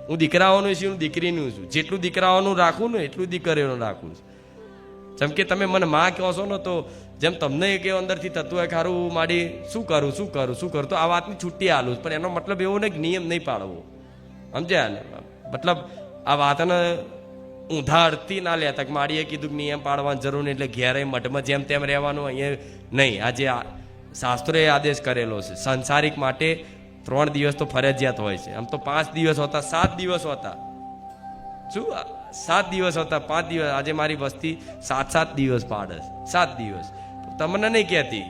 હું દીકરાઓનું છું, હું દીકરીનું છું. જેટલું દીકરાઓનું રાખું ને એટલું દીકરીઓનું રાખું. જેમ કે તમે મને માં કહો છો ને, તો જેમ તમને કે અંદરથી થતું હોય ખારું માડી શું કરું, તો આ વાતની છુટ્ટી આલું. પણ એનો મતલબ એવો નહીં કે નિયમ નહીં પાડવો, સમજ્યા ને? મતલબ આ વાતને ઊંધાડતી ના લેતા કે માડીએ કીધું કે નિયમ પાડવાની જરૂર નહીં એટલે ઘેરે મઠમાં જેમ તેમ રહેવાનું, અહીંયા નહીં. આ જે શાસ્ત્રોએ આદેશ કરેલો છે સંસારિક માટે 3 દિવસ તો ફરજિયાત હોય છે. આમ તો 5 દિવસ હોતા, 7 દિવસ હોતા. શું 7 દિવસ હોતા? 5 દિવસ. આજે મારી વસ્તી 7 દિવસ પાડે. 7 દિવસ તમને નહીં કહેતી,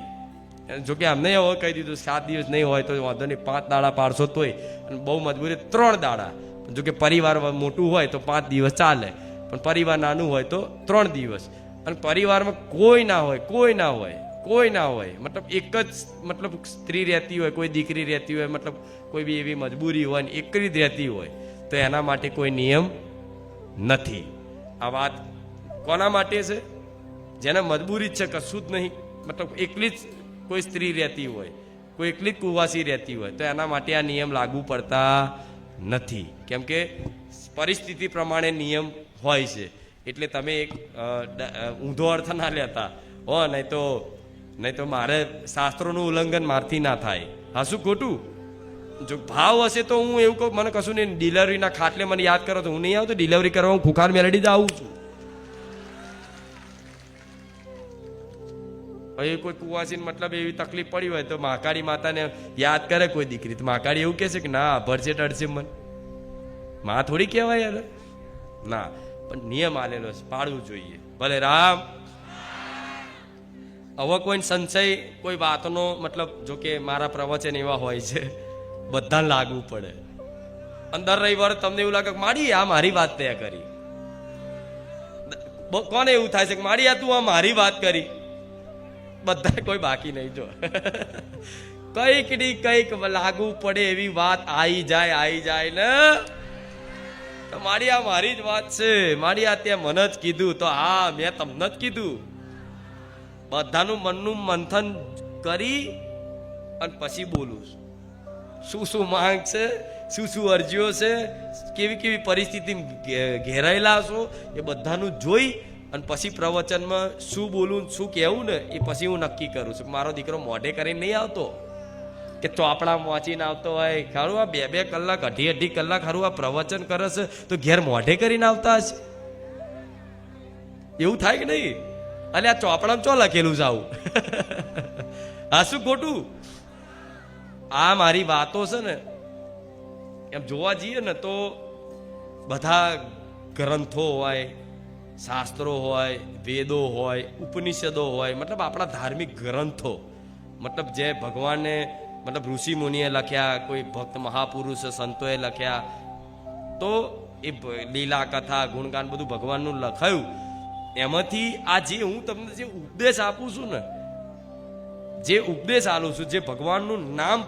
જોકે અમને હવે કહી દીધું 7 દિવસ નહીં હોય તો વાંધો નહીં, 5 દાડા પાડશો તોય. અને બહુ મજબૂરી 3 દાડા. જોકે પરિવાર મોટું હોય તો 5 દિવસ ચાલે, પણ પરિવાર નાનું હોય તો 3 દિવસ. અને પરિવારમાં કોઈ ના હોય, કોઈ ના હોય, મતલબ એક જ મતલબ સ્ત્રી રહેતી હોય, કોઈ દીકરી રહેતી હોય, મતલબ કોઈ બી એવી મજબૂરી હોય ને એકલી જ રહેતી હોય તો એના માટે કોઈ નિયમ નથી. આ વાત કોના માટે છે? જેને મજબૂરી જ છે, કશું જ નહીં, મતલબ એકલી જ કોઈ સ્ત્રી રહેતી હોય, કોઈ એકલી જ કુવાસી રહેતી હોય તો એના માટે આ નિયમ લાગુ પડતા નથી. કેમ કે પરિસ્થિતિ પ્રમાણે નિયમ હોય છે. એટલે તમે એક ઊંધો અર્થ ના લેતા હો, નહીં તો મારે શાસ્ત્રોનું ઉલ્લંઘન મારથી ના થાય. હા, શું ખોટું? જો ભાવ હશે તો હું એવું કહું, મને કશું નહીં, ડિલિવરીના ખાટલે મને યાદ કરો તો હું નહીં આવતો ડિલિવરી કરવા, હું ખુખાર મેળડી જ આવું છું. હવે કોઈ કુવાસી મતલબ એવી તકલીફ પડી હોય તો મહાકાળી માતાને યાદ કરે કોઈ દીકરી, તો મહાકાળી એવું કહે છે કે ના ભરશે ટળશે મન, માં થોડી કહેવાય યાર. ના, પણ નિયમ આલેલો છે, પાડવું જોઈએ. ભલે રામ. હવે કોઈ સંશય કોઈ વાતનો મતલબ, જો કે મારા પ્રવચન એવા હોય છે બધાને લાગવું પડે. અંદર રવિવાર તમને એવું લાગે માડી આ મારી વાત તે કરી, કોને એવું થાય છે કે માડી આ તું આ મારી વાત કરી, બધા કોઈ બાકી નહીં. જો કઈક ની કઈક લાગુ પડે એવી વાત આવી જાય ને મારી આ મારી જ વાત છે, મારી આ ત્યાં મને જ કીધું તો હા મેં તમને જ કીધું. બધાનું મનનું મંથન કરી અને પછી બોલું શું માંગ છે, શું અરજીઓ છે, કેવી પરિસ્થિતિ ઘેરાયેલા છો, એ બધાનું જોઈ અને પછી પ્રવચનમાં શું બોલું શું કહેવું ને એ પછી હું નક્કી કરું છું. મારો દીકરો મોઢે કરીને નહીં આવતો કે ચોપડા મોચીને આવતો હોય. ખરું આ 2-2 કલાક 2.5 કલાક ખરું આ પ્રવચન કરે છે તો ઘેર મોઢે કરીને આવતા હશે? એવું થાય કે નહીં? અલે આ ચોપડામાં ચો લખેલું છે આવું? આ શું ખોટું? આ મારી વાતો છે ને એમ જોવા જઈએ ને તો બધા ગ્રંથો હોય, શાસ્ત્રો હોય, વેદો હોય, ઉપનિષદો હોય, મતલબ આપણા ધાર્મિક ગ્રંથો, મતલબ જે ભગવાનને મતલબ ઋષિ મુનિએ લખ્યા, કોઈ ભક્ત મહાપુરુષ સંતોએ લખ્યા, તો એ લીલા કથા ગુણગાન બધું ભગવાનનું લખાયું. એમાંથી આ જે હું તમને જે ઉપદેશ આપું છું ને, જે ઉપદેશ આલું છું, જે ભગવાનનું નામ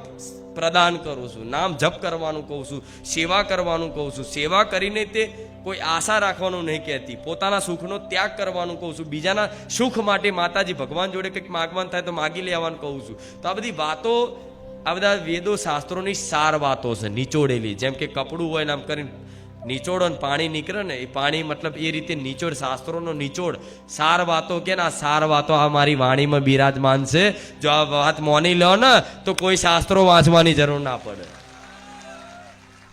પ્રદાન કરું છું, નામ જપ કરવાનું કહું છું, સેવા કરવાનું કહું છું, સેવા કરીને તે કોઈ આશા રાખવાનું નહીં કહેતી, પોતાના સુખનો ત્યાગ કરવાનું કહું છું, બીજાના સુખ માટે માતાજી ભગવાન જોડે કંઈક માગવાનું થાય તો માગી લેવાનું કહું છું. તો આ બધી વાતો, આ બધા વેદો શાસ્ત્રોની સાર વાતો છે, નિચોડેલી. જેમ કે કપડું હોય ને આમ કરીને નિચોડો ને પાણી નીકળે ને, એ પાણી મતલબ એ રીતે નિચોડ, શાસ્ત્રોનો નિચોડ, સાર વાતો કે ના સાર વાતો આ મારી વાણીમાં બિરાજમાન છે. જો આ વાત માની લો ને તો કોઈ શાસ્ત્રો વાંચવાની જરૂર ના પડે.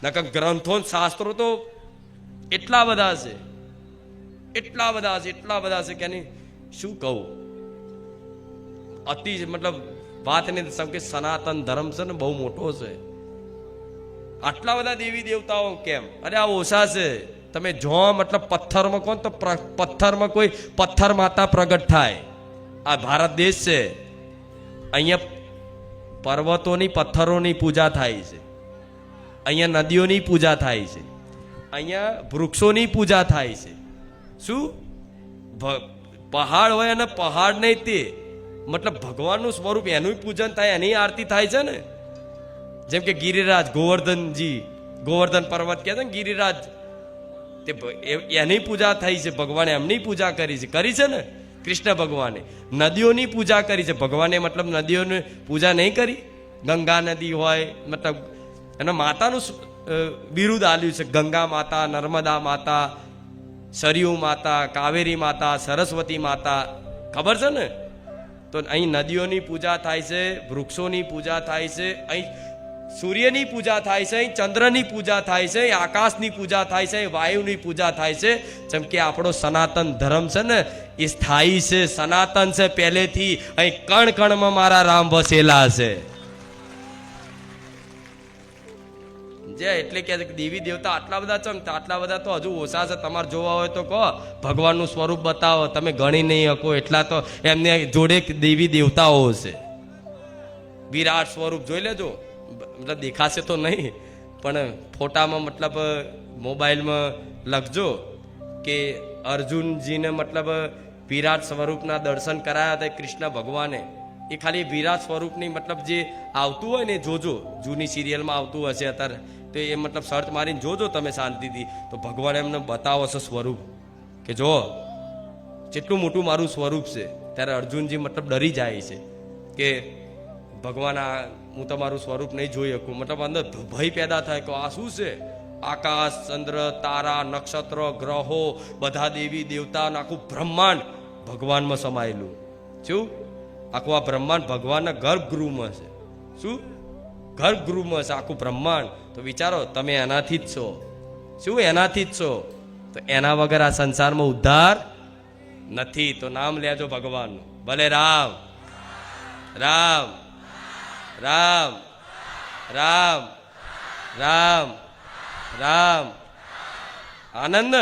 નકર ગ્રંથો શાસ્ત્રો તો એટલા બધા છે કે નહીં શું કહું. અતિ મતલબ વાત ને કે સનાતન ધર્મ છે ને બહુ મોટો છે. આટલા બધા દેવી દેવતાઓ કેમ? અરે આ ઓછા છે. તમે જો મતલબ પથ્થરમાં કોણ તો પથ્થરમાં કોઈ પથ્થર માતા પ્રગટ થાય. આ ભારત દેશ છે, અહીંયા પર્વતોની પથ્થરોની પૂજા થાય છે, અહીંયા નદીઓની પૂજા થાય છે, અહીંયા વૃક્ષોની પૂજા થાય છે. શું પહાડ હોય અને પહાડ નહીં તે મતલબ ભગવાનનું સ્વરૂપ, એનું પૂજન થાય, એની આરતી થાય છે ને. જેમ કે ગિરિરાજ ગોવર્ધન પર્વત કહે છે ને ગિરિરાજ, તે એની પૂજા થઈ છે, ભગવાને એમની પૂજા કરી છે ને. કૃષ્ણ ભગવાને નદીઓની પૂજા કરી છે, ભગવાને મતલબ નદીઓની પૂજા નહીં કરી. ગંગા નદી હોય મતલબ એના માતાનું બિરુદ આલ્યું છે, ગંગા માતા, નર્મદા માતા, સરયુ માતા, કાવેરી માતા, સરસ્વતી માતા, ખબર છે ને. તો અહીં નદીઓની પૂજા થાય છે, વૃક્ષોની પૂજા થાય છે, અહીં સૂર્યની પૂજા થાય છે, અહીં ચંદ્રની પૂજા થાય છે, અહીં આકાશની પૂજા થાય છે, અહીં વાયુની પૂજા થાય છે. જેમ કે આપણો સનાતન ધર્મ છે ને એ સ્થાયી છે, સનાતન છે પહેલેથી. અહીં કણ કણમાં મારા રામ વસેલા છે. જે એટલે કે દેવી દેવતા આટલા બધા ચમ, આટલા બધા તો હજુ ઓછા છે. તમારે જોવા હોય તો કહો, ભગવાનનું સ્વરૂપ બતાવો, તમે ગણી નહીં શકો એટલા તો એમને જોડે દેવી દેવતાઓ છે. વિરાટ સ્વરૂપ જોઈ લેજો, મતલબ દેખાશે તો નહીં પણ ફોટામાં મતલબ મોબાઈલમાં લખજો કે અર્જુનજીને મતલબ વિરાટ સ્વરૂપના દર્શન કરાયા હતા કૃષ્ણ ભગવાને. એ ખાલી વિરાટ સ્વરૂપની મતલબ જે આવતું હોય ને જોજો, જૂની સિરિયલમાં આવતું હશે અત્યારે તો એ મતલબ સર્ચ મારીને જોજો તમે શાંતિથી, તો ભગવાન એમને બતાવો છે સ્વરૂપ કે જો જેટલું મોટું મારું સ્વરૂપ છે. ત્યારે અર્જુનજી મતલબ ડરી જાય છે કે ભગવાન આ હું તમારું સ્વરૂપ નહીં જોઈ શકું. મતલબ અંદર ભય પેદા થાય કે આ શું છે? આકાશ, ચંદ્ર, તારા, નક્ષત્ર, ગ્રહો, બધા દેવી દેવતા, આખું બ્રહ્માંડ ભગવાનમાં સમાયેલું. શું આખું આ બ્રહ્માંડ ભગવાનના ગર્ભગૃહમાં છે. શું ગર્ભગૃહમાં છે આખું બ્રહ્માંડ. તો વિચારો તમે એનાથી જ છો. શું એનાથી જ છો? તો એના વગર આ સંસારમાં ઉદ્ધાર નથી. તો નામ લેજો ભગવાનનું. ભલે રામ રામ રામ રામ રામ રામ. આનંદ.